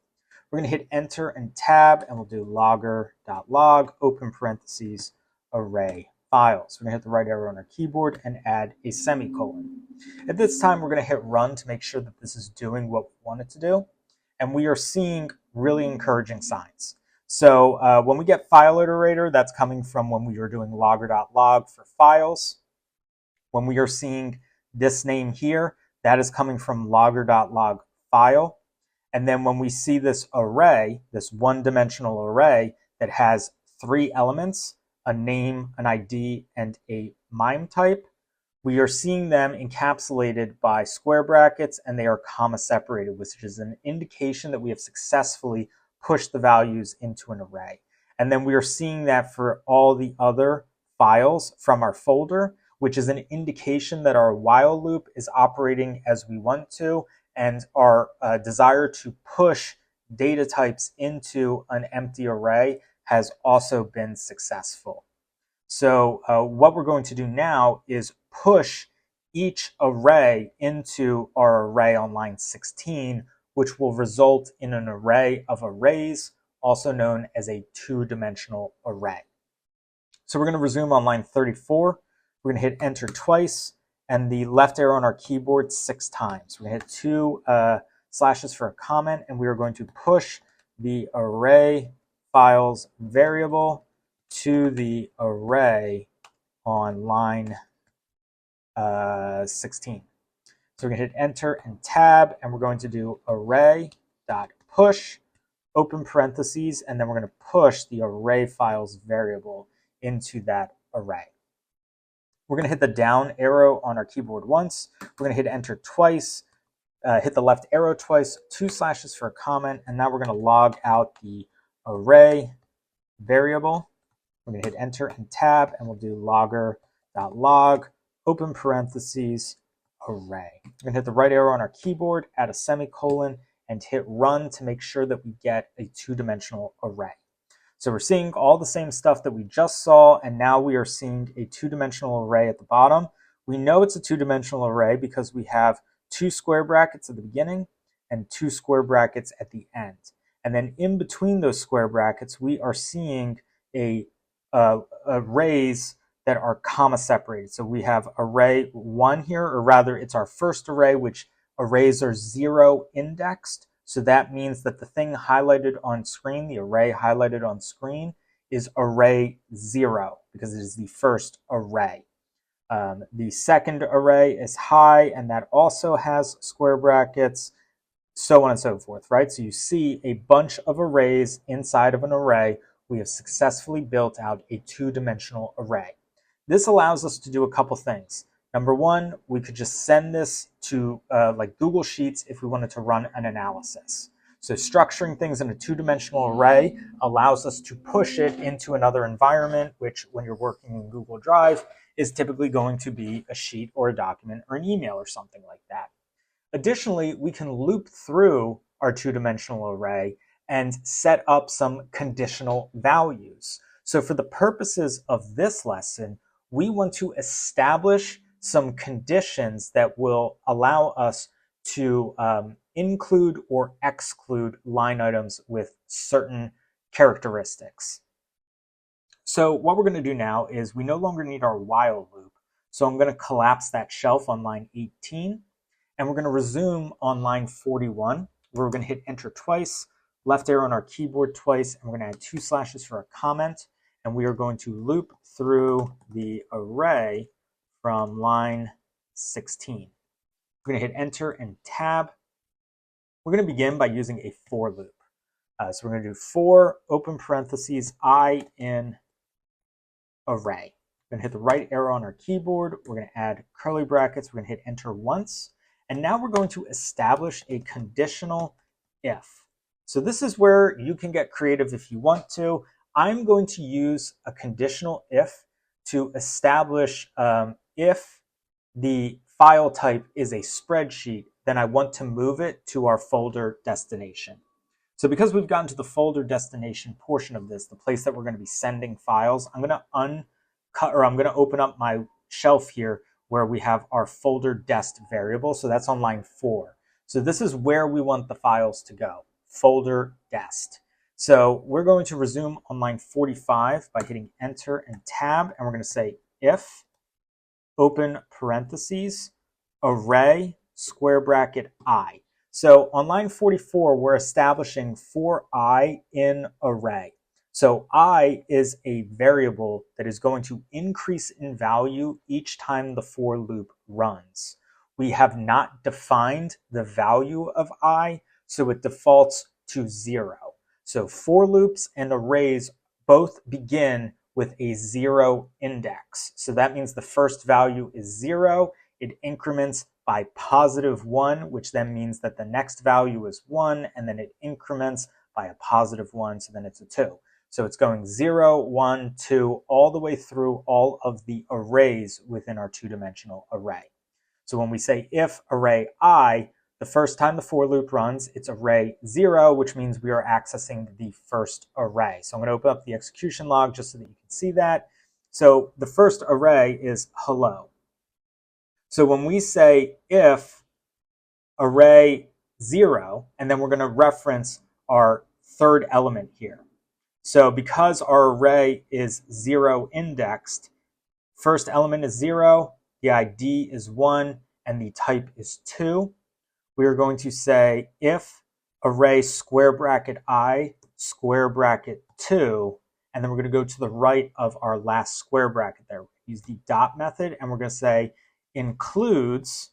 We're going to hit enter and tab, and we'll do logger.log, open parentheses, array files. We're going to hit the right arrow on our keyboard and add a semicolon. At this time, we're going to hit run to make sure that this is doing what we want it to do. And we are seeing really encouraging signs. So when we get file iterator, that's coming from when we were doing logger.log for files. When we are seeing this name here, that is coming from logger.log file. And then when we see this array, this one-dimensional array that has 3 elements, a name, an ID, and a MIME type, we are seeing them encapsulated by square brackets, and they are comma separated, which is an indication that we have successfully pushed the values into an array. And then we are seeing that for all the other files from our folder, which is an indication that our while loop is operating as we want to, and our desire to push data types into an empty array has also been successful. So what we're going to do now is push each array into our array on line 16, which will result in an array of arrays, also known as a two-dimensional array. So we're going to resume on line 34. We're going to hit enter twice and the left arrow on our keyboard 6 times. We're going to hit 2 slashes for a comment, and we are going to push the array files variable to the array on line 16. So we're going to hit enter and tab, and we're going to do array.push, open parentheses, and then we're going to push the array files variable into that array. We're going to hit the down arrow on our keyboard once. We're going to hit enter twice, hit the left arrow twice, 2 slashes for a comment, and now we're going to log out the array variable. We're going to hit enter and tab, and we'll do logger.log, open parentheses, array. We're going to hit the right arrow on our keyboard, add a semicolon, and hit run to make sure that we get a two-dimensional array. So we're seeing all the same stuff that we just saw, and now we are seeing a two-dimensional array at the bottom. We know it's a two-dimensional array because we have 2 square brackets at the beginning and 2 square brackets at the end. And then in between those square brackets, we are seeing arrays that are comma separated. So we have array 1 here, or rather it's our first array, which arrays are 0 indexed. So that means that the thing highlighted on screen, the array highlighted on screen, is array 0 because it is the first array. The second array is high, and that also has square brackets, so on and so forth, right? So you see a bunch of arrays inside of an array. We have successfully built out a two-dimensional array. This allows us to do a couple things. Number one, we could just send this to like Google Sheets if we wanted to run an analysis. So structuring things in a two-dimensional array allows us to push it into another environment, which when you're working in Google Drive is typically going to be a sheet or a document or an email or something like that. Additionally, we can loop through our two-dimensional array and set up some conditional values. So for the purposes of this lesson, we want to establish some conditions that will allow us to include or exclude line items with certain characteristics. So what we're going to do now is we no longer need our while loop. So I'm going to collapse that shelf on line 18, and we're going to resume on line 41, where we're going to hit enter twice, left arrow on our keyboard twice, and we're going to add 2 slashes for a comment, and we are going to loop through the array from line 16. We're going to hit enter and tab. We're going to begin by using a for loop. So we're going to do for open parentheses I in array. We're going to hit the right arrow on our keyboard. We're going to add curly brackets. We're going to hit enter once. And now we're going to establish a conditional if. So this is where you can get creative if you want to. I'm going to use a conditional if to establish if the file type is a spreadsheet, then I want to move it to our folder destination. So because we've gotten to the folder destination portion of this, the place that we're going to be sending files, I'm going to open up my shelf here where we have our folder dest variable. So that's on line 4. So this is where we want the files to go, folder dest. So we're going to resume on line 45 by hitting enter and tab, and we're going to say if open parentheses array square bracket I. So on line 44, we're establishing for I in array. So I is a variable that is going to increase in value each time the for loop runs. We have not defined the value of I, so it defaults to 0. So for loops and arrays both begin with a 0 index. So that means the first value is 0. It increments by +1, which then means that the next value is 1, and then it increments by a +1, so then it's a 2. So it's going 0, 1, 2, all the way through all of the arrays within our two-dimensional array. So when we say if array I, the first time the for loop runs, it's array 0, which means we are accessing the first array. So I'm going to open up the execution log just so that you can see that. So the first array is hello. So when we say if array 0, and then we're going to reference our third element here. So because our array is 0 indexed, first element is 0, the ID is 1, and the type is 2. We are going to say if array square bracket I square bracket 2, and then we're going to go to the right of our last square bracket there. Use the dot method, and we're going to say includes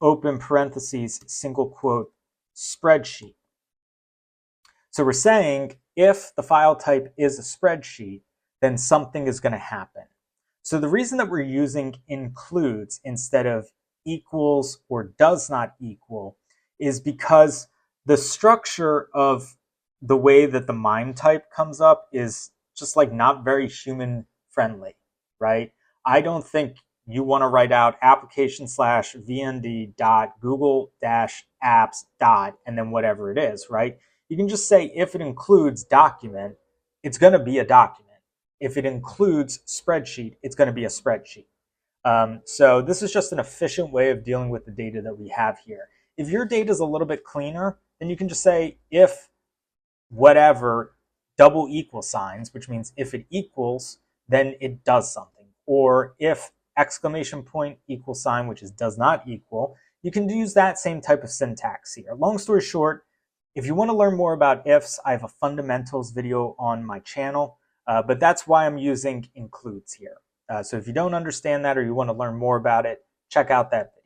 open parentheses single quote spreadsheet. So we're saying if the file type is a spreadsheet, then something is going to happen. So the reason that we're using includes instead of equals or does not equal is because the structure of the way that the MIME type comes up is just like not very human friendly, right? I don't think you want to write out application/vnd.google-apps. and then whatever it is, right? You can just say if it includes document, it's going to be a document. If it includes spreadsheet, it's going to be a spreadsheet. So this is just an efficient way of dealing with the data that we have here. If your data is a little bit cleaner, then you can just say if whatever double equal signs, which means if it equals, then it does something. Or if exclamation point equal sign, which is does not equal, you can use that same type of syntax here. Long story short, if you want to learn more about ifs, I have a fundamentals video on my channel, but that's why I'm using includes here. So if you don't understand that or you want to learn more about it, check out that video.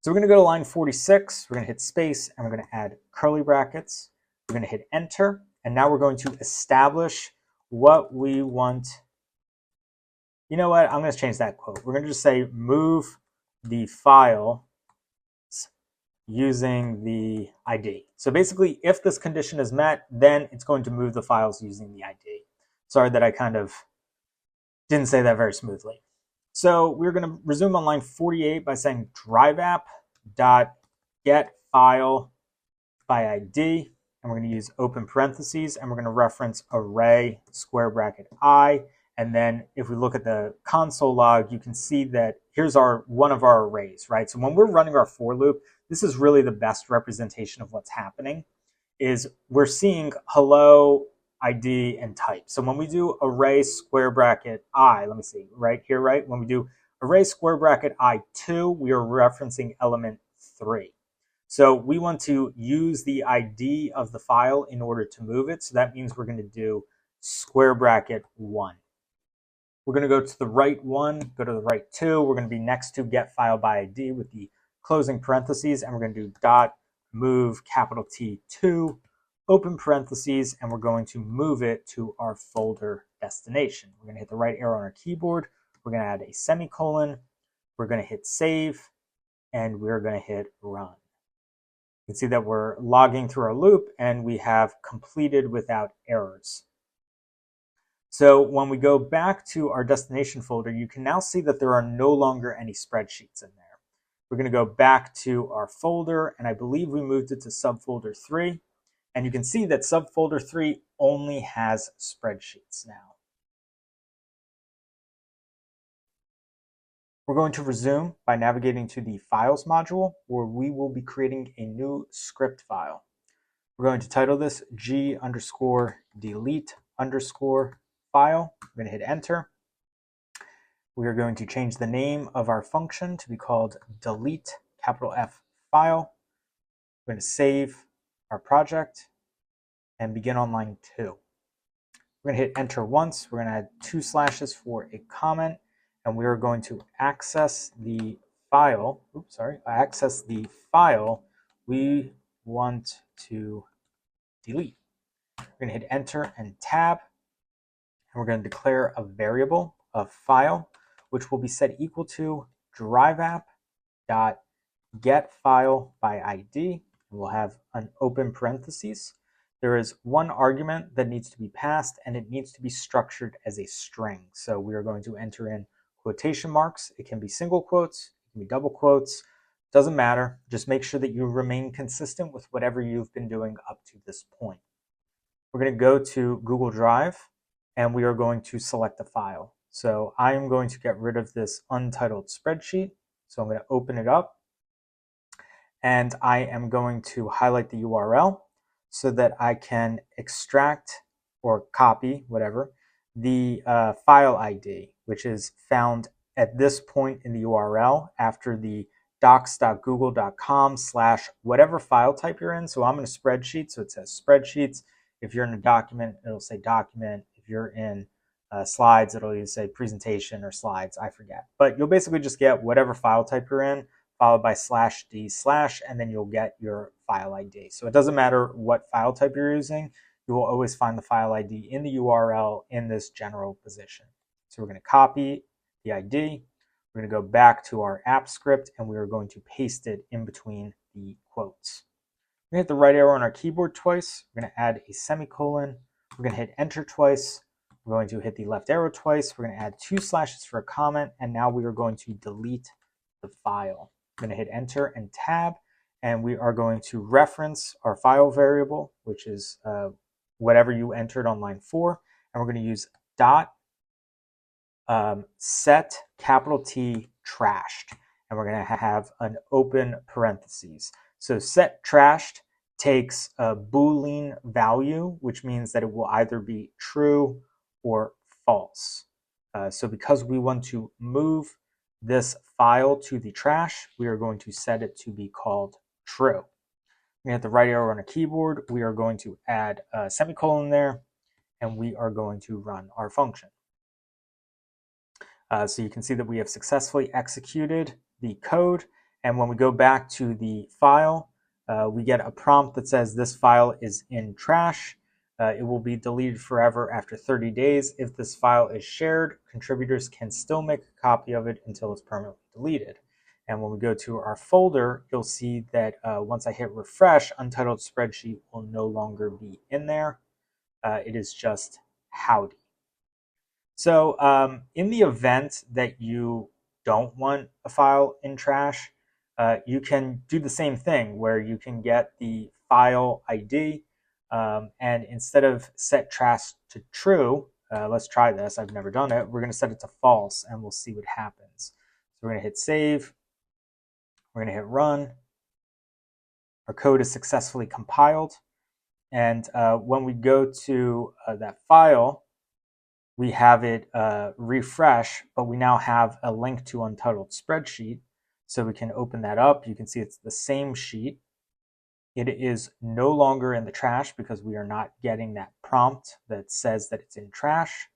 So we're going to go to line 46, we're going to hit space, and we're going to add curly brackets. We're going to hit enter, and now we're going to establish what we want. You know what? I'm going to change that quote. We're going to just say move the file using the ID. So basically, if this condition is met, then it's going to move the files using the ID. Sorry that I kind of didn't say that very smoothly. So we're going to resume on line 48 by saying DriveApp.getFile by ID, and we're going to use open parentheses, and we're going to reference array square bracket I. And then if we look at the console log, you can see that here's one of our arrays, right? So when we're running our for loop, this is really the best representation of what's happening, is we're seeing hello, ID, and type. So when we do array square bracket I, let me see, right here, right? When we do array square bracket I2, we are referencing element 3. So we want to use the ID of the file in order to move it. So that means we're going to do square bracket 1. We're going to go to the right one, go to the right two. We're going to be next to get file by ID with the closing parentheses, and we're going to do dot move capital T2, open parentheses, and we're going to move it to our folder destination. We're going to hit the right arrow on our keyboard. We're going to add a semicolon. We're going to hit save, and we're going to hit run. You can see that we're logging through our loop, and we have completed without errors. So when we go back to our destination folder, you can now see that there are no longer any spreadsheets in there. We're going to go back to our folder, and I believe we moved it to subfolder 3. And you can see that subfolder 3 only has spreadsheets now. We're going to resume by navigating to the Files module, where we will be creating a new script file. We're going to title this g_delete_file. We're going to hit enter. We are going to change the name of our function to be called delete capital F file. We're going to save our project and begin on line 2. We're going to hit enter once. We're going to add 2 slashes for a comment, and we are going to access the file. Access the file we want to delete. We're going to hit enter and tab, and we're going to declare a variable of file, which will be set equal to DriveApp.getFileById, and we'll have an open parentheses. There is one argument that needs to be passed, and it needs to be structured as a string. So we are going to enter in quotation marks. It can be single quotes, it can be double quotes, doesn't matter. Just make sure that you remain consistent with whatever you've been doing up to this point. We're going to go to Google Drive, and we are going to select a file. So I am going to get rid of this untitled spreadsheet. So I'm going to open it up, and I am going to highlight the URL so that I can extract or copy, whatever, the file ID, which is found at this point in the URL after the docs.google.com/whatever file type you're in. So I'm in a spreadsheet, so it says spreadsheets. If you're in a document, it'll say document. If you're in slides, it'll either say presentation or slides, I forget. But you'll basically just get whatever file type you're in, followed by /d/, and then you'll get your file ID. So it doesn't matter what file type you're using, you will always find the file ID in the URL in this general position. So we're going to copy the ID, we're going to go back to our app script, and we are going to paste it in between the quotes. We're going to hit the right arrow on our keyboard twice, we're going to add a semicolon, we're going to hit enter twice, we're going to hit the left arrow twice, we're going to add 2 slashes for a comment, and now we are going to delete the file. I'm going to hit enter and tab, and we are going to reference our file variable, which is whatever you entered on line 4, and we're going to use dot set capital T trashed, and we're going to have an open parentheses. So set trashed takes a Boolean value, which means that it will either be true or false. So because we want to move this file to the trash, we are going to set it to be called true. We hit the right arrow on our keyboard, we are going to add a semicolon there, and we are going to run our function. So you can see that we have successfully executed the code, and when we go back to the file, we get a prompt that says this file is in trash. It will be deleted forever after 30 days. If this file is shared, contributors can still make a copy of it until it's permanently deleted. And when we go to our folder, you'll see that once I hit refresh, Untitled Spreadsheet will no longer be in there. It is just howdy. So in the event that you don't want a file in trash, you can do the same thing where you can get the file ID, and instead of set trash to true, let's try this, I've never done it, we're going to set it to false, and we'll see what happens. So we're going to hit save, we're going to hit run, our code is successfully compiled, and when we go to that file, we have it refresh, but we now have a link to Untitled Spreadsheet. So we can open that up. You can see it's the same sheet. It is no longer in the trash because we are not getting that prompt that says that it's in trash.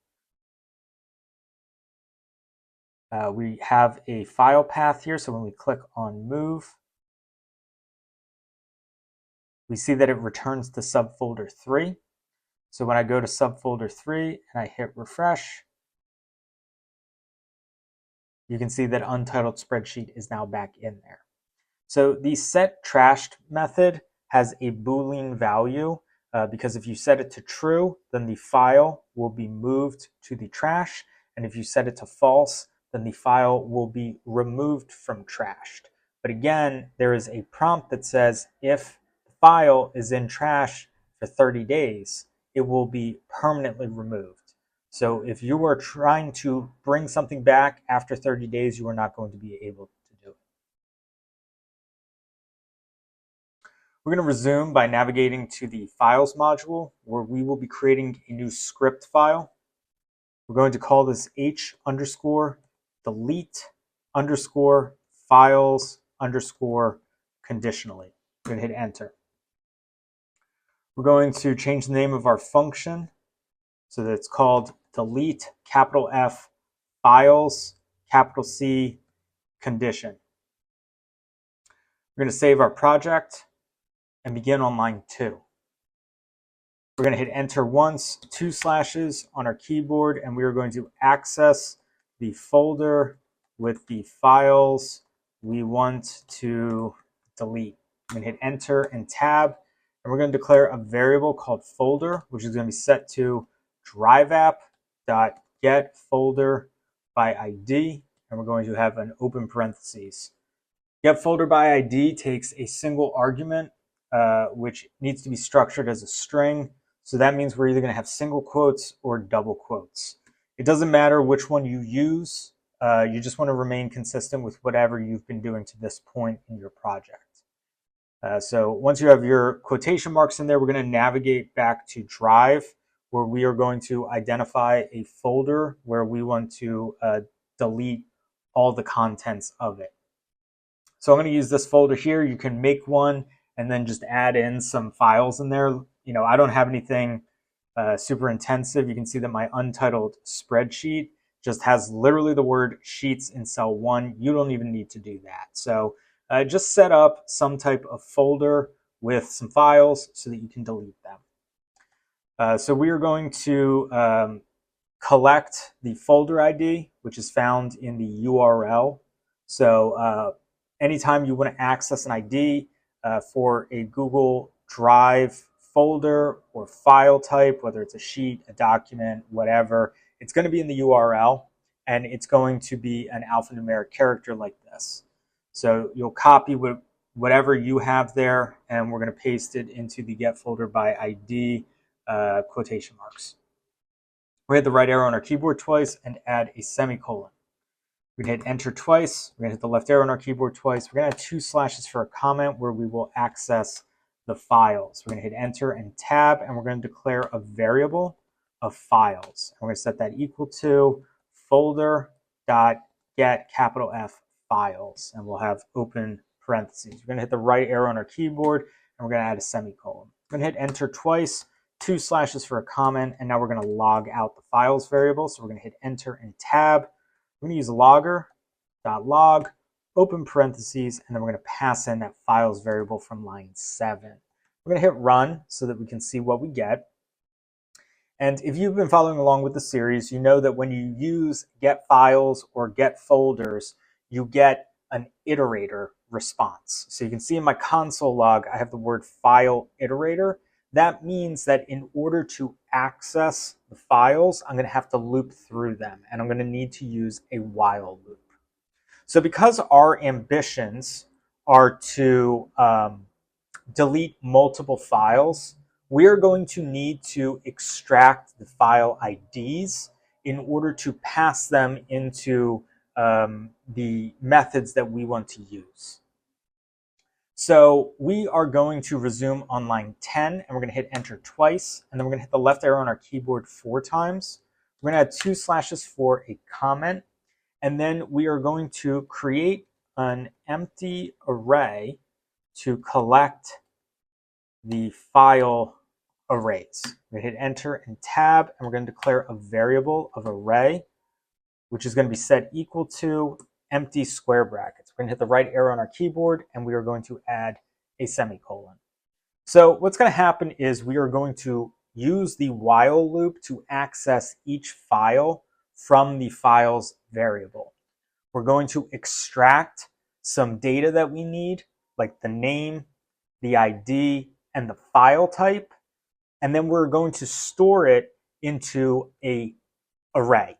We have a file path here, so when we click on move, we see that it returns to subfolder 3. So when I go to subfolder 3 and I hit refresh, you can see that Untitled Spreadsheet is now back in there. So the set trashed method has a Boolean value because if you set it to true, then the file will be moved to the trash. And if you set it to false, then the file will be removed from trashed. But again, there is a prompt that says if the file is in trash for 30 days, it will be permanently removed. So if you are trying to bring something back after 30 days, you are not going to be able to do it. We're going to resume by navigating to the Files module, where we will be creating a new script file. We're going to call this h_delete_files_conditionally. We're going to hit enter. We're going to change the name of our function so that it's called delete F files C condition. We're going to save our project and begin on line 2. We're going to hit enter once, 2 slashes on our keyboard, and we are going to access the folder with the files we want to delete. I'm going to hit enter and tab, and we're going to declare a variable called folder, which is going to be set to DriveApp.getFolderById, and we're going to have an open parentheses. GetFolderById takes a single argument, which needs to be structured as a string. So that means we're either going to have single quotes or double quotes. It doesn't matter which one you use. You just want to remain consistent with whatever you've been doing to this point in your project. So once you have your quotation marks in there, we're going to navigate back to Drive, where we are going to identify a folder where we want to delete all the contents of it. So I'm going to use this folder here. You can make one and then just add in some files in there. You know, I don't have anything super intensive. You can see that my untitled spreadsheet just has literally the word sheets in cell 1. You don't even need to do that. So just set up some type of folder with some files so that you can delete them. So we are going to collect the folder ID, which is found in the URL. So anytime you want to access an ID for a Google Drive folder or file type, whether it's a sheet, a document, whatever, it's going to be in the URL, and it's going to be an alphanumeric character like this. So you'll copy whatever you have there, and we're going to paste it into the get folder by ID quotation marks. We hit the right arrow on our keyboard twice and add a semicolon. We're going to hit enter twice. We're going to hit the left arrow on our keyboard twice. We're going to add 2 slashes for a comment where we will access the files. We're going to hit enter and tab, and we're going to declare a variable of files. And we're going to set that equal to folder.get F files, and we'll have open parentheses. We're going to hit the right arrow on our keyboard, and we're going to add a semicolon. We're going to hit enter twice, 2 slashes for a comment, and now we're going to log out the files variable. So we're going to hit enter and tab. We're going to use logger.log, open parentheses, and then we're going to pass in that files variable from line 7. We're going to hit run so that we can see what we get. And if you've been following along with the series, you know that when you use get files or get folders, you get an iterator response. So you can see in my console log, I have the word file iterator. That means that in order to access the files, I'm going to have to loop through them, and I'm going to need to use a while loop. So because our ambitions are to delete multiple files, we are going to need to extract the file IDs in order to pass them into the methods that we want to use. So we are going to resume on line 10, and we're going to hit enter twice, and then we're going to hit the left arrow on our keyboard 4 times. We're going to add 2 slashes for a comment, and then we are going to create an empty array to collect the file arrays. We're going to hit enter and tab, and we're going to declare a variable of array which is going to be set equal to empty square brackets. We're going to hit the right arrow on our keyboard, and we are going to add a semicolon. So what's going to happen is we are going to use the while loop to access each file from the files variable. We're going to extract some data that we need, like the name, the ID, and the file type, and then we're going to store it into an array.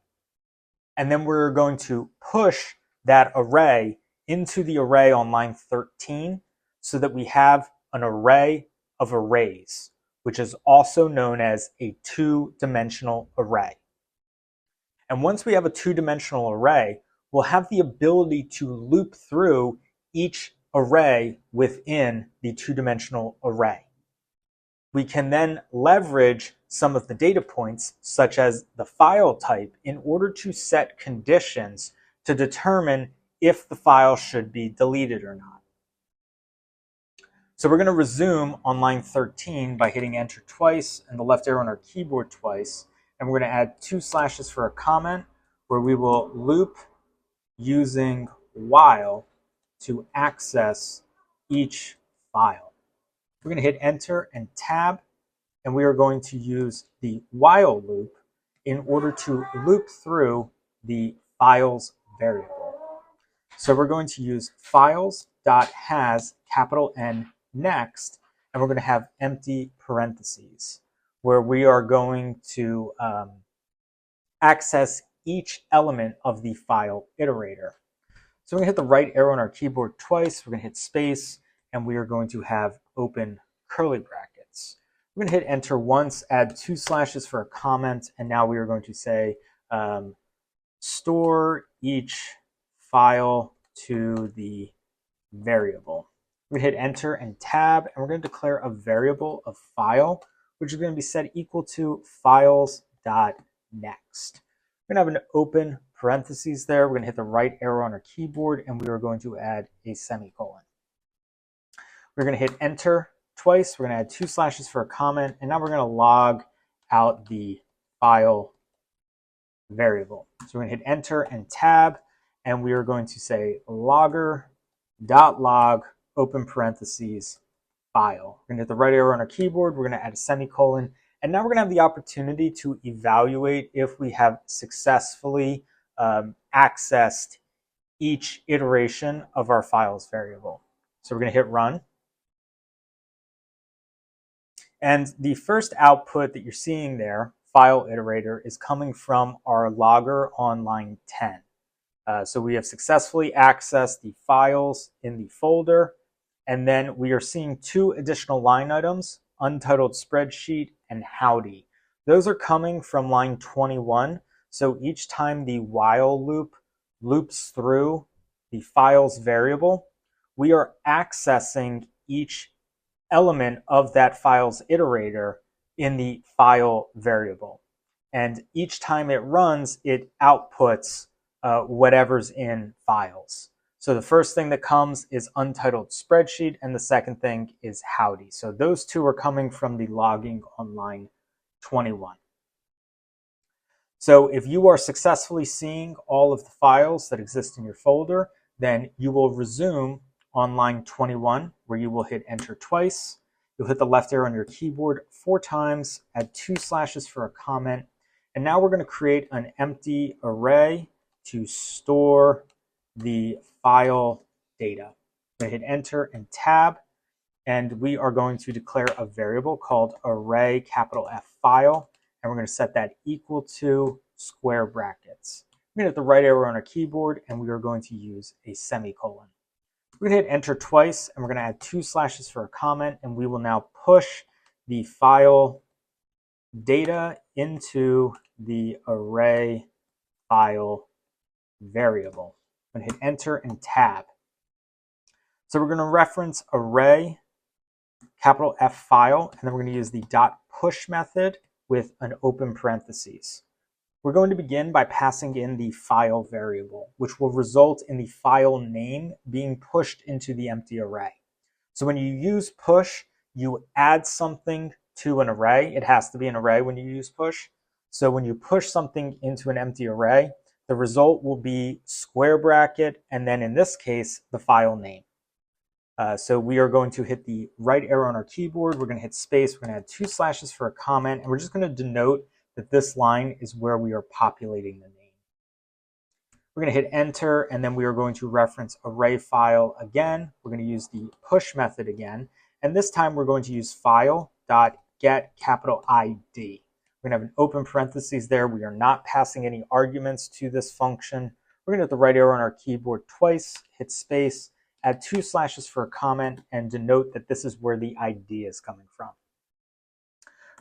And then we're going to push that array into the array on line 13 so that we have an array of arrays, which is also known as a two-dimensional array. And once we have a two-dimensional array, we'll have the ability to loop through each array within the two-dimensional array. We can then leverage some of the data points, such as the file type, in order to set conditions to determine if the file should be deleted or not. So we're going to resume on line 13 by hitting enter twice and the left arrow on our keyboard twice. And we're going to add 2 slashes for a comment where we will loop using while to access each file. We're going to hit enter and tab, and we are going to use the while loop in order to loop through the files variable. So we're going to use files.has capital N next, and we're going to have empty parentheses where we are going to access each element of the file iterator. So we're going to hit the right arrow on our keyboard twice, we're going to hit space, and we are going to have open curly brackets. We're going to hit enter once, add 2 slashes for a comment, and now we are going to say store each file to the variable. We're going to hit enter and tab, and we're going to declare a variable of file, which is going to be set equal to files.next. We're going to have an open parentheses there. We're going to hit the right arrow on our keyboard, and we are going to add a semicolon. We're going to hit enter twice. We're going to add 2 slashes for a comment, and now we're going to log out the file variable. So we're going to hit enter and tab, and we are going to say logger.log open parentheses file. We're going to hit the right arrow on our keyboard. We're going to add a semicolon, and now we're going to have the opportunity to evaluate if we have successfully accessed each iteration of our files variable. So we're going to hit run. And the first output that you're seeing there, file iterator, is coming from our logger on line 10. So we have successfully accessed the files in the folder, and then we are seeing 2 additional line items, Untitled Spreadsheet and Howdy. Those are coming from line 21. So each time the while loop loops through the files variable, we are accessing each element of that files iterator in the file variable. And each time it runs, it outputs whatever's in files. So the first thing that comes is Untitled Spreadsheet, and the second thing is Howdy. So those 2 are coming from the logging on line 21. So if you are successfully seeing all of the files that exist in your folder, then you will resume on line 21, where you will hit enter twice. You'll hit the left arrow on your keyboard 4 times, add 2 slashes for a comment, and now we're going to create an empty array to store the file data. I'm going to hit enter and tab, and we are going to declare a variable called array capital F file, and we're going to set that equal to square brackets. We're going to hit the right arrow on our keyboard, and we are going to use a semicolon. We're going to hit enter twice, and we're going to add 2 slashes for a comment, and we will now push the file data into the array file variable. I'm going to hit enter and tab. So we're going to reference array capital F file, and then we're going to use the .push method with an open parentheses. We're going to begin by passing in the file variable, which will result in the file name being pushed into the empty array. So when you use push, you add something to an array. It has to be an array when you use push. So when you push something into an empty array, the the result will be square bracket, and then in this case, the file name. So we are going to hit the right arrow on our keyboard. We're going to hit space. We're going to add 2 slashes for a comment, and we're just going to denote that this line is where we are populating the name. We're going to hit enter, and then we are going to reference array file again. We're going to use the push method again, and this time we're going to use file.getID. We're going to have an open parentheses there. We are not passing any arguments to this function. We're going to hit the right arrow on our keyboard twice, hit space, add 2 slashes for a comment, and denote that this is where the ID is coming from.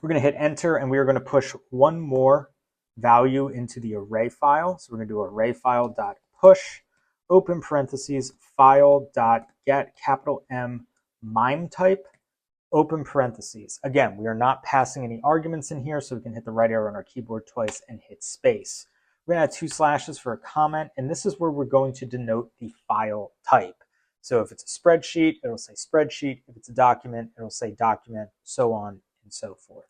We're going to hit enter, and we are going to push one more value into the array file. So we're going to do array file.push, open parentheses, file.get M MIME type, open parentheses. Again, we are not passing any arguments in here, so we can hit the right arrow on our keyboard twice and hit space. We're going to add 2 slashes for a comment, and this is where we're going to denote the file type. So if it's a spreadsheet, it'll say spreadsheet. If it's a document, it'll say document, so on and so forth.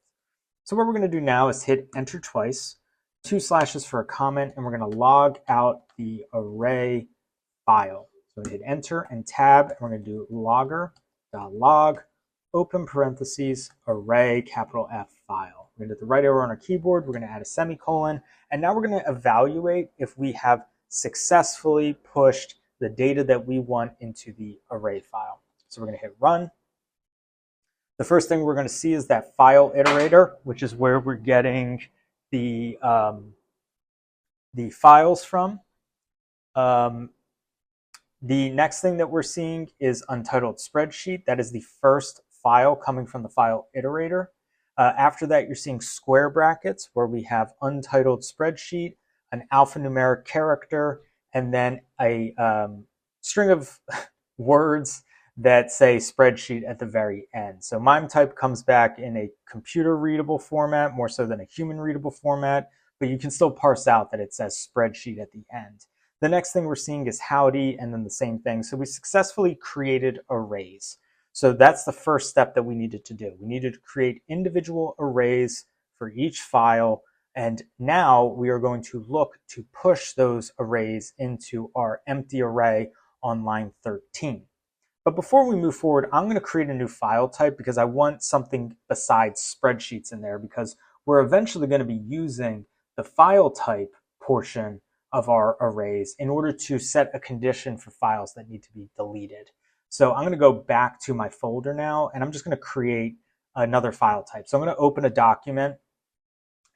So what we're going to do now is hit enter twice, 2 slashes for a comment, and we're going to log out the array file. So we hit enter and tab, and we're going to do logger.log, open parentheses, array, F file. We're going to hit the right arrow on our keyboard. We're going to add a semicolon, and now we're going to evaluate if we have successfully pushed the data that we want into the array file. So we're going to hit run. The first thing we're going to see is that file iterator, which is where we're getting the files from. The next thing that we're seeing is Untitled Spreadsheet. That is the first file coming from the file iterator. After that, you're seeing square brackets where we have Untitled Spreadsheet, an alphanumeric character, and then a string of words that say spreadsheet at the very end. So MIME type comes back in a computer readable format, more so than a human readable format, but you can still parse out that it says spreadsheet at the end. The next thing we're seeing is howdy, and then the same thing. So we successfully created arrays. So that's the first step that we needed to do. We needed to create individual arrays for each file, and now we are going to look to push those arrays into our empty array on line 13. But before we move forward, I'm going to create a new file type because I want something besides spreadsheets in there, because we're eventually going to be using the file type portion of our arrays in order to set a condition for files that need to be deleted. So I'm going to go back to my folder now, and I'm just going to create another file type. So I'm going to open a document,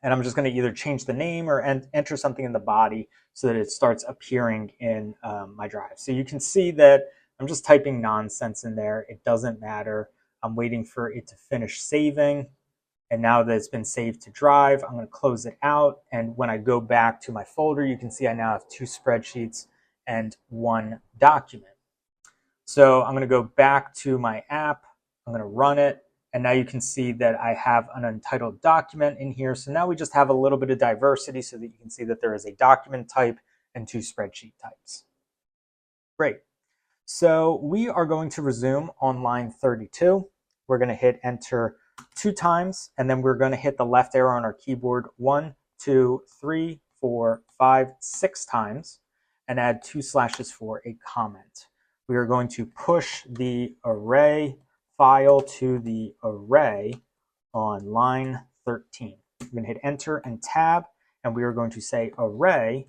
and I'm just going to either change the name or enter something in the body so that it starts appearing in my drive. So you can see that I'm just typing nonsense in there. It doesn't matter. I'm waiting for it to finish saving. And now that it's been saved to Drive, I'm going to close it out. And when I go back to my folder, you can see I now have 2 spreadsheets and 1 document. So I'm going to go back to my app. I'm going to run it. And now you can see that I have an untitled document in here. So now we just have a little bit of diversity so that you can see that there is a document type and 2 spreadsheet types. Great. So we are going to resume on line 32. We're going to hit enter 2 times, and then we're going to hit the left arrow on our keyboard 1, 2, 3, 4, 5, 6 times, and add 2 slashes for a comment. We are going to push the array file to the array on line 13. We're going to hit enter and tab, and we are going to say array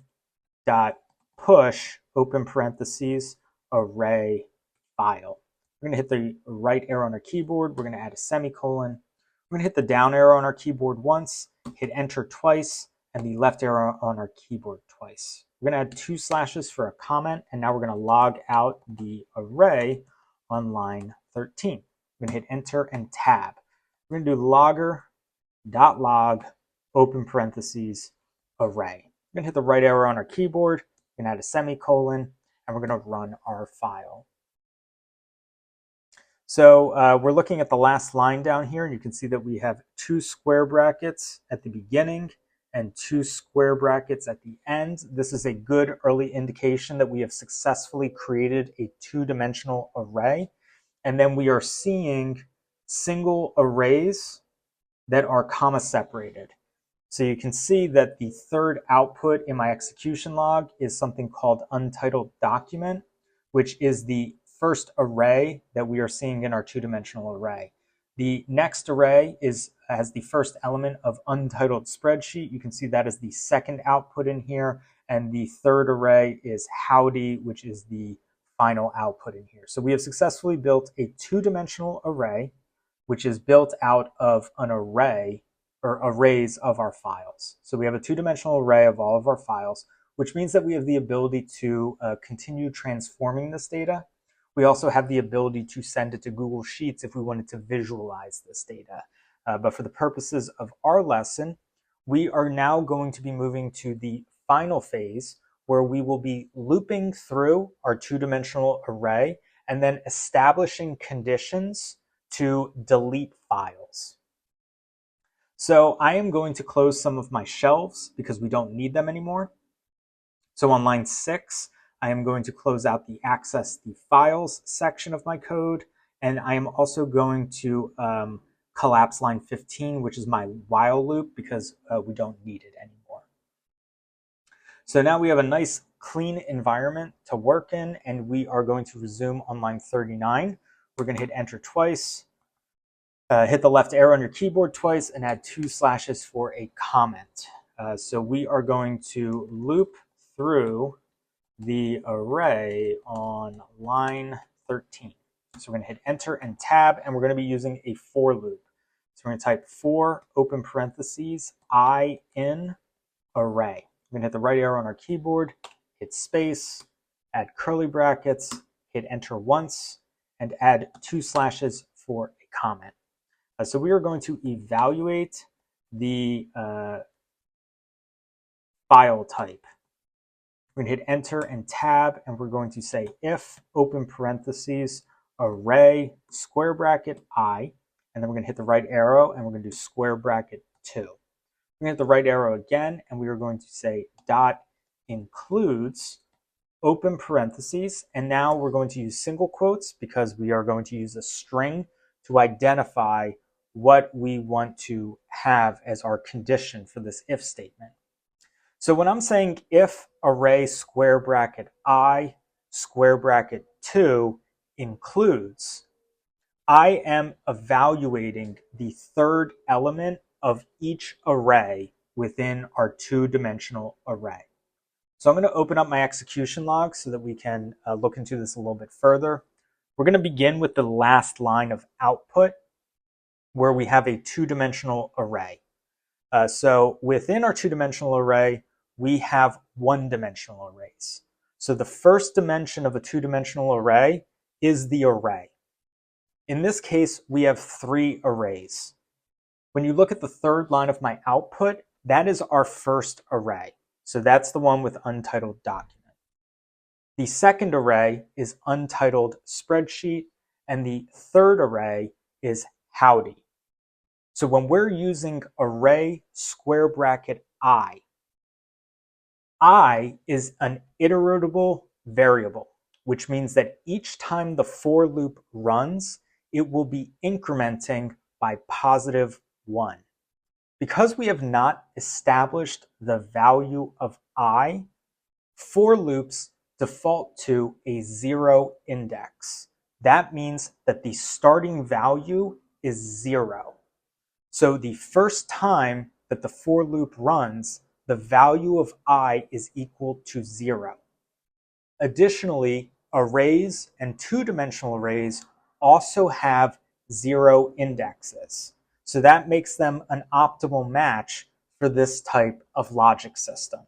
dot push open parentheses array file. We're going to hit the right arrow on our keyboard. We're going to add a semicolon. We're going to hit the down arrow on our keyboard once, hit enter twice, and the left arrow on our keyboard twice. We're going to add 2 slashes for a comment, and now we're going to log out the array on line 13. We're going to hit enter and tab. We're going to do logger.log open parentheses array. We're going to hit the right arrow on our keyboard. We're going to add a semicolon, and we're going to run our file. So we're looking at the last line down here, and you can see that we have 2 square brackets at the beginning and 2 square brackets at the end. This is a good early indication that we have successfully created a 2-dimensional array. And then we are seeing single arrays that are comma separated. So you can see that the third output in my execution log is something called untitled document, which is the first array that we are seeing in our two-dimensional array. The next array has the first element of untitled spreadsheet. You can see that is the second output in here. And the third array is howdy, which is the final output in here. So we have successfully built a two-dimensional array, which is built out of an array or arrays of our files. So we have a two-dimensional array of all of our files, which means that we have the ability to continue transforming this data. We also have the ability to send it to Google Sheets if we wanted to visualize this data. But for the purposes of our lesson, we are now going to be moving to the final phase where we will be looping through our two-dimensional array and then establishing conditions to delete files. So I am going to close some of my shelves because we don't need them anymore. So on line 6, I am going to close out the access the files section of my code. And I am also going to collapse line 15, which is my while loop, because we don't need it anymore. So now we have a nice clean environment to work in, and we are going to resume on line 39. We're going to hit enter twice. Hit the left arrow on your keyboard twice and add 2 slashes for a comment. So we are going to loop through the array on line 13. So we're going to hit enter and tab, and we're going to be using a for loop. So we're going to type for open parentheses I in array. We're going to hit the right arrow on our keyboard, hit space, add curly brackets, hit enter once, and add 2 slashes for a comment. So we are going to evaluate the file type. We're going to hit enter and tab, and we're going to say if open parentheses array square bracket I, and then we're going to hit the right arrow and we're going to do square bracket 2. We're going to hit the right arrow again, and we are going to say dot includes open parentheses, and now we're going to use single quotes because we are going to use a string to identify what we want to have as our condition for this if statement. So when I'm saying if array square bracket I square bracket 2 includes, I am evaluating the third element of each array within our two-dimensional array. So I'm going to open up my execution log so that we can look into this a little bit further. We're going to begin with the last line of output, where we have a two-dimensional array. So within our two-dimensional array, we have one-dimensional arrays. So the first dimension of a two-dimensional array is the array. In this case, we have 3 arrays. When you look at the third line of my output, that is our first array. So that's the one with untitled document. The second array is untitled spreadsheet, and the third array is howdy. So when we're using array square bracket I is an iteratable variable, which means that each time the for loop runs, it will be incrementing by +1. Because we have not established the value of I, for loops default to a 0 index. That means that the starting value is 0. So the first time that the for loop runs, the value of I is equal to 0. Additionally, arrays and two-dimensional arrays also have 0 indexes. So that makes them an optimal match for this type of logic system.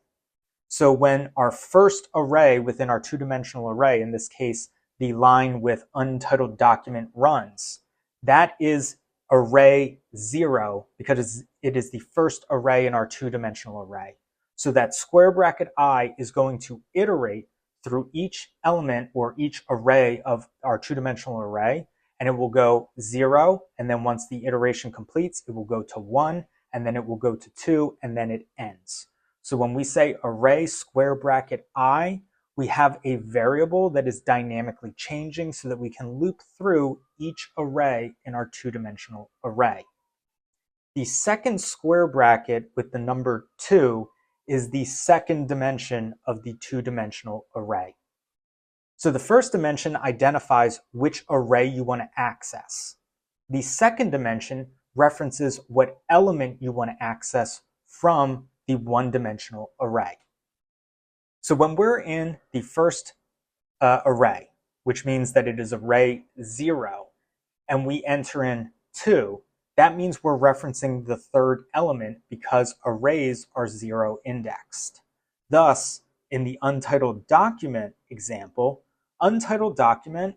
So when our first array within our two-dimensional array, in this case, the line with untitled document runs, that is array 0 because it is the first array in our two-dimensional array. So that square bracket I is going to iterate through each element or each array of our two-dimensional array, and it will go 0, and then once the iteration completes, it will go to 1, and then it will go to 2, and then it ends. So when we say array square bracket I, we have a variable that is dynamically changing so that we can loop through each array in our two-dimensional array. The second square bracket with the number 2 is the second dimension of the two-dimensional array. So the first dimension identifies which array you want to access. The second dimension references what element you want to access from the one-dimensional array. So when we're in the first array, which means that it is array 0, and we enter in 2, that means we're referencing the third element because arrays are 0 indexed. Thus, in the untitled document example, untitled document,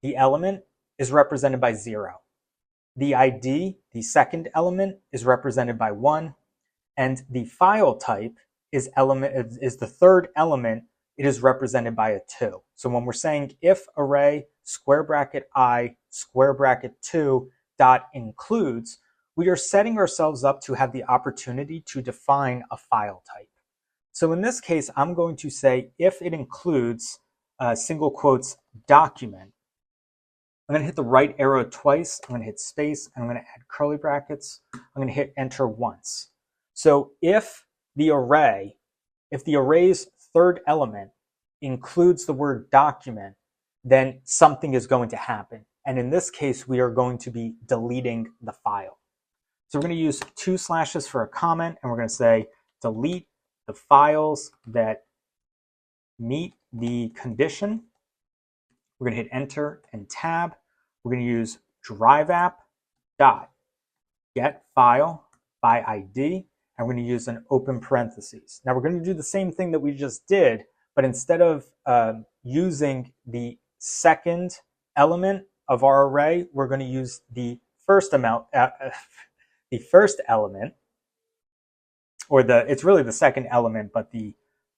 the element is represented by 0. The ID, the second element, is represented by 1, and the file type is the third element. It is represented by a 2. So when we're saying if array square bracket I square bracket 2 dot includes, we are setting ourselves up to have the opportunity to define a file type. So in this case, I'm going to say if it includes single quotes document. I'm going to hit the right arrow twice. I'm going to hit space, and I'm going to add curly brackets. I'm going to hit enter once. So if the array's third element includes the word document, then something is going to happen. And in this case, we are going to be deleting the file. So we're going to use 2 slashes for a comment, and we're going to say delete the files that meet the condition. We're going to hit enter and tab. We're going to use DriveApp dot get file by ID, and we're going to use an open parentheses. Now we're going to do the same thing that we just did, but instead of using the second element of our array, we're going to use the first element, or it's really the second element, but the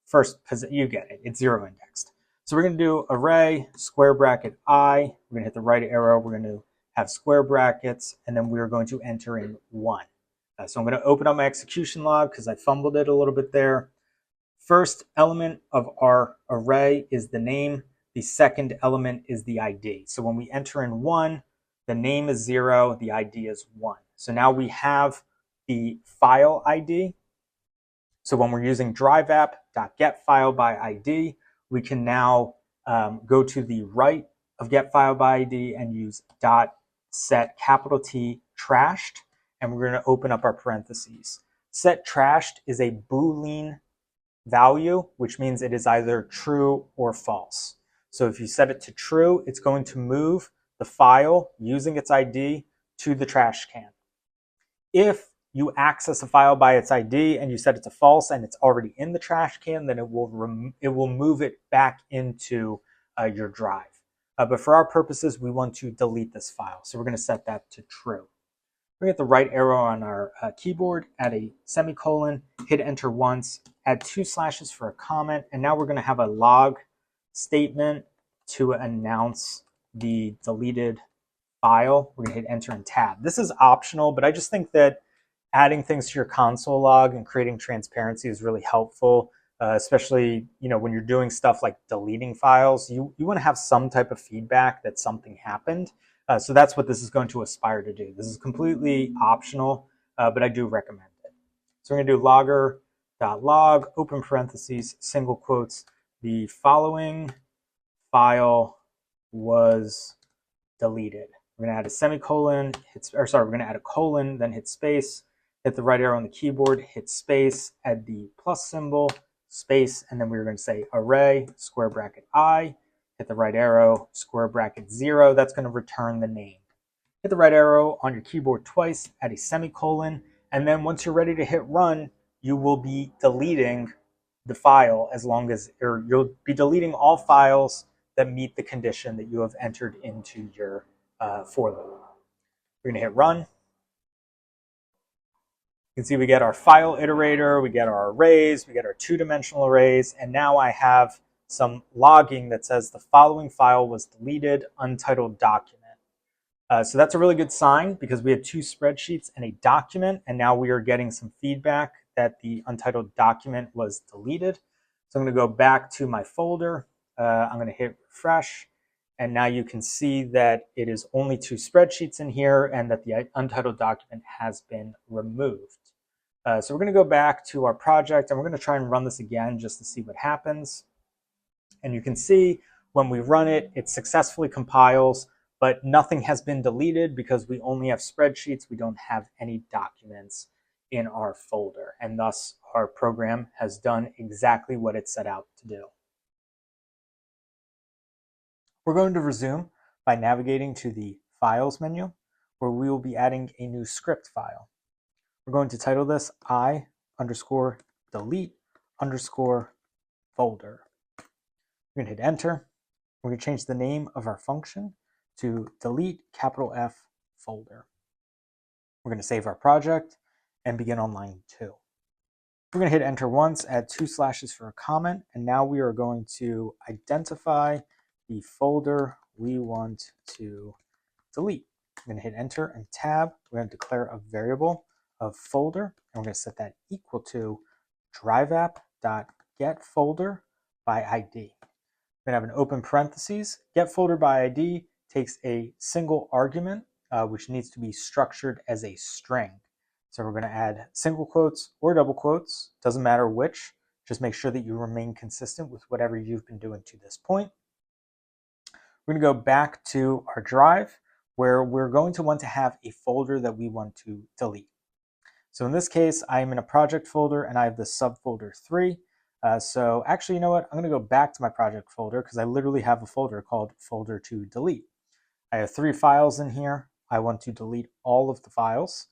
first, you get it, it's 0 indexed. So we're going to do array square bracket I. We're going to hit the right arrow. We're going to have square brackets, and then we're going to enter in 1. So I'm going to open up my execution log because I fumbled it a little bit there. First element of our array is the name. The second element is the ID. So when we enter in 1, the name is 0, the ID is 1. So now we have the file ID. So when we're using DriveApp.getFile by ID, we can now go to the right of getFile by ID and use .set capital T trashed, and we're going to open up our parentheses. Set trashed is a Boolean value, which means it is either true or false. So if you set it to true, it's going to move the file using its ID to the trash can. If you access a file by its ID and you set it to false and it's already in the trash can, then it will move it back into your drive. But for our purposes, we want to delete this file. So we're going to set that to true. We're going to hit the right arrow on our keyboard, add a semicolon, hit enter once, add 2 slashes for a comment, and now we're going to have a log statement to announce the deleted file. We're going to hit enter and tab. This is optional, but I just think that adding things to your console log and creating transparency is really helpful, especially when you're doing stuff like deleting files. You want to have some type of feedback that something happened. So that's what this is going to aspire to do. This is completely optional, but I do recommend it. So we're going to do logger.log, open parentheses, single quotes, the following file was deleted. We're going to add a semicolon, we're going to add a colon, then hit space, hit the right arrow on the keyboard, hit space, add the plus symbol, space, and then we're going to say array, square bracket I, hit the right arrow, square bracket 0, that's going to return the name. Hit the right arrow on your keyboard twice, add a semicolon, and then once you're ready to hit run, you will be deleting the file you'll be deleting all files that meet the condition that you have entered into your for loop. We're going to hit run. You can see we get our file iterator, we get our arrays, we get our 2-dimensional arrays, and now I have some logging that says the following file was deleted, untitled document. So that's a really good sign because we had 2 spreadsheets and a document, and now we are getting some feedback that the untitled document was deleted. So I'm going to go back to my folder. I'm going to hit refresh, And now you can see that it is only 2 spreadsheets in here and that the untitled document has been removed. So we're going to go back to our project and we're going to try and run this again just to see what happens. And you can see when we run it, it successfully compiles, but nothing has been deleted because we only have spreadsheets. We don't have any documents in our folder, and thus our program has done exactly what it set out to do. We're going to resume by navigating to the Files menu, where we will be adding a new script file. We're going to title this I_delete_folder. We're going to hit enter. We're going to change the name of our function to delete_F folder. We're going to save our project and begin on line 2. We're going to hit enter once, add 2 slashes for a comment, and now we are going to identify the folder we want to delete. I'm going to hit enter and tab. We're going to declare a variable of folder, and we're going to set that equal to DriveApp.getFolderById. We're going to have an open parentheses. GetFolderById takes a single argument, which needs to be structured as a string. So we're going to add single quotes or double quotes, doesn't matter which, just make sure that you remain consistent with whatever you've been doing to this point. We're going to go back to our drive where we're going to want to have a folder that we want to delete. So in this case, I'm in a project folder and I have the subfolder 3. So actually, you know what? I'm going to go back to my project folder because I literally have a folder called folder to delete. I have 3 files in here. I want to delete all of the files.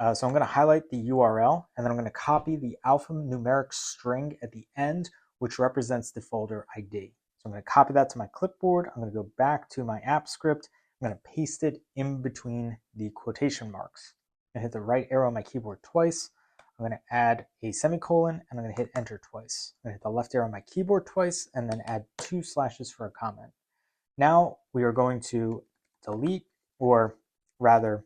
So I'm going to highlight the URL and then I'm going to copy the alphanumeric string at the end, which represents the folder ID. So I'm going to copy that to my clipboard. I'm going to go back to my app script. I'm going to paste it in between the quotation marks. I'm going to hit the right arrow on my keyboard twice. I'm going to add a semicolon and I'm going to hit enter twice. I'm going to hit the left arrow on my keyboard twice and then add 2 slashes for a comment. Now we are going to delete, or rather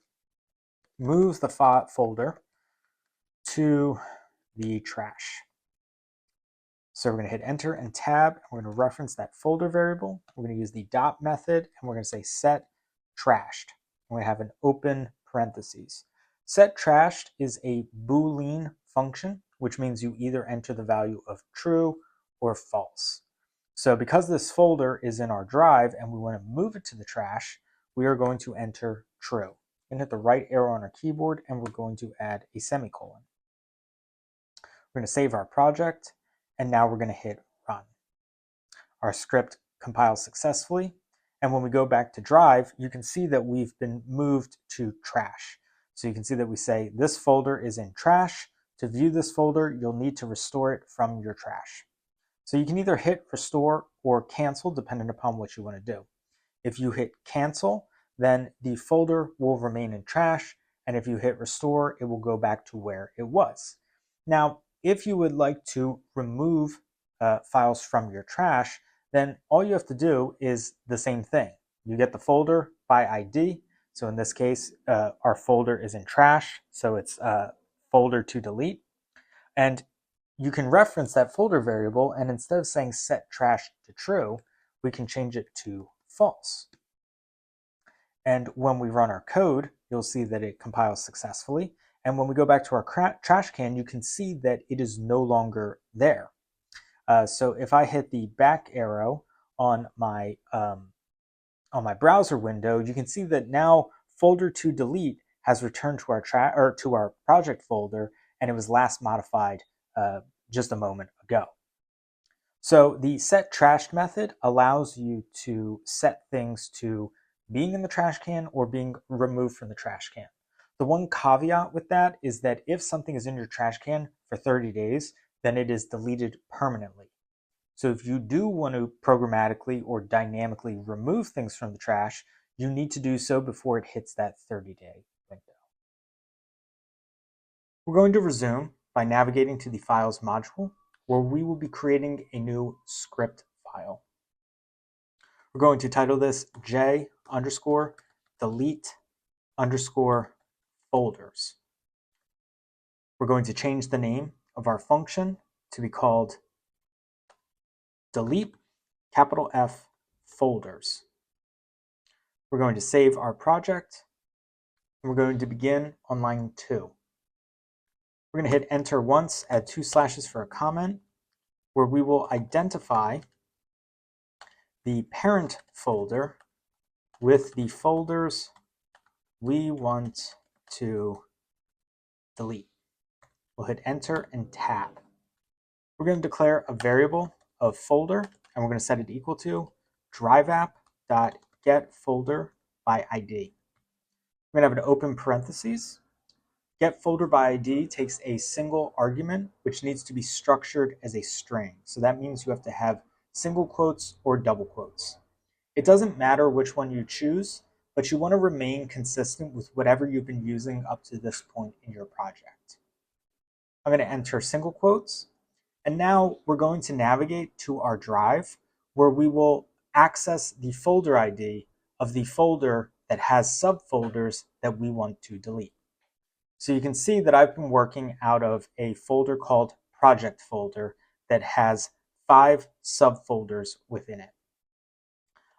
move the folder to the trash. So we're going to hit enter and tab. And we're going to reference that folder variable. We're going to use the dot method and we're going to say set trashed. And we have an open parentheses. Set trashed is a Boolean function, which means you either enter the value of true or false. So because this folder is in our drive and we want to move it to the trash, we are going to enter true. And hit the right arrow on our keyboard and we're going to add a semicolon. We're going to save our project and now we're going to hit run. Our script compiles successfully, and when we go back to drive, you can see that we've been moved to trash. So you can see that we say this folder is in trash. To view this folder, you'll need to restore it from your trash. So you can either hit restore or cancel depending upon what you want to do. If you hit cancel, then the folder will remain in trash, and if you hit restore, it will go back to where it was. Now, if you would like to remove files from your trash, then all you have to do is the same thing. You get the folder by ID. So in this case, our folder is in trash, so it's folder to delete. And you can reference that folder variable, and instead of saying set trash to true, we can change it to false. And when we run our code, you'll see that it compiles successfully. And when we go back to our trash can, you can see that it is no longer there. So if I hit the back arrow on my browser window, you can see that now folder to delete has returned to our project folder, and it was last modified just a moment ago. So the set trashed method allows you to set things to being in the trash can or being removed from the trash can. The one caveat with that is that if something is in your trash can for 30 days, then it is deleted permanently. So if you do want to programmatically or dynamically remove things from the trash, you need to do so before it hits that 30-day window. We're going to resume by navigating to the Files module, where we will be creating a new script file. We're going to title this J_delete_folders. We're going to change the name of our function to be called delete_F folders. We're going to save our project, and we're going to begin on line 2. We're going to hit enter once, add 2 slashes for a comment, where we will identify the parent folder with the folders we want to delete. We'll hit enter and tab. We're going to declare a variable of folder, and we're going to set it equal to DriveApp.getFolderById. We're going to have an open parentheses. GetFolderById takes a single argument, which needs to be structured as a string. So that means you have to have single quotes or double quotes. It doesn't matter which one you choose, but you want to remain consistent with whatever you've been using up to this point in your project. I'm going to enter single quotes, and now we're going to navigate to our drive, where we will access the folder ID of the folder that has subfolders that we want to delete. So you can see that I've been working out of a folder called project folder that has 5 subfolders within it.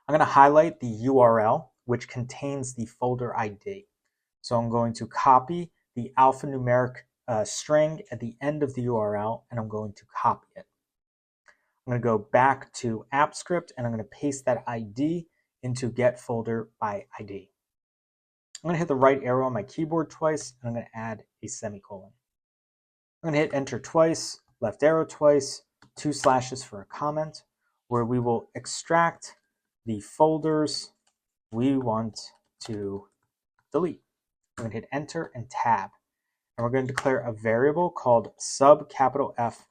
I'm going to highlight the URL, which contains the folder ID. So I'm going to copy the alphanumeric string at the end of the URL, and I'm going to copy it. I'm going to go back to AppScript, and I'm going to paste that ID into getFolderById. I'm going to hit the right arrow on my keyboard twice, and I'm going to add a semicolon. I'm going to hit enter twice, left arrow twice, 2 slashes for a comment, where we will extract the folders we want to delete. I'm going to hit enter and tab. And we're going to declare a variable called subF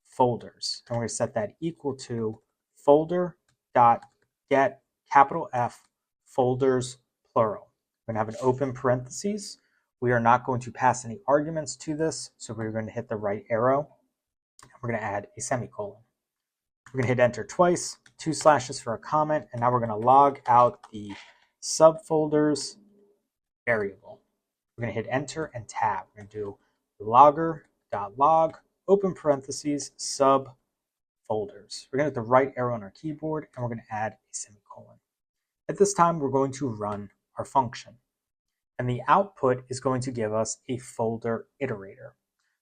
folders. And we're going to set that equal to folder.getF folders plural. We're going to have an open parentheses. We are not going to pass any arguments to this, so we're going to hit the right arrow. And we're going to add a semicolon. We're going to hit enter twice, 2 slashes for a comment, and now we're going to log out the subfolders variable. We're going to hit enter and tab. We're going to do logger.log, open parentheses, subfolders. We're going to hit the right arrow on our keyboard, and we're going to add a semicolon. At this time, we're going to run our function. And the output is going to give us a folder iterator.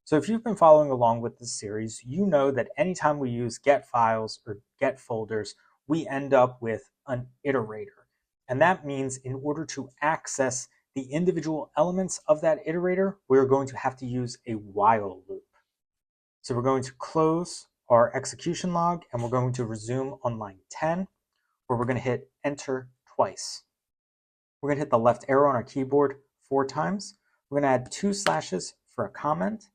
So if you've been following along with this series, you know that anytime we use get files or get folders, we end up with an iterator. And that means in order to access the individual elements of that iterator, we're going to have to use a while loop. So we're going to close our execution log, and we're going to resume on line 10, where we're going to hit enter twice. We're going to hit the left arrow on our keyboard 4 times. We're going to add 2 slashes for a comment.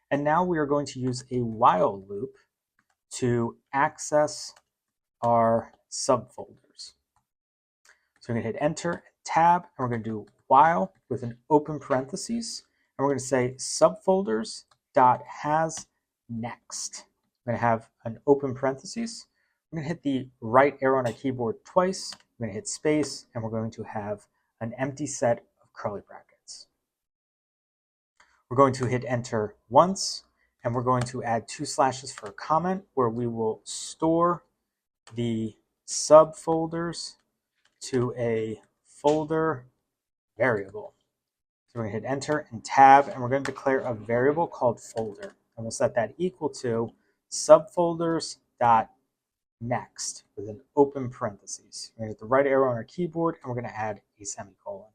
And now we are going to use a while loop to access our subfolders. So we're going to hit enter and tab, and we're going to do while with an open parentheses. And we're going to say subfolders.hasNext. We're going to have an open parentheses. We're going to hit the right arrow on our keyboard twice. We're going to hit space, and we're going to have an empty set of curly brackets. We're going to hit enter once, and we're going to add 2 slashes for a comment, where we will store the subfolders to a folder variable. So we're going to hit enter and tab, and we're going to declare a variable called folder. And we'll set that equal to subfolders.next with an open parentheses. We're going to hit the right arrow on our keyboard, and we're going to add a semicolon.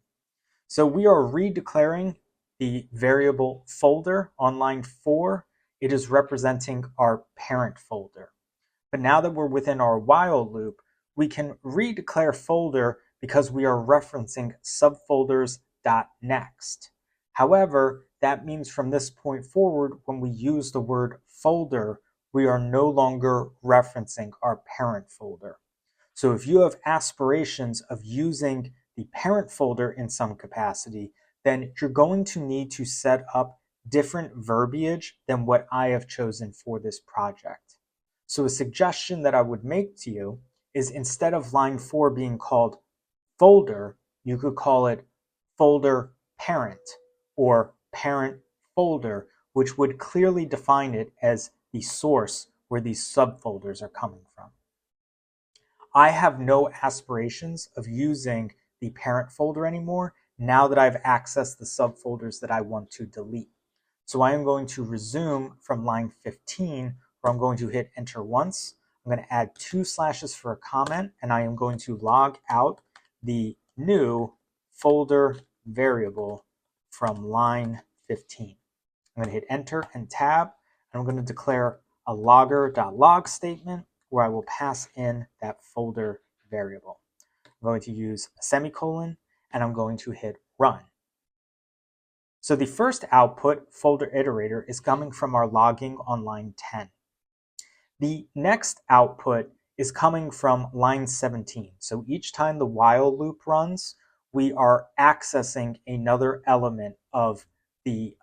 So we are redeclaring the variable folder on line 4. It is representing our parent folder. But now that we're within our while loop, we can redeclare folder because we are referencing subfolders.next. However, that means from this point forward, when we use the word folder, we are no longer referencing our parent folder. So if you have aspirations of using the parent folder in some capacity, then you're going to need to set up different verbiage than what I have chosen for this project. So a suggestion that I would make to you is, instead of line 4 being called folder, you could call it folder parent or parent folder, which would clearly define it as the source where these subfolders are coming from. I have no aspirations of using the parent folder anymore now that I've accessed the subfolders that I want to delete. So I am going to resume from line 15, where I'm going to hit enter once. I'm going to add 2 slashes for a comment, and I am going to log out the new folder variable from line 15. I'm going to hit enter and tab, and I'm going to declare a logger.log statement where I will pass in that folder variable. I'm going to use a semicolon, and I'm going to hit run. So the first output, folder iterator, is coming from our logging on line 10. The next output is coming from line 17. So each time the while loop runs, we are accessing another element of the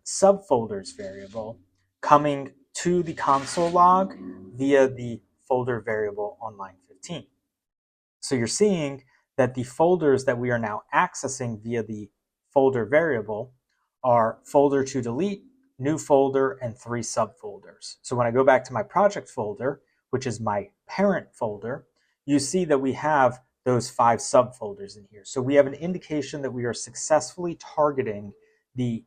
subfolders variable coming to the console log via the folder variable on line 15. So you're seeing that the folders that we are now accessing via the folder variable are folder to delete, new folder, and 3 subfolders. So when I go back to my project folder, which is my parent folder, you see that we have those 5 subfolders in here. So we have an indication that we are successfully targeting the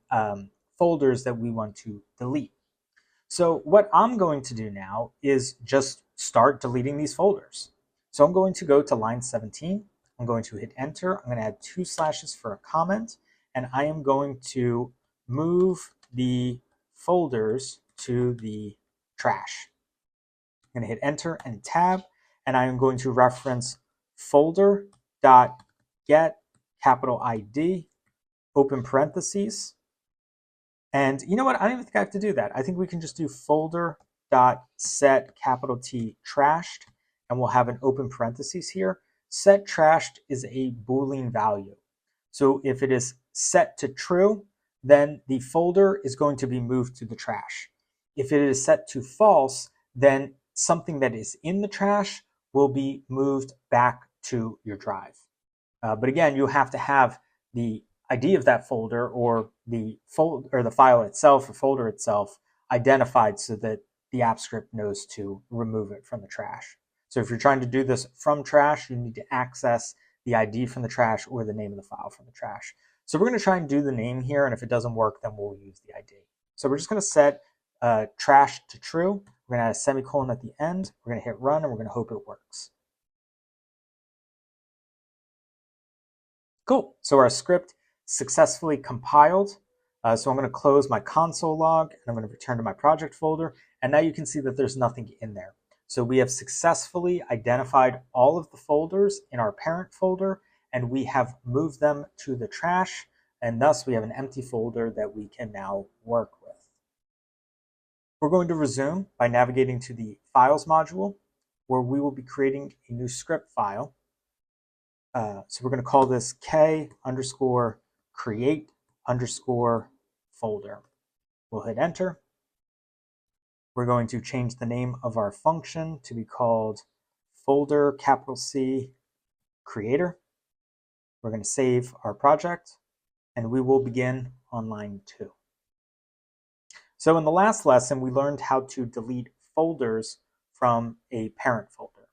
folders that we want to delete. So what I'm going to do now is just start deleting these folders. So I'm going to go to line 17. I'm going to hit enter. I'm going to add 2 slashes for a comment, and I am going to move the folders to the trash. I'm going to hit enter and tab, and I am going to reference folder.get capital ID, open parentheses. And you know what? I don't even think I have to do that. I think we can just do folder.set capital T trashed, and we'll have an open parentheses here. Set trashed is a Boolean value. So if it is set to true, then the folder is going to be moved to the trash. If it is set to false, then something that is in the trash will be moved back to your drive. But again, you have to have the ID of that folder or the file itself or folder itself identified so that the app script knows to remove it from the trash. So if you're trying to do this from trash, you need to access the ID from the trash or the name of the file from the trash. So we're going to try and do the name here, and if it doesn't work, then we'll use the ID. So we're just going to set trash to true. We're going to add a semicolon at the end. We're going to hit run, and we're going to hope it works. Cool. So our script successfully compiled. So I'm going to close my console log, and I'm going to return to my project folder. And now you can see that there's nothing in there. So we have successfully identified all of the folders in our parent folder, and we have moved them to the trash. And thus we have an empty folder that we can now work with. We're going to resume by navigating to the Files module, where we will be creating a new script file. So we're going to call this k_create_folder. We'll hit enter. We're going to change the name of our function to be called folder capital C creator. We're going to save our project, and we will begin on line 2. So in the last lesson, we learned how to delete folders from a parent folder.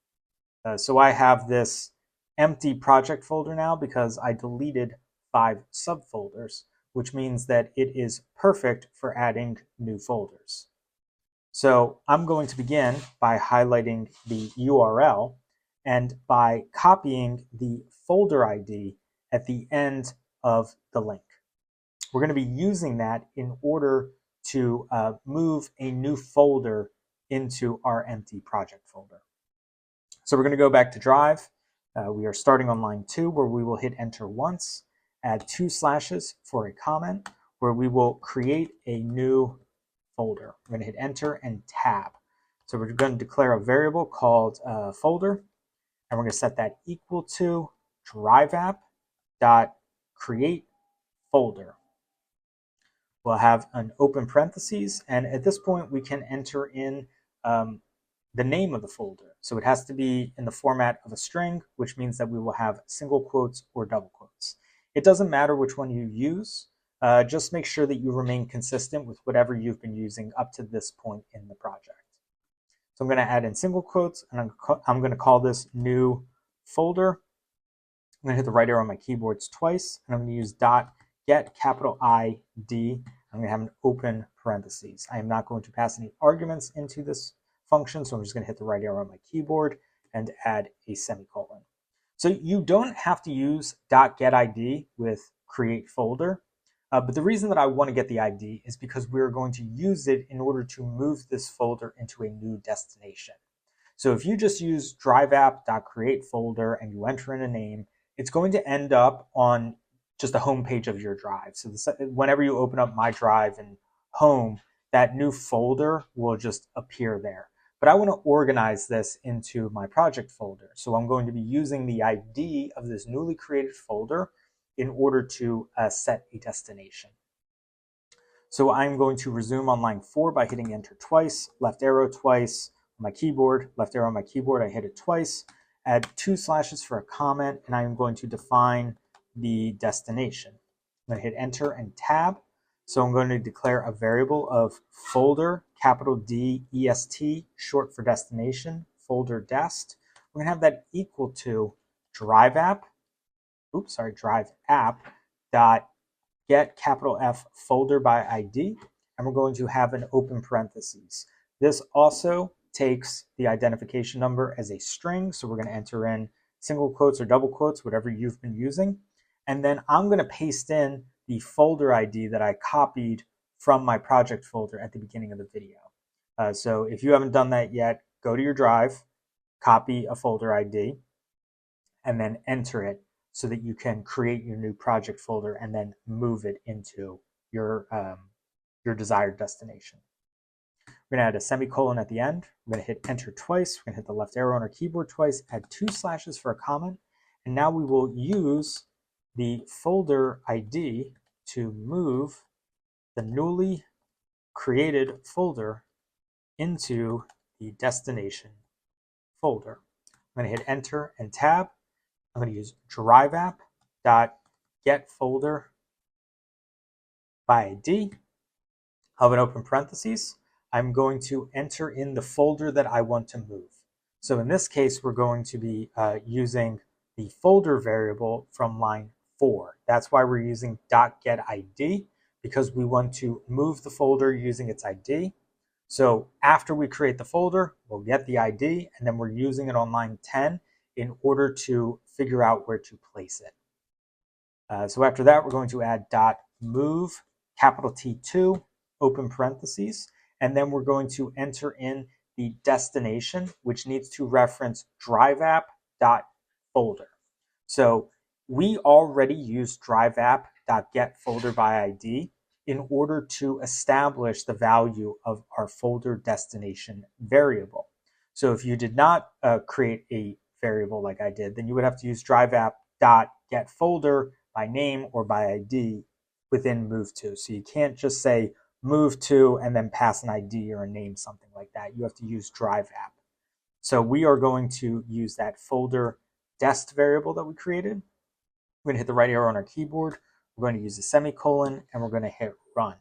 So I have this empty project folder now because I deleted 5 subfolders, which means that it is perfect for adding new folders. So I'm going to begin by highlighting the URL and by copying the folder ID at the end of the link. We're going to be using that in order to move a new folder into our empty project folder. So we're going to go back to Drive. We are starting on line 2, where we will hit enter once, add 2 slashes for a comment, where we will create a new folder. We're going to hit enter and tab. So we're going to declare a variable called folder, and we're going to set that equal to DriveApp.createFolder. We'll have an open parentheses, and at this point we can enter in the name of the folder. So it has to be in the format of a string, which means that we will have single quotes or double quotes. It doesn't matter which one you use. Just make sure that you remain consistent with whatever you've been using up to this point in the project. So I'm going to add in single quotes, and I'm going to call this new folder. I'm going to hit the right arrow on my keyboards twice, and I'm going to use dot get capital ID. I'm going to have an open parentheses. I am not going to pass any arguments into this function, so I'm just going to hit the right arrow on my keyboard and add a semicolon. So you don't have to use dot get ID with create folder, but the reason that I want to get the ID is because we're going to use it in order to move this folder into a new destination. So if you just use DriveApp.createFolder and you enter in a name, it's going to end up on just the home page of your drive. So whenever you open up My Drive and Home, that new folder will just appear there. But I want to organize this into my project folder. So I'm going to be using the ID of this newly created folder in order to set a destination. So I'm going to resume on line 4 by hitting enter twice, left arrow twice, on my keyboard, left arrow on my keyboard, I hit it twice, add 2 slashes for a comment, and I'm going to define the destination. I'm going to hit enter and tab. So I'm going to declare a variable of folder, capital D E S T, short for destination, folder dest. We're going to have that equal to DriveApp dot get capital F folder by ID, and we're going to have an open parentheses. This also takes the identification number as a string, so we're going to enter in single quotes or double quotes, whatever you've been using. And then I'm going to paste in the folder ID that I copied from my project folder at the beginning of the video. So if you haven't done that yet, go to your drive, copy a folder ID, and then enter it so that you can create your new project folder and then move it into your desired destination. We're going to add a semicolon at the end. We're going to hit enter twice. We're going to hit the left arrow on our keyboard twice, add 2 slashes for a comment. And now we will use the folder ID to move the newly created folder into the destination folder. I'm going to hit enter and tab. I'm going to use DriveApp.getFolder by ID. I'll have an open parentheses. I'm going to enter in the folder that I want to move. So in this case, we're going to be using the folder variable from line 4. That's why we're using .getID, because we want to move the folder using its ID. So after we create the folder, we'll get the ID, and then we're using it on line 10 in order to figure out where to place it. So after that, we're going to add .move, capital T2, open parentheses, and then we're going to enter in the destination, which needs to reference DriveApp.folder. So we already use DriveApp.getFolder by ID in order to establish the value of our folder destination variable. So if you did not create a variable like I did, then you would have to use DriveApp.getFolder by name or by ID within move to. So you can't just say move to and then pass an ID or a name, something like that. You have to use DriveApp. So we are going to use that folder dest variable that we created. We're going to hit the right arrow on our keyboard. We're going to use a semicolon, and we're going to hit run.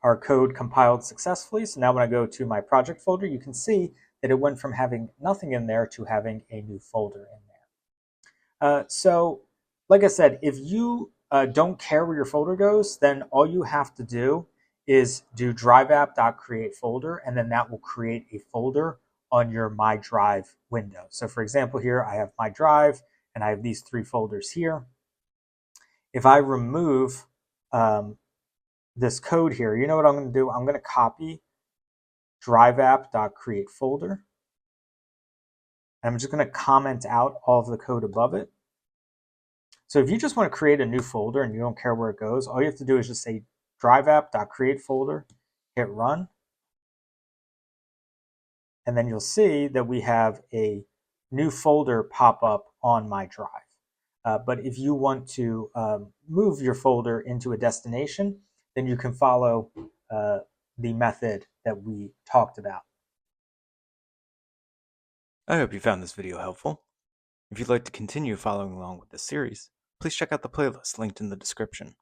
Our code compiled successfully. So now when I go to my project folder, you can see that it went from having nothing in there to having a new folder in there. So like I said, if you don't care where your folder goes, then all you have to do is do DriveApp.createFolder, and then that will create a folder on your My Drive window. So for example, here I have My Drive, and I have these 3 folders here. If I remove this code here, you know what I'm going to do? I'm going to copy DriveApp.createFolder, and I'm just going to comment out all of the code above it. So if you just want to create a new folder and you don't care where it goes, all you have to do is just say DriveApp.createFolder, hit run, and then you'll see that we have a new folder pop up on My Drive. But if you want to move your folder into a destination, then you can follow the method that we talked about. I hope you found this video helpful. If you'd like to continue following along with this series, please check out the playlist linked in the description.